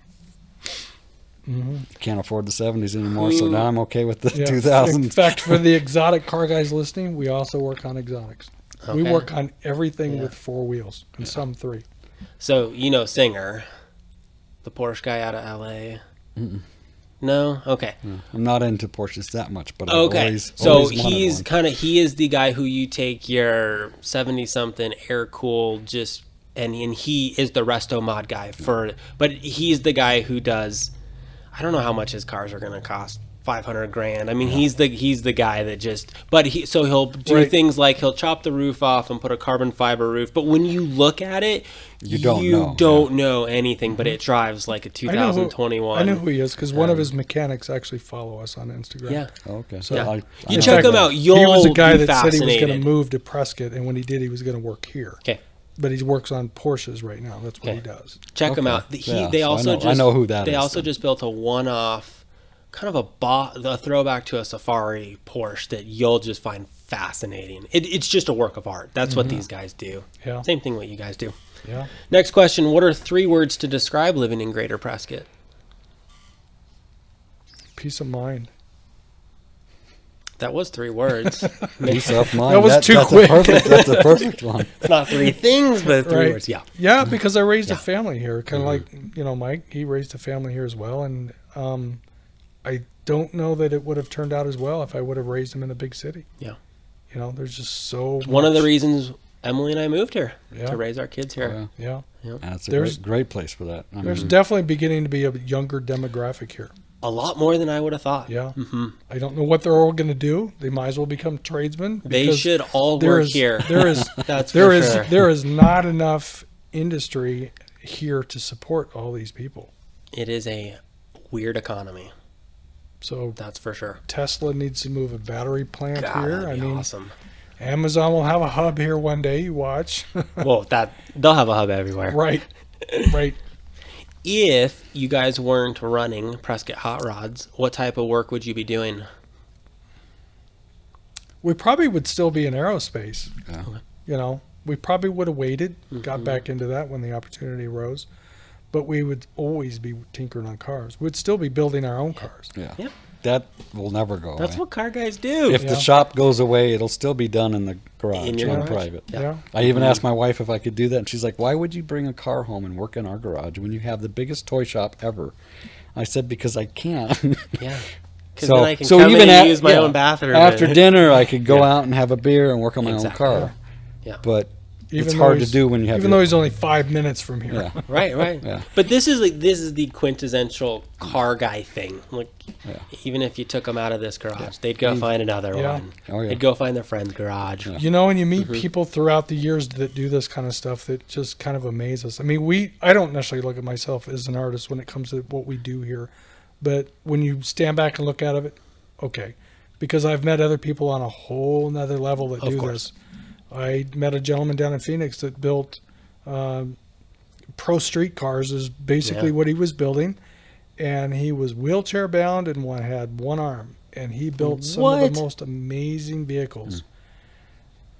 [SPEAKER 3] can't afford the 70s anymore, so now I'm okay with the
[SPEAKER 2] Yeah.
[SPEAKER 3] 2000s.
[SPEAKER 2] In fact, for the exotic car guys listening, we also work on exotics. We
[SPEAKER 1] Okay.
[SPEAKER 2] work on everything
[SPEAKER 1] Yeah.
[SPEAKER 2] with 4 wheels and some 3.
[SPEAKER 1] So Singer, the Porsche guy out of LA. No. Okay.
[SPEAKER 3] I'm not into Porsches that much, but I've
[SPEAKER 1] Okay.
[SPEAKER 3] always
[SPEAKER 1] So
[SPEAKER 3] wanted
[SPEAKER 1] he's
[SPEAKER 3] one.
[SPEAKER 1] he is the guy who you take your 70 something air cooled and he is the Resto Mod guy but he's the guy who does. I don't know how much his cars are going to cost. $500,000. I mean, he's the guy that he'll do things like he'll chop the roof off and put a carbon fiber roof. But when you look at it, you don't know anything. But it drives like a 2021.
[SPEAKER 2] I know who he is because one of his mechanics actually follow us on Instagram.
[SPEAKER 1] Yeah.
[SPEAKER 3] Okay.
[SPEAKER 2] So
[SPEAKER 1] Yeah.
[SPEAKER 3] I
[SPEAKER 1] You check him out.
[SPEAKER 2] He was a guy
[SPEAKER 1] be
[SPEAKER 2] that said he was going
[SPEAKER 1] fascinated.
[SPEAKER 2] to move to Prescott, and when he did, he was going to work here.
[SPEAKER 1] Okay.
[SPEAKER 2] But he works on Porsches right now. That's what
[SPEAKER 1] Okay.
[SPEAKER 2] he does.
[SPEAKER 1] Check him
[SPEAKER 3] Okay.
[SPEAKER 1] out.
[SPEAKER 3] Yeah,
[SPEAKER 1] They
[SPEAKER 3] so
[SPEAKER 1] also
[SPEAKER 3] I know who that
[SPEAKER 1] They
[SPEAKER 3] is
[SPEAKER 1] also
[SPEAKER 3] then.
[SPEAKER 1] just built a one-off, kind of a throwback to a Safari Porsche that you'll just find fascinating. It's just a work of art. That's what these guys do.
[SPEAKER 2] Yeah.
[SPEAKER 1] Same thing what you guys do.
[SPEAKER 2] Yeah.
[SPEAKER 1] Next question: what are 3 words to describe living in Greater Prescott?
[SPEAKER 2] Peace of mind.
[SPEAKER 1] That was 3 words.
[SPEAKER 3] Peace of mind.
[SPEAKER 2] That was too quick.
[SPEAKER 3] That's a perfect one.
[SPEAKER 1] It's not 3 things, but 3
[SPEAKER 2] Right.
[SPEAKER 1] words. Yeah.
[SPEAKER 2] Yeah, because I raised a
[SPEAKER 1] Yeah.
[SPEAKER 2] family here, kind of like Mike. He raised a family here as well, and I don't know that it would have turned out as well if I would have raised him in a big city.
[SPEAKER 1] Yeah.
[SPEAKER 2] There's just so
[SPEAKER 1] One of the
[SPEAKER 2] much.
[SPEAKER 1] reasons Emily and I moved here
[SPEAKER 2] Yeah.
[SPEAKER 1] to raise our kids here.
[SPEAKER 2] Yeah,
[SPEAKER 3] That's a
[SPEAKER 2] There's-
[SPEAKER 3] great place for that. I
[SPEAKER 2] there's
[SPEAKER 3] mean,
[SPEAKER 2] definitely beginning to be a younger demographic here.
[SPEAKER 1] A lot more than I would have thought.
[SPEAKER 2] Yeah,
[SPEAKER 1] hmm
[SPEAKER 2] I don't know what they're all going to do. They might as well become tradesmen.
[SPEAKER 1] They
[SPEAKER 2] because
[SPEAKER 1] should all
[SPEAKER 2] there
[SPEAKER 1] work
[SPEAKER 2] is-
[SPEAKER 1] here.
[SPEAKER 2] There is
[SPEAKER 1] That's
[SPEAKER 2] there
[SPEAKER 1] for
[SPEAKER 2] is
[SPEAKER 1] sure.
[SPEAKER 2] there is not enough industry here to support all these people.
[SPEAKER 1] It is a weird economy.
[SPEAKER 2] So
[SPEAKER 1] That's for sure.
[SPEAKER 2] Tesla needs to move a battery plant
[SPEAKER 1] God,
[SPEAKER 2] here.
[SPEAKER 1] that'd
[SPEAKER 2] I
[SPEAKER 1] be
[SPEAKER 2] mean,
[SPEAKER 1] awesome.
[SPEAKER 2] Amazon will have a hub here one day. You watch.
[SPEAKER 1] Well, they'll have a hub everywhere.
[SPEAKER 2] Right. Right.
[SPEAKER 1] If you guys weren't running Prescott Hot Rods, what type of work would you be doing?
[SPEAKER 2] We probably would still be in aerospace.
[SPEAKER 3] Yeah.
[SPEAKER 2] We probably would have waited,
[SPEAKER 1] Mm-hmm.
[SPEAKER 2] got back into that when the opportunity arose. But we would always be tinkering on cars. We'd still be building our own cars.
[SPEAKER 3] Yeah.
[SPEAKER 1] Yep.
[SPEAKER 3] That will never go
[SPEAKER 1] That's
[SPEAKER 3] away.
[SPEAKER 1] what car guys do.
[SPEAKER 3] If
[SPEAKER 2] Yeah.
[SPEAKER 3] the shop goes away, it'll still be done in the garage,
[SPEAKER 1] In your
[SPEAKER 3] on
[SPEAKER 1] garage.
[SPEAKER 3] private.
[SPEAKER 2] Yeah.
[SPEAKER 3] I even asked my wife if I could do that, and she's like, "Why would you bring a car home and work in our garage when you have the biggest toy shop ever?" I said, "Because I can."
[SPEAKER 1] Yeah. Because then I can come
[SPEAKER 3] even
[SPEAKER 1] in and
[SPEAKER 3] at-
[SPEAKER 1] use my
[SPEAKER 3] yeah,
[SPEAKER 1] own bathroom.
[SPEAKER 3] after
[SPEAKER 1] and-
[SPEAKER 3] dinner, I could go
[SPEAKER 1] Yeah.
[SPEAKER 3] out and have a beer and work on my
[SPEAKER 1] Exactly.
[SPEAKER 3] own car.
[SPEAKER 1] Yeah.
[SPEAKER 3] But it's
[SPEAKER 2] though
[SPEAKER 3] hard to
[SPEAKER 2] he's-
[SPEAKER 3] do when you have.
[SPEAKER 2] Even
[SPEAKER 3] your-
[SPEAKER 2] though he's only 5 minutes from here.
[SPEAKER 3] yeah,
[SPEAKER 1] Right.
[SPEAKER 3] Yeah.
[SPEAKER 1] But this is the quintessential car guy thing. Like,
[SPEAKER 3] Yeah.
[SPEAKER 1] even if you took them out of this garage, they'd go find another
[SPEAKER 2] Yeah.
[SPEAKER 1] one.
[SPEAKER 3] Oh, yeah.
[SPEAKER 1] They'd go find their friend's garage.
[SPEAKER 3] Yeah.
[SPEAKER 2] And you meet people throughout the years that do this kind of stuff that just kind of amaze us. I mean, I don't necessarily look at myself as an artist when it comes to what we do here, but when you stand back and look at it, okay, because I've met other people on a whole nother level that
[SPEAKER 1] Of
[SPEAKER 2] do
[SPEAKER 1] course.
[SPEAKER 2] this. I met a gentleman down in Phoenix that built pro street cars is basically
[SPEAKER 1] Yeah.
[SPEAKER 2] what he was building, and he was wheelchair bound and had one arm, and he built some of
[SPEAKER 1] What?
[SPEAKER 2] the most amazing vehicles.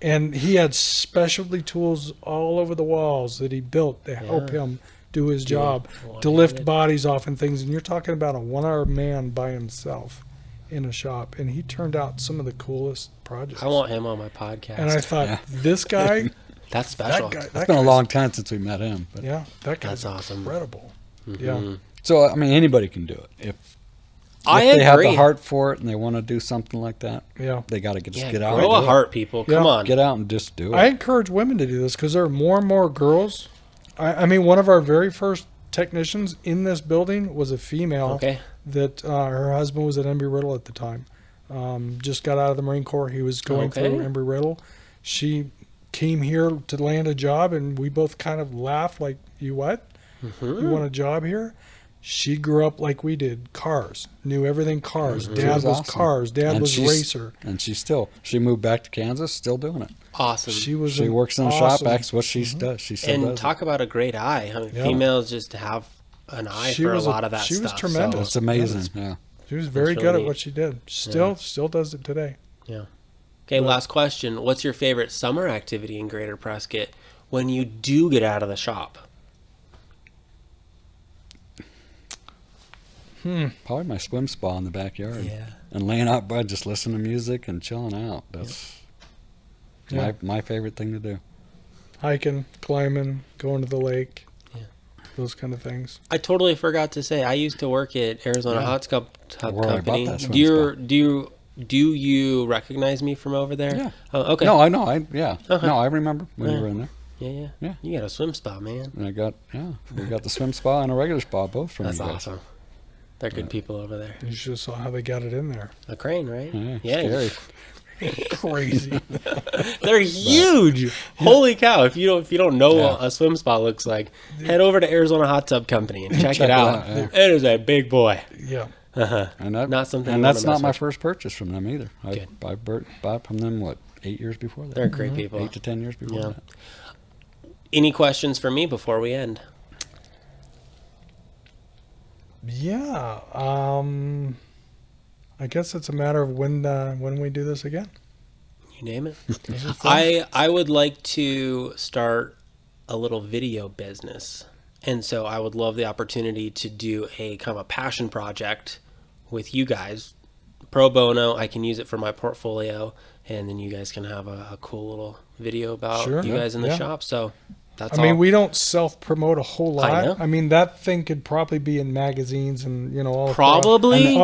[SPEAKER 2] And he had specialty tools all over the walls that he built to help him do his job,
[SPEAKER 1] what
[SPEAKER 2] to
[SPEAKER 1] he
[SPEAKER 2] lift
[SPEAKER 1] did.
[SPEAKER 2] bodies off and things. And you're talking about a one-armed man by himself in a shop, and he turned out some of the coolest projects.
[SPEAKER 1] I want him on my podcast.
[SPEAKER 2] And I thought,
[SPEAKER 3] Yeah.
[SPEAKER 2] this guy,
[SPEAKER 1] That's special.
[SPEAKER 2] that guy,
[SPEAKER 3] It's
[SPEAKER 2] that
[SPEAKER 3] been a
[SPEAKER 2] guy's-
[SPEAKER 3] long time since we met him. But.
[SPEAKER 2] Yeah, that guy's
[SPEAKER 1] That's awesome.
[SPEAKER 2] incredible.
[SPEAKER 1] Mhm.
[SPEAKER 2] Yeah.
[SPEAKER 3] So I mean, anybody can do it if
[SPEAKER 1] I
[SPEAKER 3] they have the
[SPEAKER 1] agree.
[SPEAKER 3] heart for it and they want to do something like that.
[SPEAKER 2] Yeah.
[SPEAKER 3] They got to just
[SPEAKER 1] Yeah,
[SPEAKER 3] get out.
[SPEAKER 1] grow
[SPEAKER 3] and
[SPEAKER 1] a
[SPEAKER 3] do it.
[SPEAKER 1] heart, people. Come
[SPEAKER 2] Yeah.
[SPEAKER 1] on.
[SPEAKER 3] Get out and just do it.
[SPEAKER 2] I encourage women to do this because there are more and more girls. I mean, one of our very first technicians in this building was a female
[SPEAKER 1] Okay.
[SPEAKER 2] that her husband was at Embry-Riddle at the time. Just got out of the Marine Corps. He was going
[SPEAKER 1] Okay.
[SPEAKER 2] through Embry-Riddle. She came here to land a job, and we both kind of laughed like, you what?
[SPEAKER 1] Mhm.
[SPEAKER 2] You want a job here? She grew up like we did, cars, knew everything cars.
[SPEAKER 3] She
[SPEAKER 2] Dad was
[SPEAKER 3] awesome.
[SPEAKER 2] cars. Dad
[SPEAKER 3] And
[SPEAKER 2] was
[SPEAKER 3] she's-
[SPEAKER 2] racer.
[SPEAKER 3] And she moved back to Kansas, still doing it.
[SPEAKER 1] Awesome.
[SPEAKER 2] She was.
[SPEAKER 3] She
[SPEAKER 2] an
[SPEAKER 3] works in the
[SPEAKER 2] awesome,
[SPEAKER 3] shop. That's what she does. She still
[SPEAKER 1] and
[SPEAKER 3] does
[SPEAKER 1] talk about a great eye. I mean,
[SPEAKER 2] Yeah.
[SPEAKER 1] females just have an eye
[SPEAKER 2] She
[SPEAKER 1] for a
[SPEAKER 2] was
[SPEAKER 1] lot of that
[SPEAKER 2] she was
[SPEAKER 1] stuff.
[SPEAKER 2] tremendous.
[SPEAKER 3] it. It's amazing. Yeah.
[SPEAKER 2] She was very
[SPEAKER 1] That's
[SPEAKER 2] good
[SPEAKER 1] really
[SPEAKER 2] at what she did. Still does it today.
[SPEAKER 1] So, yeah. Okay,
[SPEAKER 2] But-
[SPEAKER 1] last question. What's your favorite summer activity in Greater Prescott when you do get out of the shop?
[SPEAKER 3] Probably my swim spa in the backyard.
[SPEAKER 1] Yeah.
[SPEAKER 3] And laying out bed, just listening to music and chilling out. That's
[SPEAKER 2] Yeah.
[SPEAKER 3] my favorite thing to do.
[SPEAKER 2] Hiking, climbing, going to the lake.
[SPEAKER 1] Yeah.
[SPEAKER 2] Those kind of things.
[SPEAKER 1] I totally forgot to say I used to work at Arizona
[SPEAKER 3] Yeah.
[SPEAKER 1] Hot Tub
[SPEAKER 3] Where I bought
[SPEAKER 1] Company.
[SPEAKER 3] that swim
[SPEAKER 1] Do you recognize me from over there?
[SPEAKER 3] Yeah.
[SPEAKER 1] Oh, okay.
[SPEAKER 3] No, I know.
[SPEAKER 1] Okay.
[SPEAKER 3] No, I remember when you were in there.
[SPEAKER 1] Yeah.
[SPEAKER 3] Yeah.
[SPEAKER 1] You got a swim spa, man.
[SPEAKER 3] And we got the swim spa and a regular spa, both from
[SPEAKER 1] That's
[SPEAKER 3] you guys.
[SPEAKER 1] awesome. They're good people over there.
[SPEAKER 2] You should have saw how they got it in there.
[SPEAKER 1] A crane, right?
[SPEAKER 3] Yeah. Scary.
[SPEAKER 2] Crazy.
[SPEAKER 1] They're huge. Holy cow! If you don't know
[SPEAKER 3] Yeah.
[SPEAKER 1] what a swim spa looks like, head over to Arizona Hot Tub Company and check it out.
[SPEAKER 3] yeah.
[SPEAKER 1] It is a big boy.
[SPEAKER 2] Yeah.
[SPEAKER 3] And that,
[SPEAKER 1] Not something
[SPEAKER 3] And
[SPEAKER 1] you wanna
[SPEAKER 3] that's not
[SPEAKER 1] mess
[SPEAKER 3] my
[SPEAKER 1] with.
[SPEAKER 3] first purchase from them either.
[SPEAKER 1] Good.
[SPEAKER 3] I bought from them 8 years before that.
[SPEAKER 1] They're great people.
[SPEAKER 3] 8 to 10 years before
[SPEAKER 1] Yeah.
[SPEAKER 3] that.
[SPEAKER 1] Any questions for me before we end?
[SPEAKER 2] Yeah. I guess it's a matter of when we do this again.
[SPEAKER 1] You name it.
[SPEAKER 2] Is it fun?
[SPEAKER 1] I would like to start a little video business. And so I would love the opportunity to do a kind of a passion project with you guys. Pro bono, I can use it for my portfolio, and then you guys can have a cool little video about
[SPEAKER 2] Sure.
[SPEAKER 1] you
[SPEAKER 2] Yeah.
[SPEAKER 1] guys in the
[SPEAKER 2] Yeah.
[SPEAKER 1] shop. So that's
[SPEAKER 2] I mean,
[SPEAKER 1] all.
[SPEAKER 2] we don't self-promote a whole lot.
[SPEAKER 1] I know.
[SPEAKER 2] I mean, that thing could probably be in magazines and all.
[SPEAKER 1] Probably.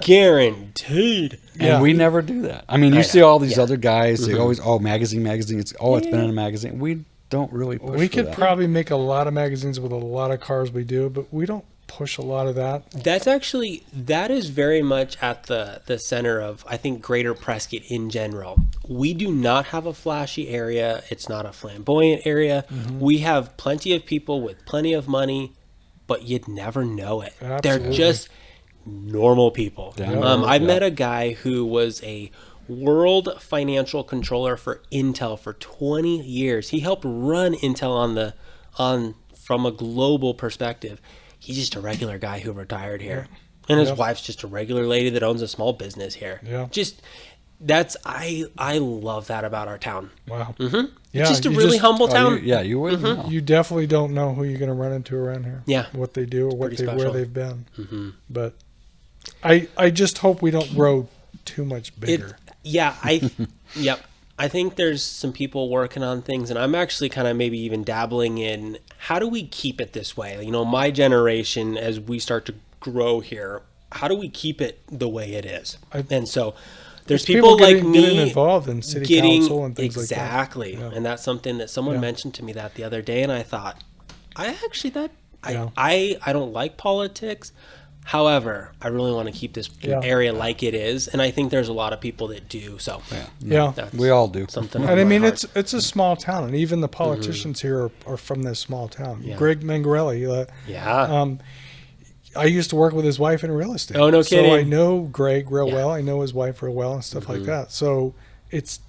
[SPEAKER 1] Guaranteed.
[SPEAKER 2] Yeah.
[SPEAKER 3] And we never do that. I mean, you
[SPEAKER 1] I
[SPEAKER 3] see
[SPEAKER 1] know.
[SPEAKER 3] all these
[SPEAKER 1] Yeah.
[SPEAKER 3] other guys, they
[SPEAKER 1] Mhm.
[SPEAKER 3] always, magazine. It's it's been in a magazine. We don't really push
[SPEAKER 2] We
[SPEAKER 3] for
[SPEAKER 2] could
[SPEAKER 3] that.
[SPEAKER 2] probably make a lot of magazines with a lot of cars we do, but we don't push a lot of that.
[SPEAKER 1] That is very much at the center of, I think, Greater Prescott in general. We do not have a flashy area. It's not a flamboyant area. We have plenty of people with plenty of money, but you'd never know it. They're
[SPEAKER 2] Absolutely.
[SPEAKER 1] just normal people.
[SPEAKER 3] Down to
[SPEAKER 1] I
[SPEAKER 3] earth,
[SPEAKER 1] met a guy who was a world financial controller for Intel for 20 years. He helped run Intel from a global perspective. He's just a regular guy who retired here. And his
[SPEAKER 2] Yeah.
[SPEAKER 1] wife's just a regular lady that owns a small business here.
[SPEAKER 2] Yeah.
[SPEAKER 1] Just I love that about our town.
[SPEAKER 2] Wow.
[SPEAKER 1] Mm-hmm.
[SPEAKER 2] Yeah,
[SPEAKER 1] It's just a
[SPEAKER 2] you
[SPEAKER 1] really
[SPEAKER 2] just-
[SPEAKER 1] humble
[SPEAKER 3] Oh,
[SPEAKER 1] town.
[SPEAKER 3] you wouldn't know.
[SPEAKER 2] You definitely don't know who you're going to run into around here.
[SPEAKER 1] Yeah.
[SPEAKER 2] What they do or what
[SPEAKER 1] Pretty
[SPEAKER 2] where
[SPEAKER 1] special.
[SPEAKER 2] they've been.
[SPEAKER 1] Mm-hmm.
[SPEAKER 2] But I just hope we don't grow too much bigger.
[SPEAKER 1] Yep. I think there's some people working on things, and I'm actually kind of maybe even dabbling in how do we keep it this way? You know, my generation, as we start to grow here, how do we keep it the way it is? And so there's
[SPEAKER 2] It's
[SPEAKER 1] people like
[SPEAKER 2] getting
[SPEAKER 1] me
[SPEAKER 2] involved in city council and things
[SPEAKER 1] exactly.
[SPEAKER 2] like that. Yeah.
[SPEAKER 1] And that's something that someone
[SPEAKER 2] Yeah.
[SPEAKER 1] mentioned to me that the other day, and I thought, I
[SPEAKER 2] Yeah.
[SPEAKER 1] don't like politics. However, I really want to keep this
[SPEAKER 2] Yeah.
[SPEAKER 1] area like it is, and I think there's a lot of people that do. So
[SPEAKER 2] Yeah.
[SPEAKER 1] that's
[SPEAKER 3] We all do.
[SPEAKER 1] something.
[SPEAKER 2] And
[SPEAKER 1] on
[SPEAKER 2] I
[SPEAKER 1] my
[SPEAKER 2] mean,
[SPEAKER 1] heart.
[SPEAKER 2] it's a small town, and even the politicians here are from this small town.
[SPEAKER 1] Yeah.
[SPEAKER 2] Greg Mangarelli,
[SPEAKER 1] yeah.
[SPEAKER 2] I used to work with his wife in real estate.
[SPEAKER 1] Oh, no
[SPEAKER 2] So I
[SPEAKER 1] kidding.
[SPEAKER 2] know Greg real
[SPEAKER 1] Yeah.
[SPEAKER 2] well. I know his wife real well and stuff like that. So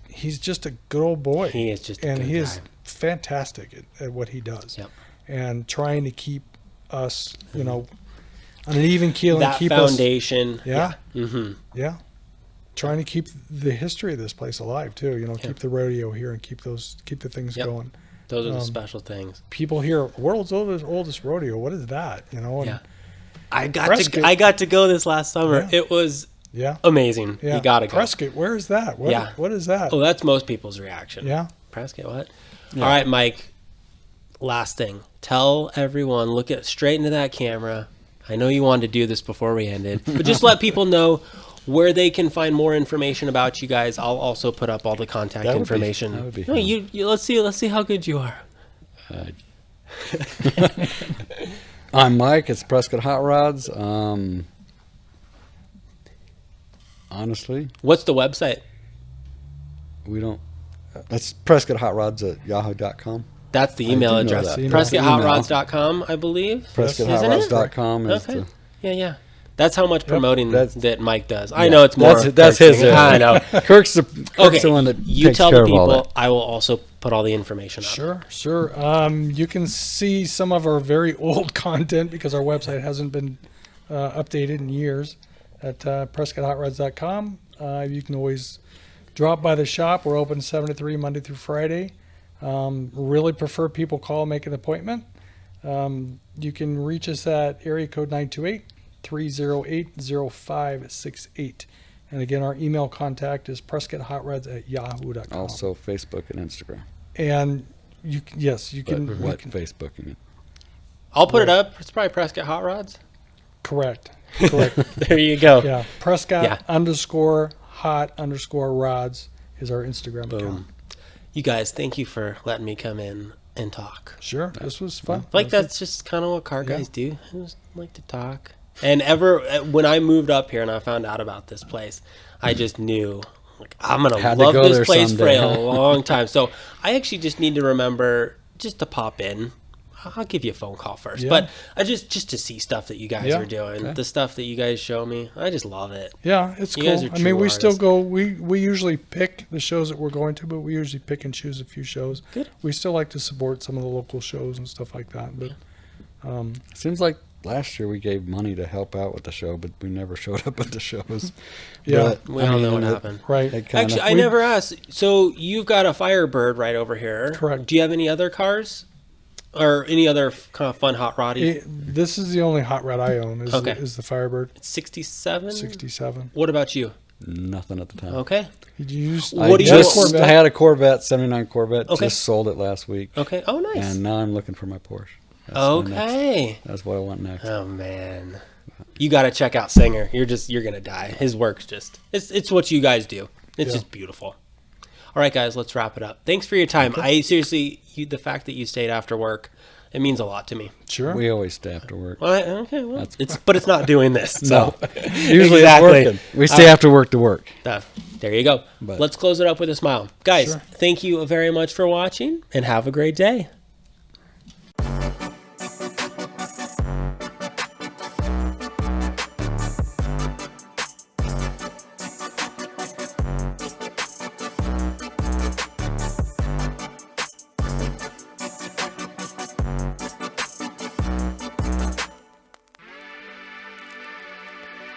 [SPEAKER 2] he's just a good old boy.
[SPEAKER 1] He is just a
[SPEAKER 2] and
[SPEAKER 1] good
[SPEAKER 2] he
[SPEAKER 1] guy.
[SPEAKER 2] is fantastic at what he does.
[SPEAKER 1] Yep.
[SPEAKER 2] And trying to keep us, on an even keel and
[SPEAKER 1] That
[SPEAKER 2] keep
[SPEAKER 1] foundation.
[SPEAKER 2] us. Yeah.
[SPEAKER 1] Mm-hmm.
[SPEAKER 2] Yeah. Trying to keep the history of this place alive too. Keep the rodeo here and keep the things
[SPEAKER 1] Yep.
[SPEAKER 2] going.
[SPEAKER 1] Those are the special things.
[SPEAKER 2] People here, world's oldest rodeo. What is that? And
[SPEAKER 1] Yeah. I got
[SPEAKER 2] Prescott-
[SPEAKER 1] to go this last summer.
[SPEAKER 2] Yeah.
[SPEAKER 1] It was
[SPEAKER 2] yeah.
[SPEAKER 1] amazing.
[SPEAKER 2] Yeah.
[SPEAKER 1] You gotta go.
[SPEAKER 2] Prescott, where is that? What is that?
[SPEAKER 1] Oh, that's most people's reaction.
[SPEAKER 2] Yeah.
[SPEAKER 1] Prescott, what?
[SPEAKER 3] Yeah.
[SPEAKER 1] All right, Mike. Last thing. Tell everyone, look straight into that camera. I know you wanted to do this before we ended, but just let people know where they can find more information about you guys. I'll also put up all the contact
[SPEAKER 3] That would be-
[SPEAKER 1] information.
[SPEAKER 3] that would be
[SPEAKER 1] No,
[SPEAKER 3] fun.
[SPEAKER 1] you let's see how good you are.
[SPEAKER 3] I'm Mike. It's Prescott Hot Rods. Honestly,
[SPEAKER 1] What's the website?
[SPEAKER 3] we don't. That's Prescott Hot Rods at yahoo.com.
[SPEAKER 1] That's the email
[SPEAKER 3] do know
[SPEAKER 1] address.
[SPEAKER 3] that.
[SPEAKER 1] PrescottHotRods.com, I believe.
[SPEAKER 3] PrescottHotRods.com is
[SPEAKER 1] Okay.
[SPEAKER 3] the...
[SPEAKER 1] Yeah. That's how much promoting that Mike does. I
[SPEAKER 3] Yeah.
[SPEAKER 1] know it's more.
[SPEAKER 3] That's his.
[SPEAKER 1] thing. I know.
[SPEAKER 3] Kirk's the one that
[SPEAKER 1] You
[SPEAKER 3] takes
[SPEAKER 1] tell
[SPEAKER 3] care
[SPEAKER 1] the
[SPEAKER 3] of all that.
[SPEAKER 1] people. I will also put all the information up.
[SPEAKER 2] Sure. You can see some of our very old content because our website hasn't been updated in years at PrescottHotRods.com. You can always drop by the shop. We're open 7 to 3 Monday through Friday. Really prefer people call, make an appointment. You can reach us at area code 928-308-0568. And again, our email contact is PrescottHotRods@yahoo.com.
[SPEAKER 3] Also Facebook and Instagram.
[SPEAKER 2] And you can.
[SPEAKER 3] Facebooking it?
[SPEAKER 1] I'll put it up. It's probably Prescott Hot Rods.
[SPEAKER 2] Correct.
[SPEAKER 1] There you go.
[SPEAKER 2] Yeah. Prescott _hot_rods is our Instagram account.
[SPEAKER 1] You guys, thank you for letting me come in and talk.
[SPEAKER 2] Sure. This was fun.
[SPEAKER 1] That's just kind of what car guys do. I just like to talk. And when I moved up here and I found out about this place, I just knew I'm going to love this place for a long time. So I actually just need to remember just to pop in. I'll give you a phone call first, but I just to see stuff that you guys are doing, the stuff that you guys show me. I just love it.
[SPEAKER 2] Yeah, it's cool. I mean, we still go. We usually pick the shows that we're going to, but we usually pick and choose a few shows.
[SPEAKER 1] Good.
[SPEAKER 2] We still like to support some of the local shows and stuff like that. But
[SPEAKER 3] seems like last year we gave money to help out with the show, but we never showed up at the shows.
[SPEAKER 2] Yeah,
[SPEAKER 1] we all know what happened.
[SPEAKER 2] Right.
[SPEAKER 1] Actually, I never asked. So you've got a Firebird right over here.
[SPEAKER 2] Correct.
[SPEAKER 1] Do you have any other cars? Or any other kind of fun hot roddy?
[SPEAKER 2] This is the only hot rod I own. Is the Firebird.
[SPEAKER 1] It's 67.
[SPEAKER 2] 67.
[SPEAKER 1] What about you?
[SPEAKER 3] Nothing at the time.
[SPEAKER 1] Okay.
[SPEAKER 3] I had a Corvette, 79 Corvette.
[SPEAKER 1] Okay.
[SPEAKER 3] Just sold it last week.
[SPEAKER 1] Okay. Oh, nice.
[SPEAKER 3] And now I'm looking for my Porsche. That's what I want next.
[SPEAKER 1] Oh man, you got to check out Singer. You're gonna die. His work's it's what you guys do. It's just beautiful. All right, guys, let's wrap it up. Thanks for your time. Okay. I seriously, the fact that you stayed after work, it means a lot to me.
[SPEAKER 2] Sure.
[SPEAKER 3] We always stay after work.
[SPEAKER 1] Well, it's not doing this. So.
[SPEAKER 3] No. Usually it's working. We stay after work to work.
[SPEAKER 1] There you go. Let's close it up with a smile. Guys, thank you very much for watching, and have a great day.